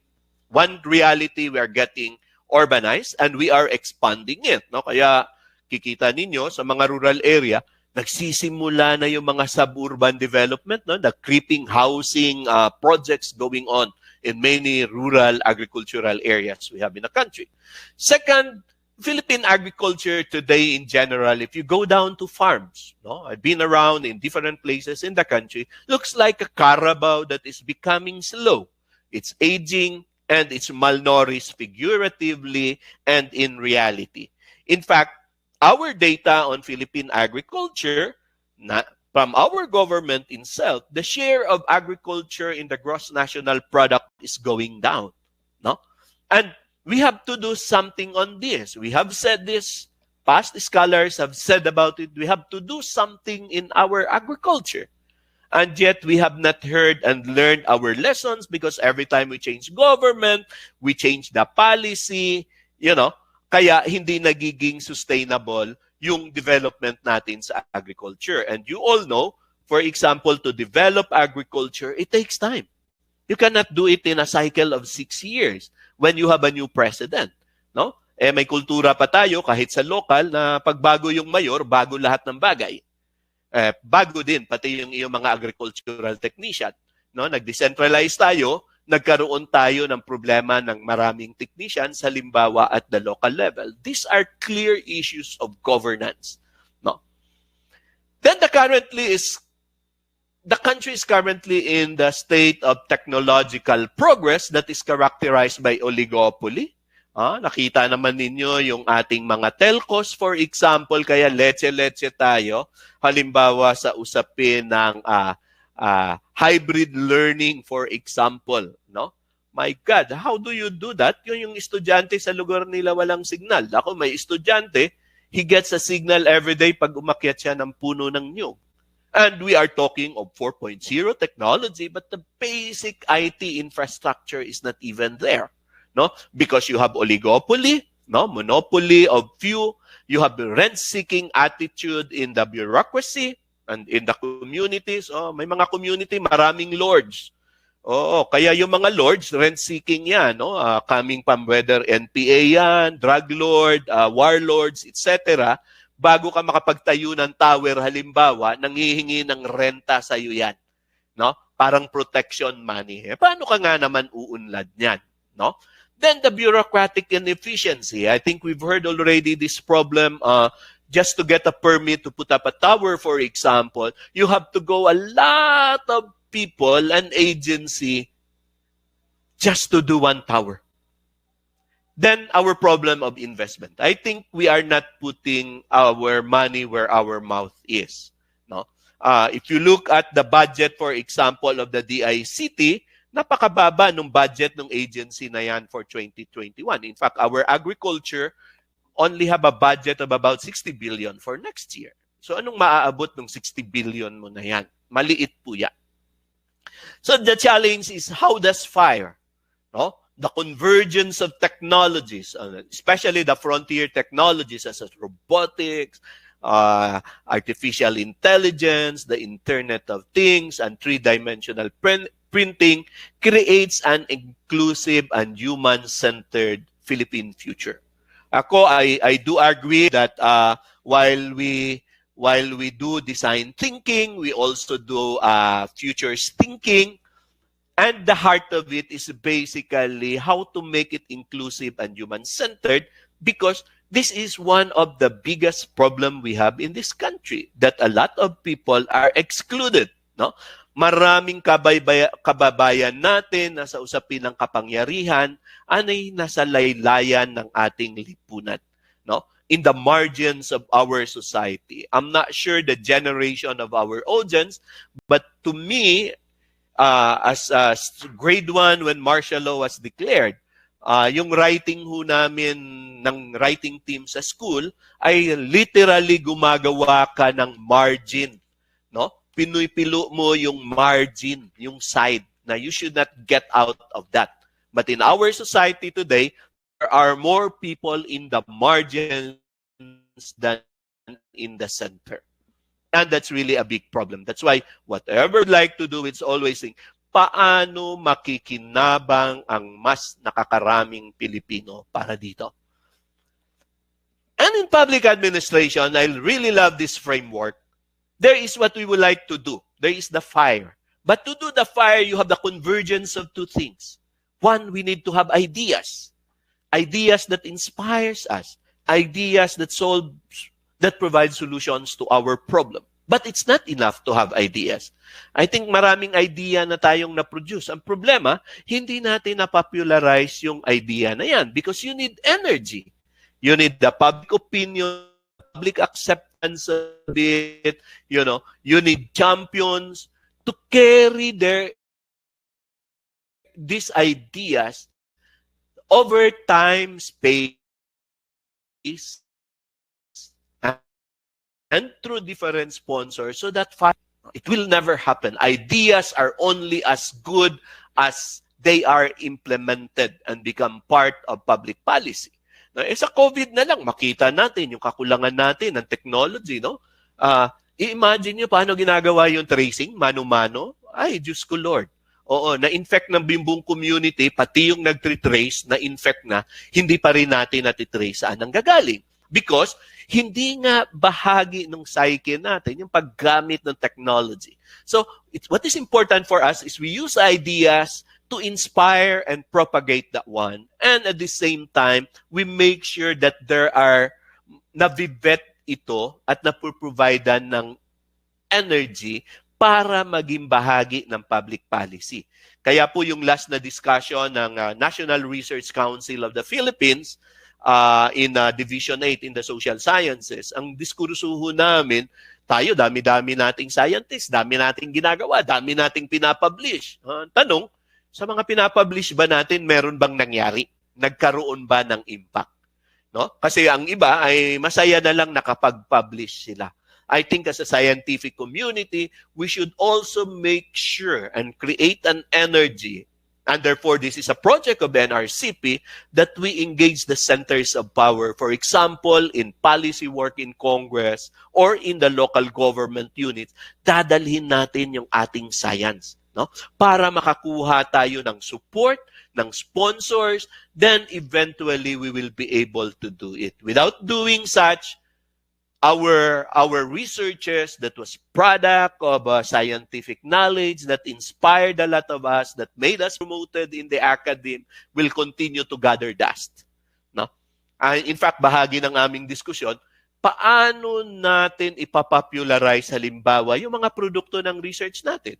One reality, we are getting urbanized and we are expanding it. No? Kaya kikita ninyo sa mga rural area, nagsisimula na yung mga suburban development, no? The creeping housing projects going on in many rural agricultural areas we have in the country. Second, Philippine agriculture today in general, if you go down to farms, no, I've been around in different places in the country, looks like a carabao that is becoming slow. It's aging and it's malnourished figuratively and in reality. In fact, our data on Philippine agriculture, from our government itself, the share of agriculture in the gross national product is going down. No? And we have to do something on this. We have said this. Past scholars have said about it. We have to do something in our agriculture. And yet we have not heard and learned our lessons because every time we change government, we change the policy, kaya hindi nagiging sustainable yung development natin sa agriculture. And you all know, for example, to develop agriculture, it takes time. You cannot do it in a cycle of 6 years when you have a new president. No? May kultura pa tayo kahit sa local na pagbago yung mayor, bago lahat ng bagay. Bago din pati yung iyong mga agricultural technician. No? Nag-decentralize tayo, nagkaroon tayo ng problema ng maraming technicians, halimbawa at the local level. These are clear issues of governance. No? Then the country is currently in the state of technological progress that is characterized by oligopoly. Nakita naman ninyo yung ating mga telcos, for example, kaya letse-letse tayo, halimbawa sa usapin ng hybrid learning, for example. No? My God, how do you do that? Yung estudyante sa lugar nila walang signal. Ako, may estudyante, he gets a signal every day pag umakyat siya ng puno ng nyug. And we are talking of 4.0 technology, but the basic IT infrastructure is not even there. No? Because you have oligopoly, no? Monopoly of few, you have the rent-seeking attitude in the bureaucracy and in the communities. May mga community, maraming lords. Kaya yung mga lords, rent-seeking yan. No? Coming from whether NPA yan, drug lord, warlords, etc., bago ka makapagtayo ng tower, halimbawa, nanghihingi ng renta sa iyo yan. No? Parang protection money. Paano ka nga naman uunlad niyan? No? Then the bureaucratic inefficiency. I think we've heard already this problem. Just to get a permit to put up a tower, for example, you have to go a lot of people and agency just to do one tower. Then our problem of investment. I think we are not putting our money where our mouth is. No? If you look at the budget, for example, of the DICT, napakababa nung budget ng agency na yan for 2021. In fact, our agriculture only have a budget of about 60 billion for next year. So anong maaabot ng 60 billion mo na yan? Maliit po yan. So the challenge is how does fire, no? The convergence of technologies, especially the frontier technologies such as robotics, artificial intelligence, the Internet of Things, and three-dimensional printing creates an inclusive and human-centered Philippine future. Ako, I do agree that while we do design thinking, we also do futures thinking. And the heart of it is basically how to make it inclusive and human-centered, because this is one of the biggest problem we have in this country, that a lot of people are excluded. No? Maraming kababayan natin na sa usapin ng kapangyarihan ay nasa laylayan ng ating lipunan. No? In the margins of our society. I'm not sure the generation of our audience, but to me, as grade 1 when martial law was declared, yung writing ho namin ng writing team sa school ay literally gumagawa ka ng margin. No? Pinupilo mo yung margin, yung side, na you should not get out of that. But in our society today, there are more people in the margins than in the center. And that's really a big problem. That's why whatever we'd like to do, it's always think, paano makikinabang ang mas nakakaraming Pilipino para dito? And in public administration, I really love this framework. There is what we would like to do. There is the fire. But to do the fire, you have the convergence of two things. One, we need to have ideas. Ideas that inspires us. Ideas that provide solutions to our problem. But it's not enough to have ideas. I think maraming idea na tayong na-produce. Ang problema, hindi natin na-popularize yung idea na yan because you need energy. You need the public opinion, public acceptance. advance a bit, you need champions to carry these ideas over time, space, and through different sponsors so that it will never happen. Ideas are only as good as they are implemented and become part of public policy. Sa COVID na lang, makita natin yung kakulangan natin ng technology, no? I-imagine nyo paano ginagawa yung tracing, mano-mano. Ay, Diyos ko Lord. Oo, na-infect ng bimbong community, pati yung nag-trace, na-infect na, hindi pa rin natin natitrace saan ang gagaling. Because hindi nga bahagi ng psyche natin yung paggamit ng technology. So, what is important for us is we use ideas to inspire and propagate that one. And at the same time, we make sure that there are nabivet ito at napoprovidean ng energy para maging bahagi ng public policy. Kaya po yung last na discussion ng National Research Council of the Philippines in Division 8 in the Social Sciences, ang diskursuho namin, tayo, dami-dami nating scientists, dami nating ginagawa, dami nating pinapublish. Tanong, sa mga pinapublish ba natin, meron bang nangyari? Nagkaroon ba ng impact? No? Kasi ang iba ay masaya na lang nakapag-publish sila. I think as a scientific community, we should also make sure and create an energy, and therefore this is a project of NRCP, that we engage the centers of power. For example, in policy work in Congress or in the local government units, dadalhin natin yung ating science, no? Para makakuha tayo ng support, ng sponsors, then eventually we will be able to do it. Without doing such, our researches that was product of scientific knowledge that inspired a lot of us, that made us promoted in the academe, will continue to gather dust. No? In fact, bahagi ng aming diskusyon, paano natin ipapopularize halimbawa yung mga produkto ng research natin?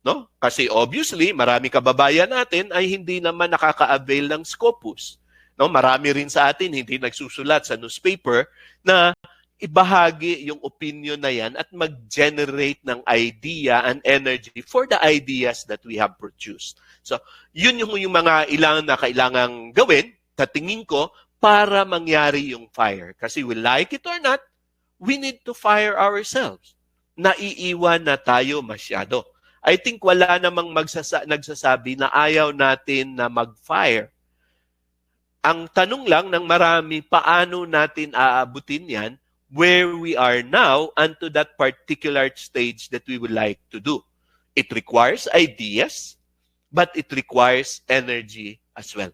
No? Kasi obviously, marami kababayan natin ay hindi naman nakaka-avail ng Scopus. No? Marami rin sa atin hindi nagsusulat sa newspaper na ibahagi yung opinion na yan at mag-generate ng idea and energy for the ideas that we have produced. So, yun yung mga ilang na kailangang gawin, tatingin ko, para mangyari yung fire. Kasi we like it or not, we need to fire ourselves. Naiiwan na tayo masyado. I think wala namang nagsasabi na ayaw natin na mag-fire. Ang tanong lang ng marami, paano natin aabutin yan where we are now and to that particular stage that we would like to do. It requires ideas, but it requires energy as well.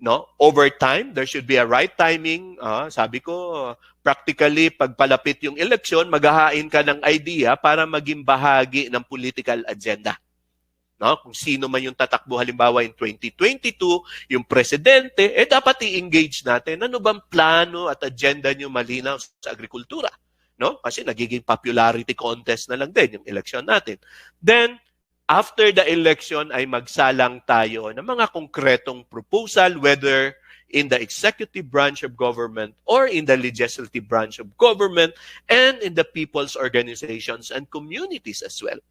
No? Over time, there should be a right timing. Sabi ko, practically, pag palapit yung eleksyon, maghahain ka ng idea para maging bahagi ng political agenda. No? Kung sino man yung tatakbo halimbawa in 2022, yung presidente, dapat i-engage natin. Ano bang plano at agenda nyo malinaw sa agrikultura? No? Kasi nagiging popularity contest na lang din yung election natin. Then, after the election ay magsalang tayo ng mga konkretong proposal, whether in the executive branch of government or in the legislative branch of government and in the people's organizations and communities as well.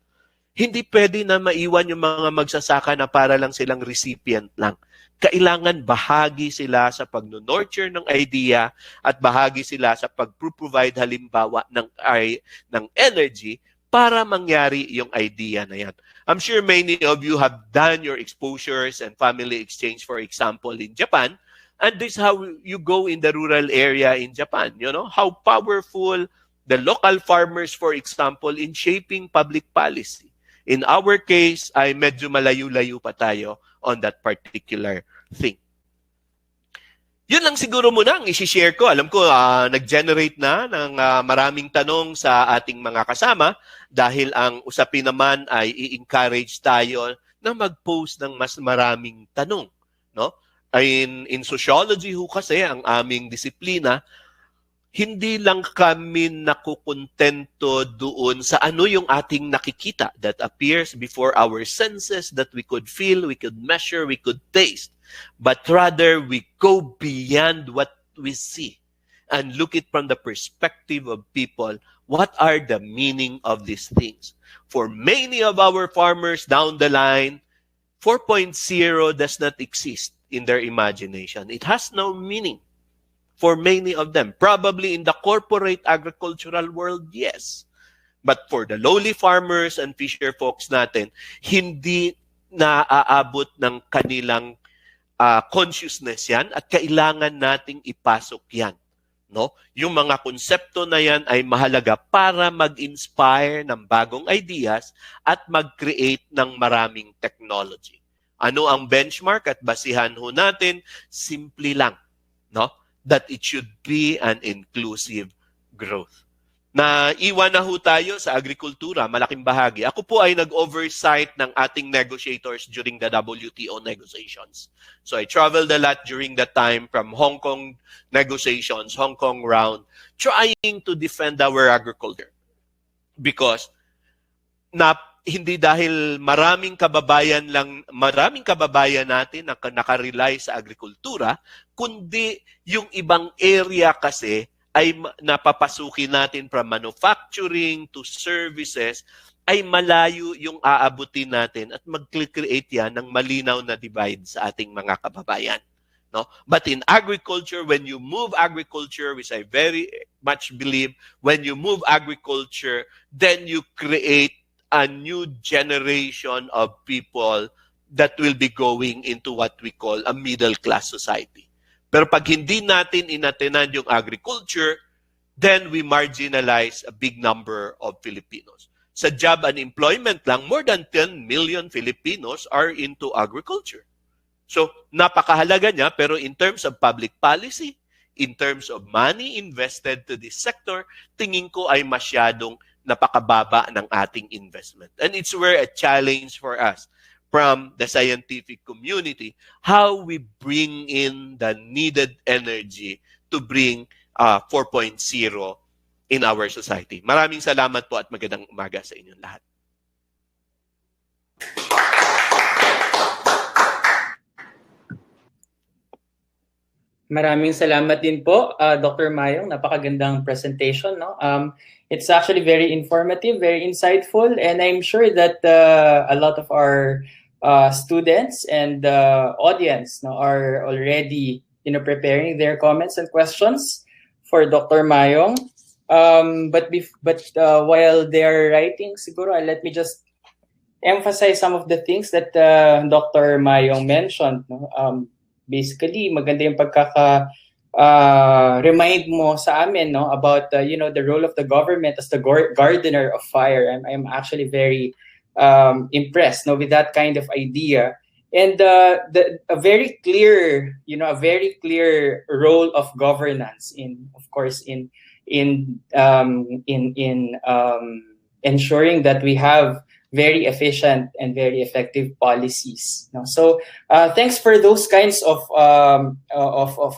Hindi pwede na maiwan yung mga magsasaka na para lang silang recipient lang. Kailangan bahagi sila sa pag-nurture ng idea at bahagi sila sa pag-provide halimbawa ng energy para mangyari yung idea na yan. I'm sure many of you have done your exposures and family exchange, for example, in Japan. And this is how you go in the rural area in Japan. You know, how powerful the local farmers, for example, in shaping public policy. In our case, ay medyo malayo-layo pa tayo on that particular thing. Yun lang siguro muna ang isi-share ko. Alam ko, nag-generate na ng maraming tanong sa ating mga kasama dahil ang usapin naman ay i-encourage tayo na mag-post ng mas maraming tanong. No? In sociology ho kasi, ang aming disiplina, hindi lang kami nakukontento doon sa ano yung ating nakikita that appears before our senses that we could feel, we could measure, we could taste. But rather, we go beyond what we see. and look it from the perspective of people. What are the meaning of these things? For many of our farmers down the line, 4.0 does not exist in their imagination. It has no meaning for many of them. Probably in the corporate agricultural world, yes. But for the lowly farmers and fisher folks natin, hindi naaabot ng kanilang consciousness yan at kailangan nating ipasok yan. No? Yung mga konsepto na yan ay mahalaga para mag-inspire ng bagong ideas at mag-create ng maraming technology. Ano ang benchmark at basihan ho natin? Simple lang, no? That it should be an inclusive growth. Na iwan na ho tayo sa agrikultura, malaking bahagi. Ako po ay nag-oversight ng ating negotiators during the WTO negotiations. So I traveled a lot during that time from Hong Kong negotiations, Hong Kong round, trying to defend our agriculture. Because hindi dahil maraming kababayan natin na nakarely sa agrikultura, kundi yung ibang area kasi ay napapasukin natin from manufacturing to services, ay malayo yung aabutin natin at mag-create yan ng malinaw na divide sa ating mga kababayan. No? But in agriculture, when you move agriculture, which I very much believe, when you move agriculture, then you create a new generation of people that will be going into what we call a middle-class society. Pero pag hindi natin inatenan yung agriculture, then we marginalize a big number of Filipinos. Sa job and employment lang, more than 10 million Filipinos are into agriculture. So, napakahalaga niya, pero in terms of public policy, in terms of money invested to this sector, tingin ko ay masyadong napakababa ng ating investment. And it's where a challenge for us from the scientific community, how we bring in the needed energy to bring 4.0 in our society. Maraming salamat po at magandang umaga sa inyong lahat. Maraming salamat din po, Dr. Mayong. Napakagandang presentation. No? It's actually very informative, very insightful, and I'm sure that a lot of our students and audience are already preparing their comments and questions for Dr. Mayong. But while they're writing, siguro, let me just emphasize some of the things that Dr. Mayong mentioned. No? Basically, maganda yung remind mo sa amin, no, about the role of the government as the gardener of fire. I'm actually very impressed, no, with that kind of idea, and a very clear role of governance of course in ensuring that we have very efficient and very effective policies. No? So thanks for those kinds of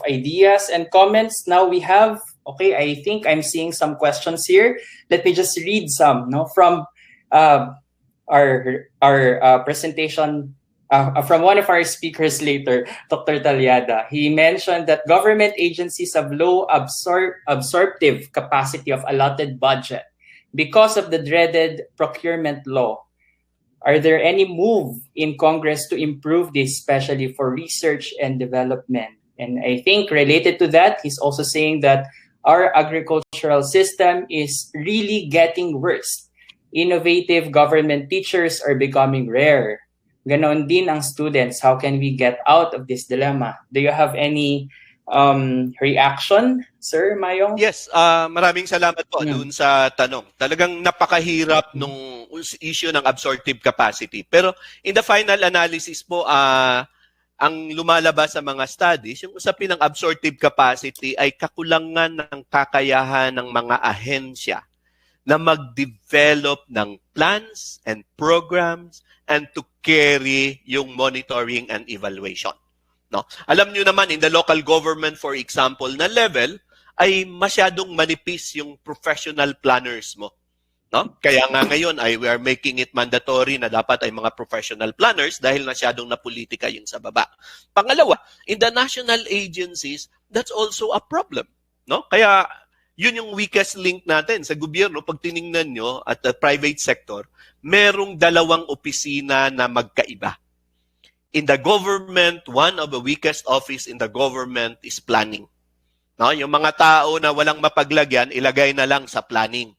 ideas and comments. Now we have, I think I'm seeing some questions here. Let me just read some, no, from our presentation from one of our speakers later, Dr. Talyada. He mentioned that government agencies have low absorptive capacity of allotted budget because of the dreaded procurement law. Are there any move in Congress to improve this, especially for research and development? And I think related to that, he's also saying that our agricultural system is really getting worse. Innovative government teachers are becoming rare. Ganon din ang students. How can we get out of this dilemma? Do you have any reaction, Sir Mayong? Yes, maraming salamat po doon sa tanong. Talagang napakahirap nung issue ng absorptive capacity. Pero in the final analysis po, ang lumalabas sa mga studies, yung usapin ng absorptive capacity ay kakulangan ng kakayahan ng mga ahensya na mag-develop ng plans and programs and to carry yung monitoring and evaluation. No? Alam nyo naman, in the local government, for example, na level, ay masyadong manipis yung professional planners mo. No? Kaya nga ngayon, we are making it mandatory na dapat ay mga professional planners dahil masyadong napolitika yung sa baba. Pangalawa, in the national agencies, that's also a problem. no? Kaya yun yung weakest link natin sa gobyerno. Pag tiningnan nyo at the private sector, merong dalawang opisina na magkaiba. In the government, one of the weakest office in the government is planning. No? Yung mga tao na walang mapaglagyan, ilagay na lang sa planning.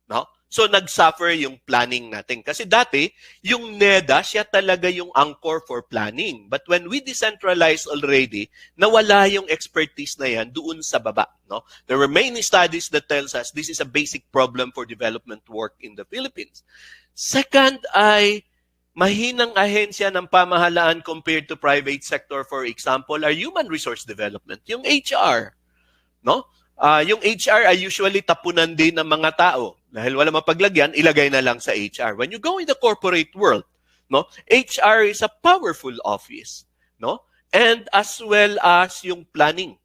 No? So, nag-suffer yung planning natin. Kasi dati, yung NEDA, siya talaga yung anchor for planning. But when we decentralized already, nawala yung expertise na yan doon sa baba. No? There were many studies that tells us this is a basic problem for development work in the Philippines. Second ay mahinang ahensya ng pamahalaan compared to private sector. For example, are human resource development, yung HR. No? Yung HR ay usually tapunan din ng mga tao. Dahil wala mapaglagyan, ilagay na lang sa HR. When you go in the corporate world, no, HR is a powerful office, no? And as well as yung planning.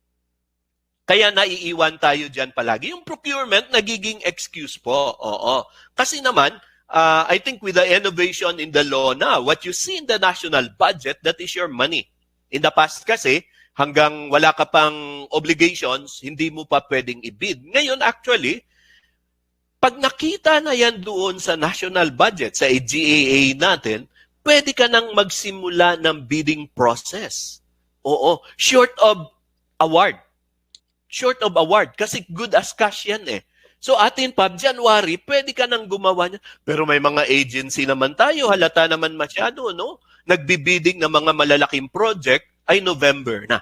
Kaya naiiwan tayo dyan palagi. Yung procurement, nagiging excuse po. Oo. Kasi naman, I think with the innovation in the law na, what you see in the national budget, that is your money. In the past kasi, hanggang wala ka pang obligations, hindi mo pa pwedeng i-bid. Ngayon, actually, pag nakita na yan doon sa national budget, sa GAA natin, pwede ka nang magsimula ng bidding process. Oo, short of award. Short of award, kasi good as cash yan eh. So atin pa, January, pwede ka nang gumawa niya. Pero may mga agency naman tayo, halata naman masyado, no? Nagbibidding ng mga malalaking project ay November na.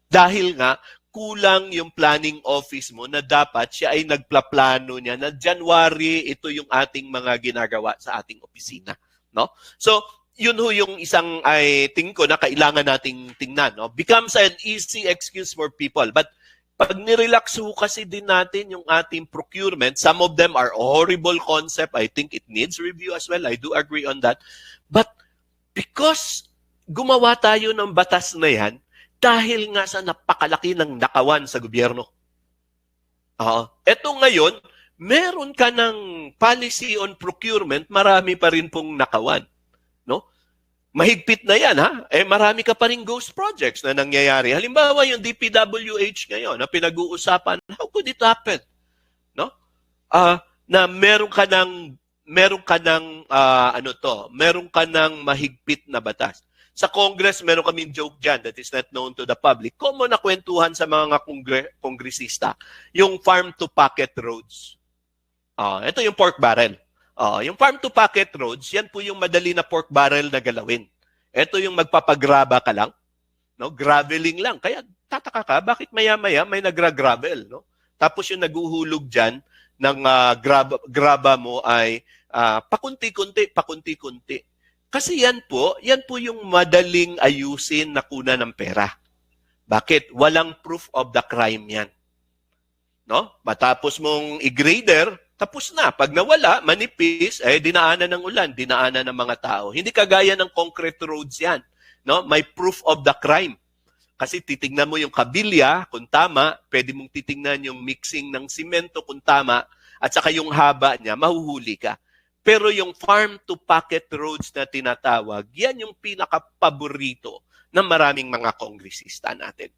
Dahil nga, kulang yung planning office mo na dapat siya ay nagplaplano niya na January, ito yung ating mga ginagawa sa ating opisina. No? So, yun ho yung isang I think ko na kailangan nating tingnan. No? Becomes an easy excuse for people. But pag nirelax ho kasi din natin yung ating procurement, some of them are horrible concept. I think it needs review as well. I do agree on that. But because gumawa tayo ng batas na yan, dahil nga sa napakalaki ng nakawan sa gobyerno. Eto ngayon, meron ka ng policy on procurement, marami pa rin pong nakawan. No? Mahigpit na yan, ha? Marami ka pa rin ghost projects na nangyayari. Halimbawa, yung DPWH ngayon na pinag-uusapan, how could it happen? No? Na meron ka ng mahigpit na batas. Sa Congress, meron kaming joke dyan that is not known to the public. Common na kwentuhan sa mga kongresista, yung farm-to-pocket roads. Ito yung pork barrel. Yung farm-to-pocket roads, yan po yung madali na pork barrel na galawin. Ito yung magpapagraba ka lang. No? Graveling lang. Kaya tataka ka, bakit maya-maya may nagra-gravel? No? Tapos yung naguhulog dyan ng graba mo ay pakunti-kunti. Kasi yan po yung madaling ayusin na kuna ng pera. Bakit? Walang proof of the crime yan. No? Matapos mong i-grader, tapos na. Pag nawala, manipis, dinaanan ng ulan, dinaanan ng mga tao. Hindi kagaya ng concrete roads yan. No? May proof of the crime. Kasi titingnan mo yung kabilya, kung tama, pwede mong titingnan yung mixing ng simento, kung tama, at saka yung haba niya, mahuhuli ka. Pero yung farm-to-pocket roads na tinatawag, yan yung pinaka-paborito ng maraming mga kongresista natin.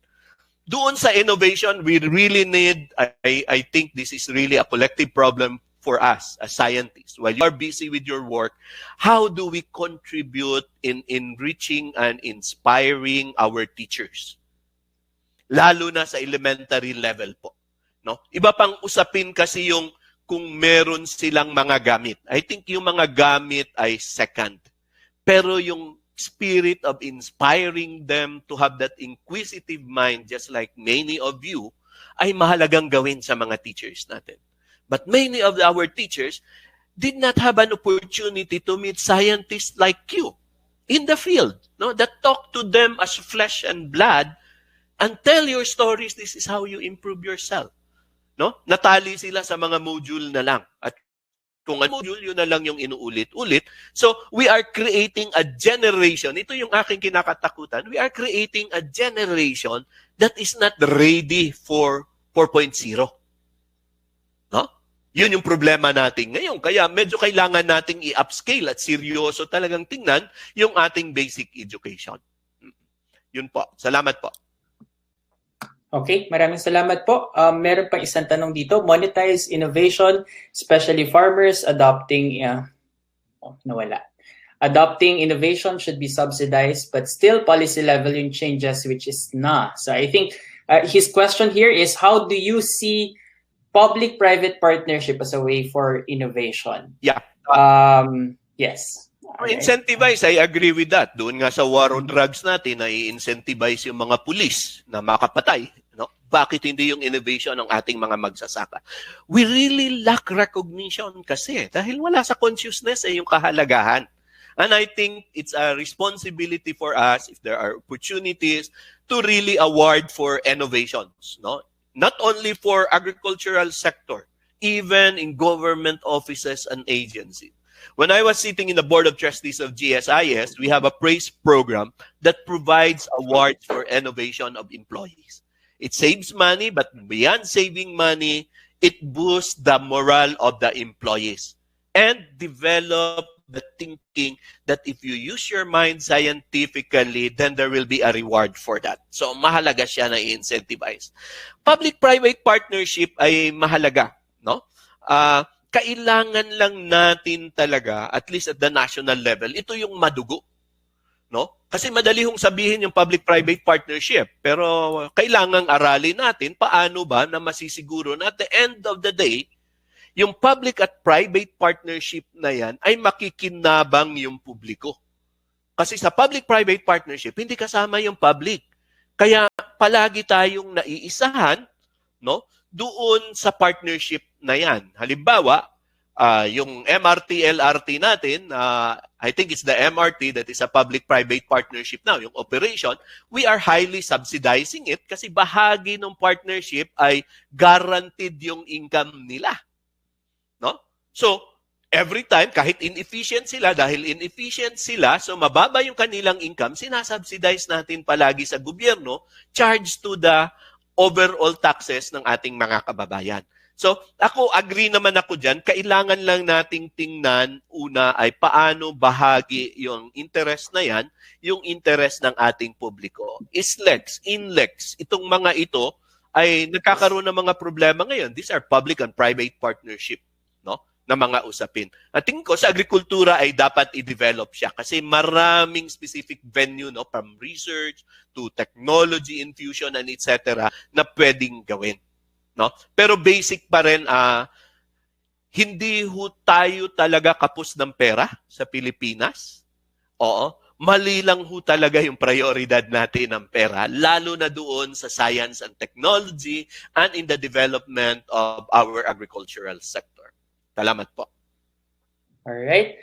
Doon sa innovation, we really need, I think this is really a collective problem for us as scientists. While you are busy with your work, how do we contribute in enriching and inspiring our teachers? Lalo na sa elementary level po. No? Iba pang usapin kasi yung kung meron silang mga gamit. I think yung mga gamit ay second. Pero yung spirit of inspiring them to have that inquisitive mind, just like many of you, ay mahalagang gawin sa mga teachers natin. But many of our teachers did not have an opportunity to meet scientists like you in the field, no, that talk to them as flesh and blood and tell your stories. This is how you improve yourself. No? Natali sila sa mga module na lang. At kung ang module, yun na lang yung inuulit-ulit. So, we are creating a generation. Ito yung aking kinakatakutan. We are creating a generation that is not ready for 4.0. No? Yun yung problema natin ngayon. Kaya medyo kailangan nating i-upscale at seryoso talagang tingnan yung ating basic education. Yun po. Salamat po. Okay, maraming salamat po. Meron pa isang tanong dito. Monetize innovation, especially farmers adopting, nawala. Adopting innovation should be subsidized, but still policy level yung changes, which is not. So I think his question here is, how do you see public-private partnership as a way for innovation? Yeah. Yes. Incentivize, I agree with that. Doon nga sa war on drugs natin, i-incentivize yung mga pulis na makapatay. No? Bakit hindi yung innovation ng ating mga magsasaka? We really lack recognition kasi dahil wala sa consciousness yung kahalagahan. And I think it's a responsibility for us, if there are opportunities, to really award for innovations. No? Not only for agricultural sector, even in government offices and agencies. When I was sitting in the Board of Trustees of GSIS, we have a praise program that provides awards for innovation of employees. It saves money, but beyond saving money, it boosts the morale of the employees and develop the thinking that if you use your mind scientifically, then there will be a reward for that. So, mahalaga siya na i-incentivize. Public-private partnership ay mahalaga, no? Kailangan lang natin talaga, at least at the national level, ito yung madugo. No? Kasi madali hong sabihin yung public-private partnership, pero kailangang aralin natin paano ba na masisiguro na at the end of the day, yung public at private partnership na yan ay makikinabang yung publiko. Kasi sa public-private partnership, hindi kasama yung public. Kaya palagi tayong naiisahan, no, doon sa partnership na yan. Halimbawa, yung MRT, LRT natin, I think it's the MRT that is a public-private partnership now, yung operation, we are highly subsidizing it kasi bahagi ng partnership ay guaranteed yung income nila. No? So, every time, kahit inefficient sila, dahil inefficient sila, so mababa yung kanilang income, sinasubsidize natin palagi sa gobyerno, charged to the overall taxes ng ating mga kababayan. So, agree naman ako dyan, kailangan lang nating tingnan, una ay paano bahagi yung interest na yan, yung interest ng ating publiko. ISLEX, INLEX, itong mga ito ay nagkakaroon ng mga problema ngayon. These are public and private partnership, no, na mga usapin. At tingin ko sa agrikultura ay dapat i-develop siya kasi maraming specific venue, no, from research to technology infusion and etc. na pwedeng gawin. No? Pero basic pa rin, hindi ho tayo talaga kapos ng pera sa Pilipinas. Oo, mali lang ho talaga yung prioridad natin ng pera, lalo na doon sa science and technology and in the development of our agricultural sector. Salamat po. Alright.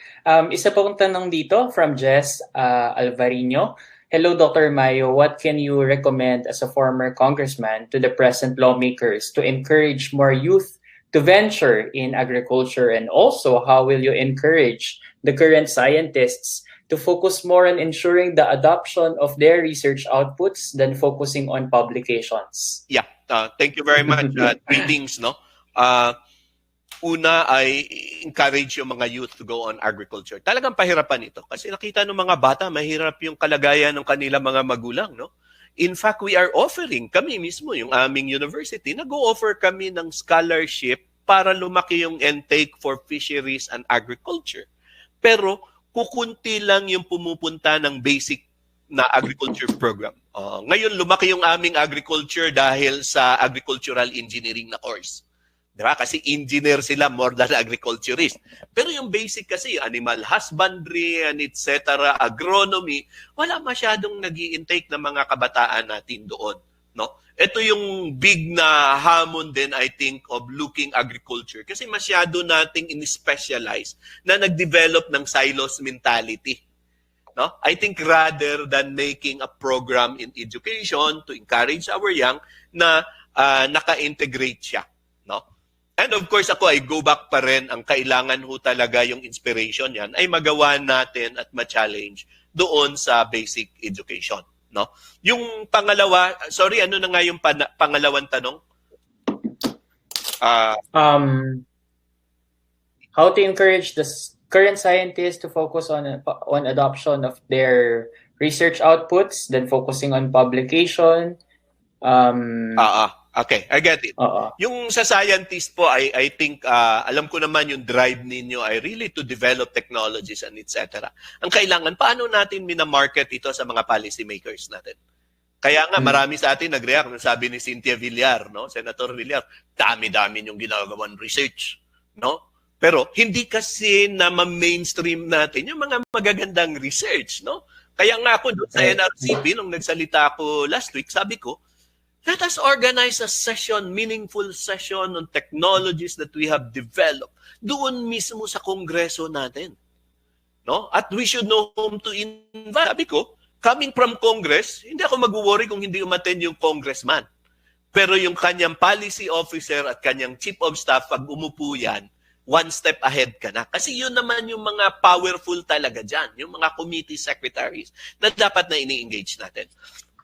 Isa pong tanong dito from Jess Alvarino. Hello, Dr. Mayo. What can you recommend as a former congressman to the present lawmakers to encourage more youth to venture in agriculture? And also, how will you encourage the current scientists to focus more on ensuring the adoption of their research outputs than focusing on publications? Yeah, thank you very much. Three things, no? Una ay encourage yung mga youth to go on agriculture. Talagang pahirapan ito. Kasi nakita ng mga bata, mahirap yung kalagayan ng kanilang mga magulang, no? In fact, we are offering, kami mismo, yung aming university, nag-o-offer kami ng scholarship para lumaki yung intake for fisheries and agriculture. Pero, kukunti lang yung pumupunta ng basic na agriculture program. Ngayon, lumaki yung aming agriculture dahil sa agricultural engineering na course. Diba? Kasi engineer sila more than agriculturist. Pero yung basic kasi, animal husbandry and etc., agronomy, wala masyadong nag-i-intake ng mga kabataan natin doon. No? Ito yung big na hamon din, I think, of looking agriculture. Kasi masyado nating in-specialize na nag-develop ng silos mentality. No? I think rather than making a program in education to encourage our young na naka-integrate siya. No? And of course, ako ay go back pa rin, ang kailangan ho talaga yung inspiration yan ay magawa natin at ma-challenge doon sa basic education. No? Yung pangalawa, sorry, ano na nga yung pangalawang tanong? How to encourage the current scientists to focus on adoption of their research outputs than focusing on publication. Okay, I get it. Yung sa scientist po, I think, alam ko naman yung drive ninyo ay really to develop technologies and etc. Ang kailangan, paano natin minamarket ito sa mga policy makers natin? Kaya nga, marami sa atin nag-react. Sabi ni Cynthia Villar, no? Senator Villar, dami-dami yung ginagawang research. No? Pero hindi kasi na ma-mainstream natin yung mga magagandang research. No? Kaya nga ako doon sa NRCP, nung nagsalita ako last week, sabi ko, let us organize a session, meaningful session on technologies that we have developed doon mismo sa kongreso natin. No? At we should know whom to invite. Sabi ko, coming from Congress, hindi ako mag-worry kung hindi umattend yung congressman. Pero yung kanyang policy officer at kanyang chief of staff, pag umupo yan, one step ahead ka na. Kasi yun naman yung mga powerful talaga dyan, yung mga committee secretaries na dapat na ini-engage natin.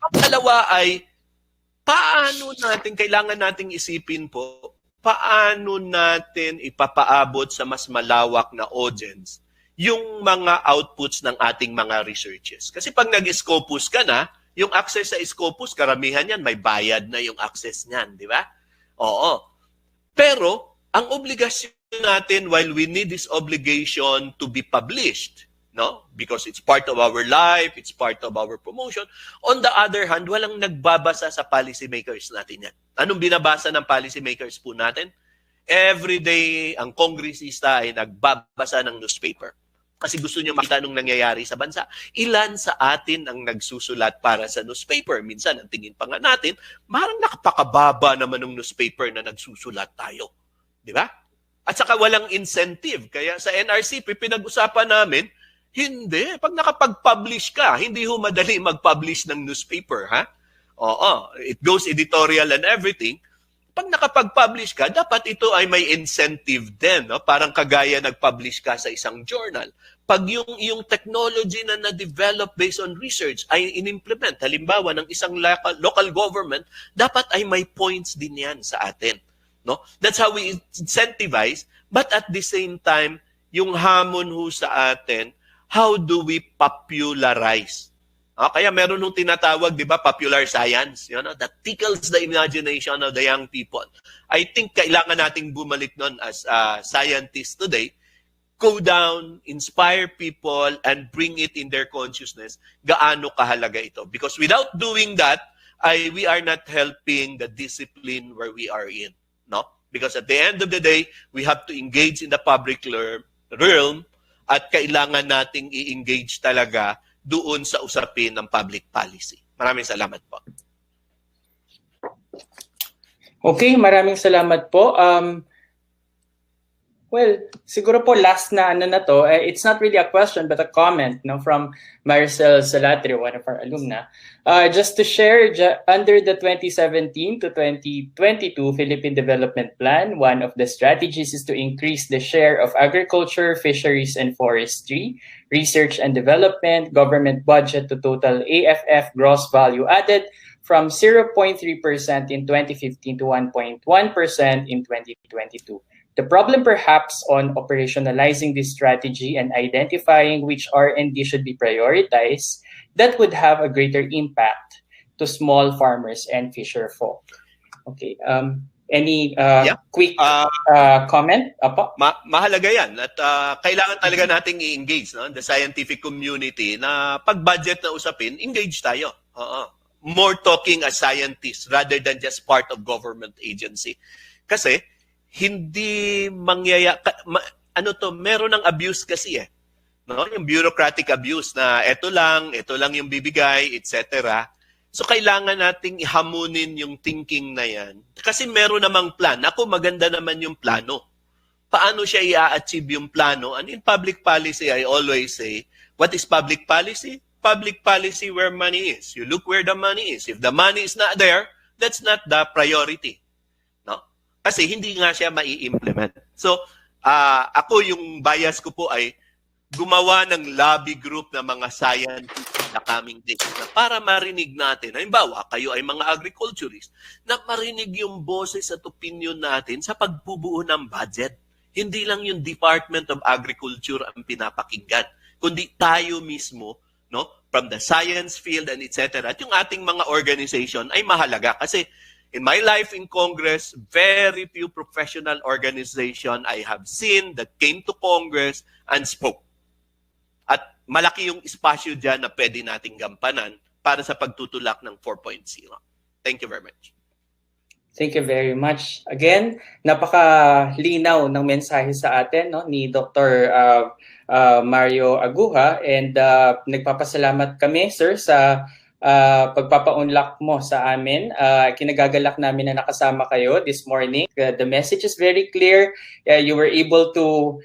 Ang dalawa ay, paano natin, kailangan nating isipin po, paano natin ipapaabot sa mas malawak na audience yung mga outputs ng ating mga researches. Kasi pag nag-Scopus ka na, yung access sa Scopus, karamihan yan, may bayad na yung access niyan, di ba? Oo. Pero, ang obligasyon natin, while we need this obligation to be published, no? Because it's part of our life, it's part of our promotion. On the other hand, walang nagbabasa sa policymakers natin yan. Anong binabasa ng policymakers po natin? Every day, ang kongresista ay nagbabasa ng newspaper. Kasi gusto niyo makita anong nangyayari sa bansa. Ilan sa atin ang nagsusulat para sa newspaper? Minsan, ang tingin pa nga natin, marang nakapakababa naman ng newspaper na nagsusulat tayo. Di ba? At saka walang incentive. Kaya sa NRCP, pinag-usapan namin, hindi. Pag nakapag-publish ka, hindi ho madali mag-publish ng newspaper, ha? Oo. It goes editorial and everything. Pag nakapag-publish ka, dapat ito ay may incentive din. No? Parang kagaya nag-publish ka sa isang journal. Pag yung technology na na-develop based on research ay in-implement, halimbawa ng isang local government, dapat ay may points din yan sa atin. No? That's how we incentivize. But at the same time, yung hamon ho sa atin, how do we popularize? Kaya meron nung tinatawag, di ba, popular science, you know, that tickles the imagination of the young people. I think kailangan nating bumalik nun as scientists today, go down, inspire people, and bring it in their consciousness, gaano kahalaga ito. Because without doing that, we are not helping the discipline where we are in. No? Because at the end of the day, we have to engage in the public realm at kailangan nating i-engage talaga doon sa usapin ng public policy. Maraming salamat po. Okay, maraming salamat po. Well, siguro po last na to, it's not really a question but a comment from Maricel Salatri, one of our alumna. Just to share, under the 2017 to 2022 Philippine Development Plan, one of the strategies is to increase the share of agriculture, fisheries, and forestry, research and development, government budget to total AFF gross value added from 0.3% in 2015 to 1.1% in 2022. The problem perhaps on operationalizing this strategy and identifying which R&D should be prioritized that would have a greater impact to small farmers and fisher folk. Okay. Any quick comment? Mahalaga yan. At kailangan talaga nating i-engage the scientific community na pag-budget na usapin, engage tayo. More talking as scientists rather than just part of government agency. Kasi, hindi meron ng abuse kasi no? Yung bureaucratic abuse na ito lang yung bibigay, etc. So kailangan nating ihamunin yung thinking na yan. Kasi meron namang plan. Ako, maganda naman yung plano. Paano siya i-achieve yung plano? And in public policy, I always say, what is public policy? Public policy where money is. You look where the money is. If the money is not there, that's not the priority. Kasi hindi nga siya mai-implement. So, ako yung bias ko po ay gumawa ng lobby group ng mga scientists na coming days na para marinig natin. Halimbawa, kayo ay mga agriculturists na marinig yung boses at opinion natin sa pagbubuo ng budget. Hindi lang yung Department of Agriculture ang pinapakinggan, kundi tayo mismo, no? from the science field and etc. At yung ating mga organization ay mahalaga kasi in my life in Congress, very few professional organization I have seen that came to Congress and spoke. At malaki yung espasyo dyan na pwede nating gampanan para sa pagtutulak ng 4.0. Thank you very much. Thank you very much. Again, napakalinaw ng mensahe sa atin ni Dr. Mario Aguja, and nagpapasalamat kami, sir, sa pagpapaunlak mo sa amin. Kinagagalak namin na nakasama kayo this morning. The message is very clear. You were able to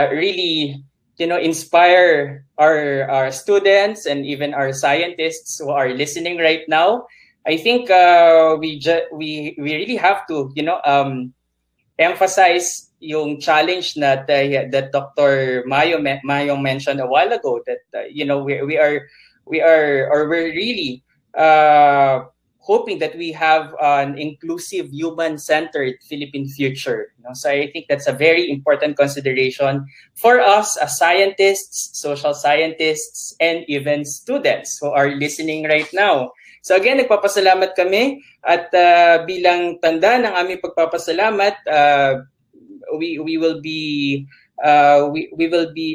really inspire our students and even our scientists who are listening right now. I think we really have to emphasize yung challenge that Dr. Mayo mentioned a while ago, that we're really hoping that we have an inclusive, human-centered Philippine future. So I think that's a very important consideration for us as scientists, social scientists, and even students who are listening right now. So again, nagpapasalamat kami, at bilang tanda ng aming pagpapasalamat, we will be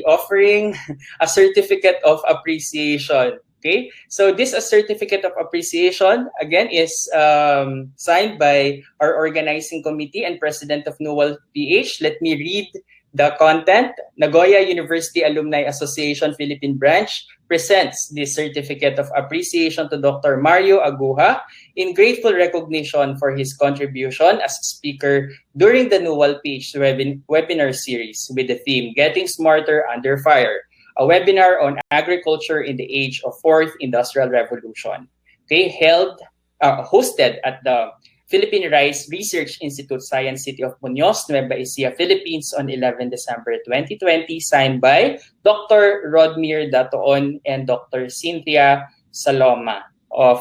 offering a certificate of appreciation. Okay, so this certificate of appreciation again is signed by our organizing committee and president of NUWAL PH. Let me read the content. Nagoya University Alumni Association Philippine Branch presents this certificate of appreciation to Dr. Mario Aguja in grateful recognition for his contribution as speaker during the NUWAL PH webinar series with the theme Getting Smarter Under Fire, a webinar on agriculture in the age of Fourth Industrial Revolution. Okay, hosted at the PhilRice Research Institute, Science City of Muñoz, Nueva Ecija, Philippines on 11 December 2020, signed by Dr. Rodmir Datoon and Dr. Cynthia Saloma of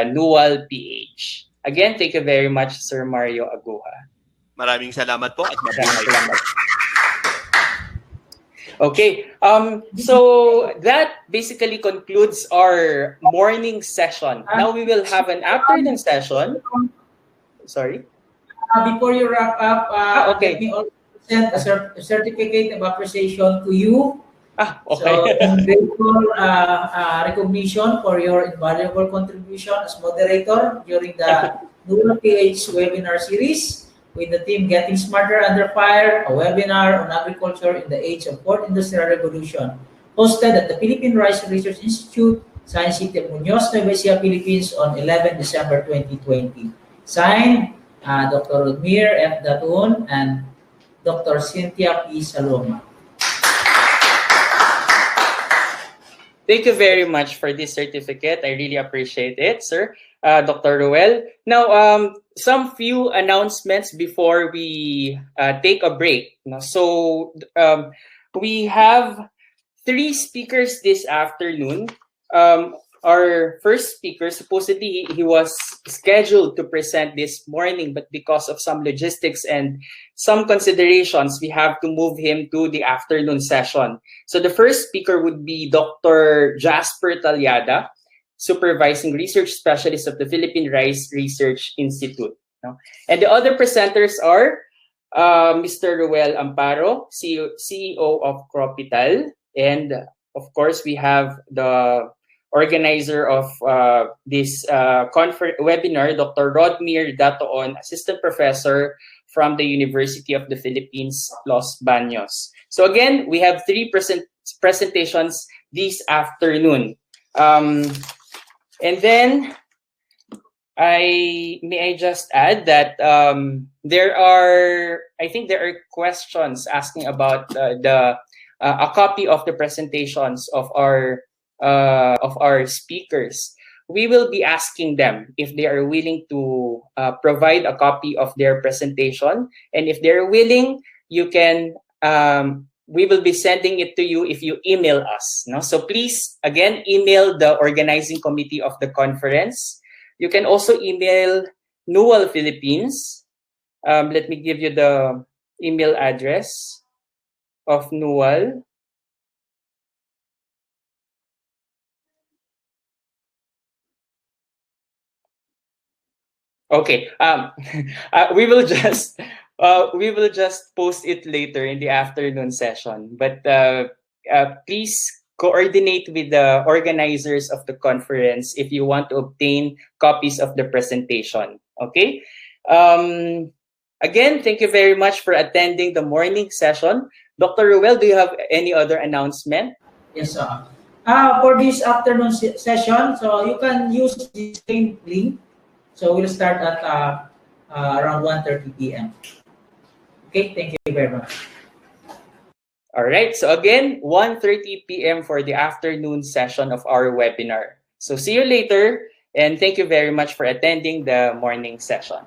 NUWAL PH. Again, thank you very much, Sir Mario Aguja. Maraming salamat po at maraming salamat. Okay, so that basically concludes our morning session. Now we will have an afternoon session. Sorry? Before you wrap up, okay. Let me also send a certificate of appreciation to you. Okay. So, grateful recognition for your invaluable contribution as moderator during the NUWAL PH webinar series with the theme Getting Smarter Under Fire, a webinar on agriculture in the age of Fourth Industrial Revolution, hosted at the PhilRice Research Institute, Science City of Muñoz, Nueva Ecija, Philippines on 11 December 2020. Signed, Dr. Rodmir F. Datoon and Dr. Cynthia P. Saloma. Thank you very much for this certificate. I really appreciate it, sir. Dr. Ruel. Now, some few announcements before we take a break. So, we have 3 speakers this afternoon. Our first speaker, supposedly he was scheduled to present this morning, but because of some logistics and some considerations, we have to move him to the afternoon session. So the first speaker would be Dr. Jasper Talyada, Supervising Research Specialist of the Philippine Rice Research Institute. And the other presenters are Mr. Ruel Amparo, CEO of Cropital, and of course we have the organizer of this webinar, Dr. Rodmir Datoon, Assistant Professor from the University of the Philippines, Los Baños. So again, we have 3 presentations this afternoon. And then, may I just add that there are questions asking about a copy of the presentations of our speakers. We will be asking them if they are willing to provide a copy of their presentation, and if they're willing, you can. We will be sending it to you if you email us. So please, again, email the organizing committee of the conference. You can also email NUWAL Philippines. Let me give you the email address of NUWAL. Okay. We will just post it later in the afternoon session. But please coordinate with the organizers of the conference if you want to obtain copies of the presentation. Okay. Again, thank you very much for attending the morning session. Dr. Ruel, do you have any other announcement? Yes, sir. For this afternoon session, so you can use the same link. So we'll start at around 1:30 p.m. Okay, thank you very much. All right. So again, 1:30 p.m. for the afternoon session of our webinar. So see you later, and thank you very much for attending the morning session.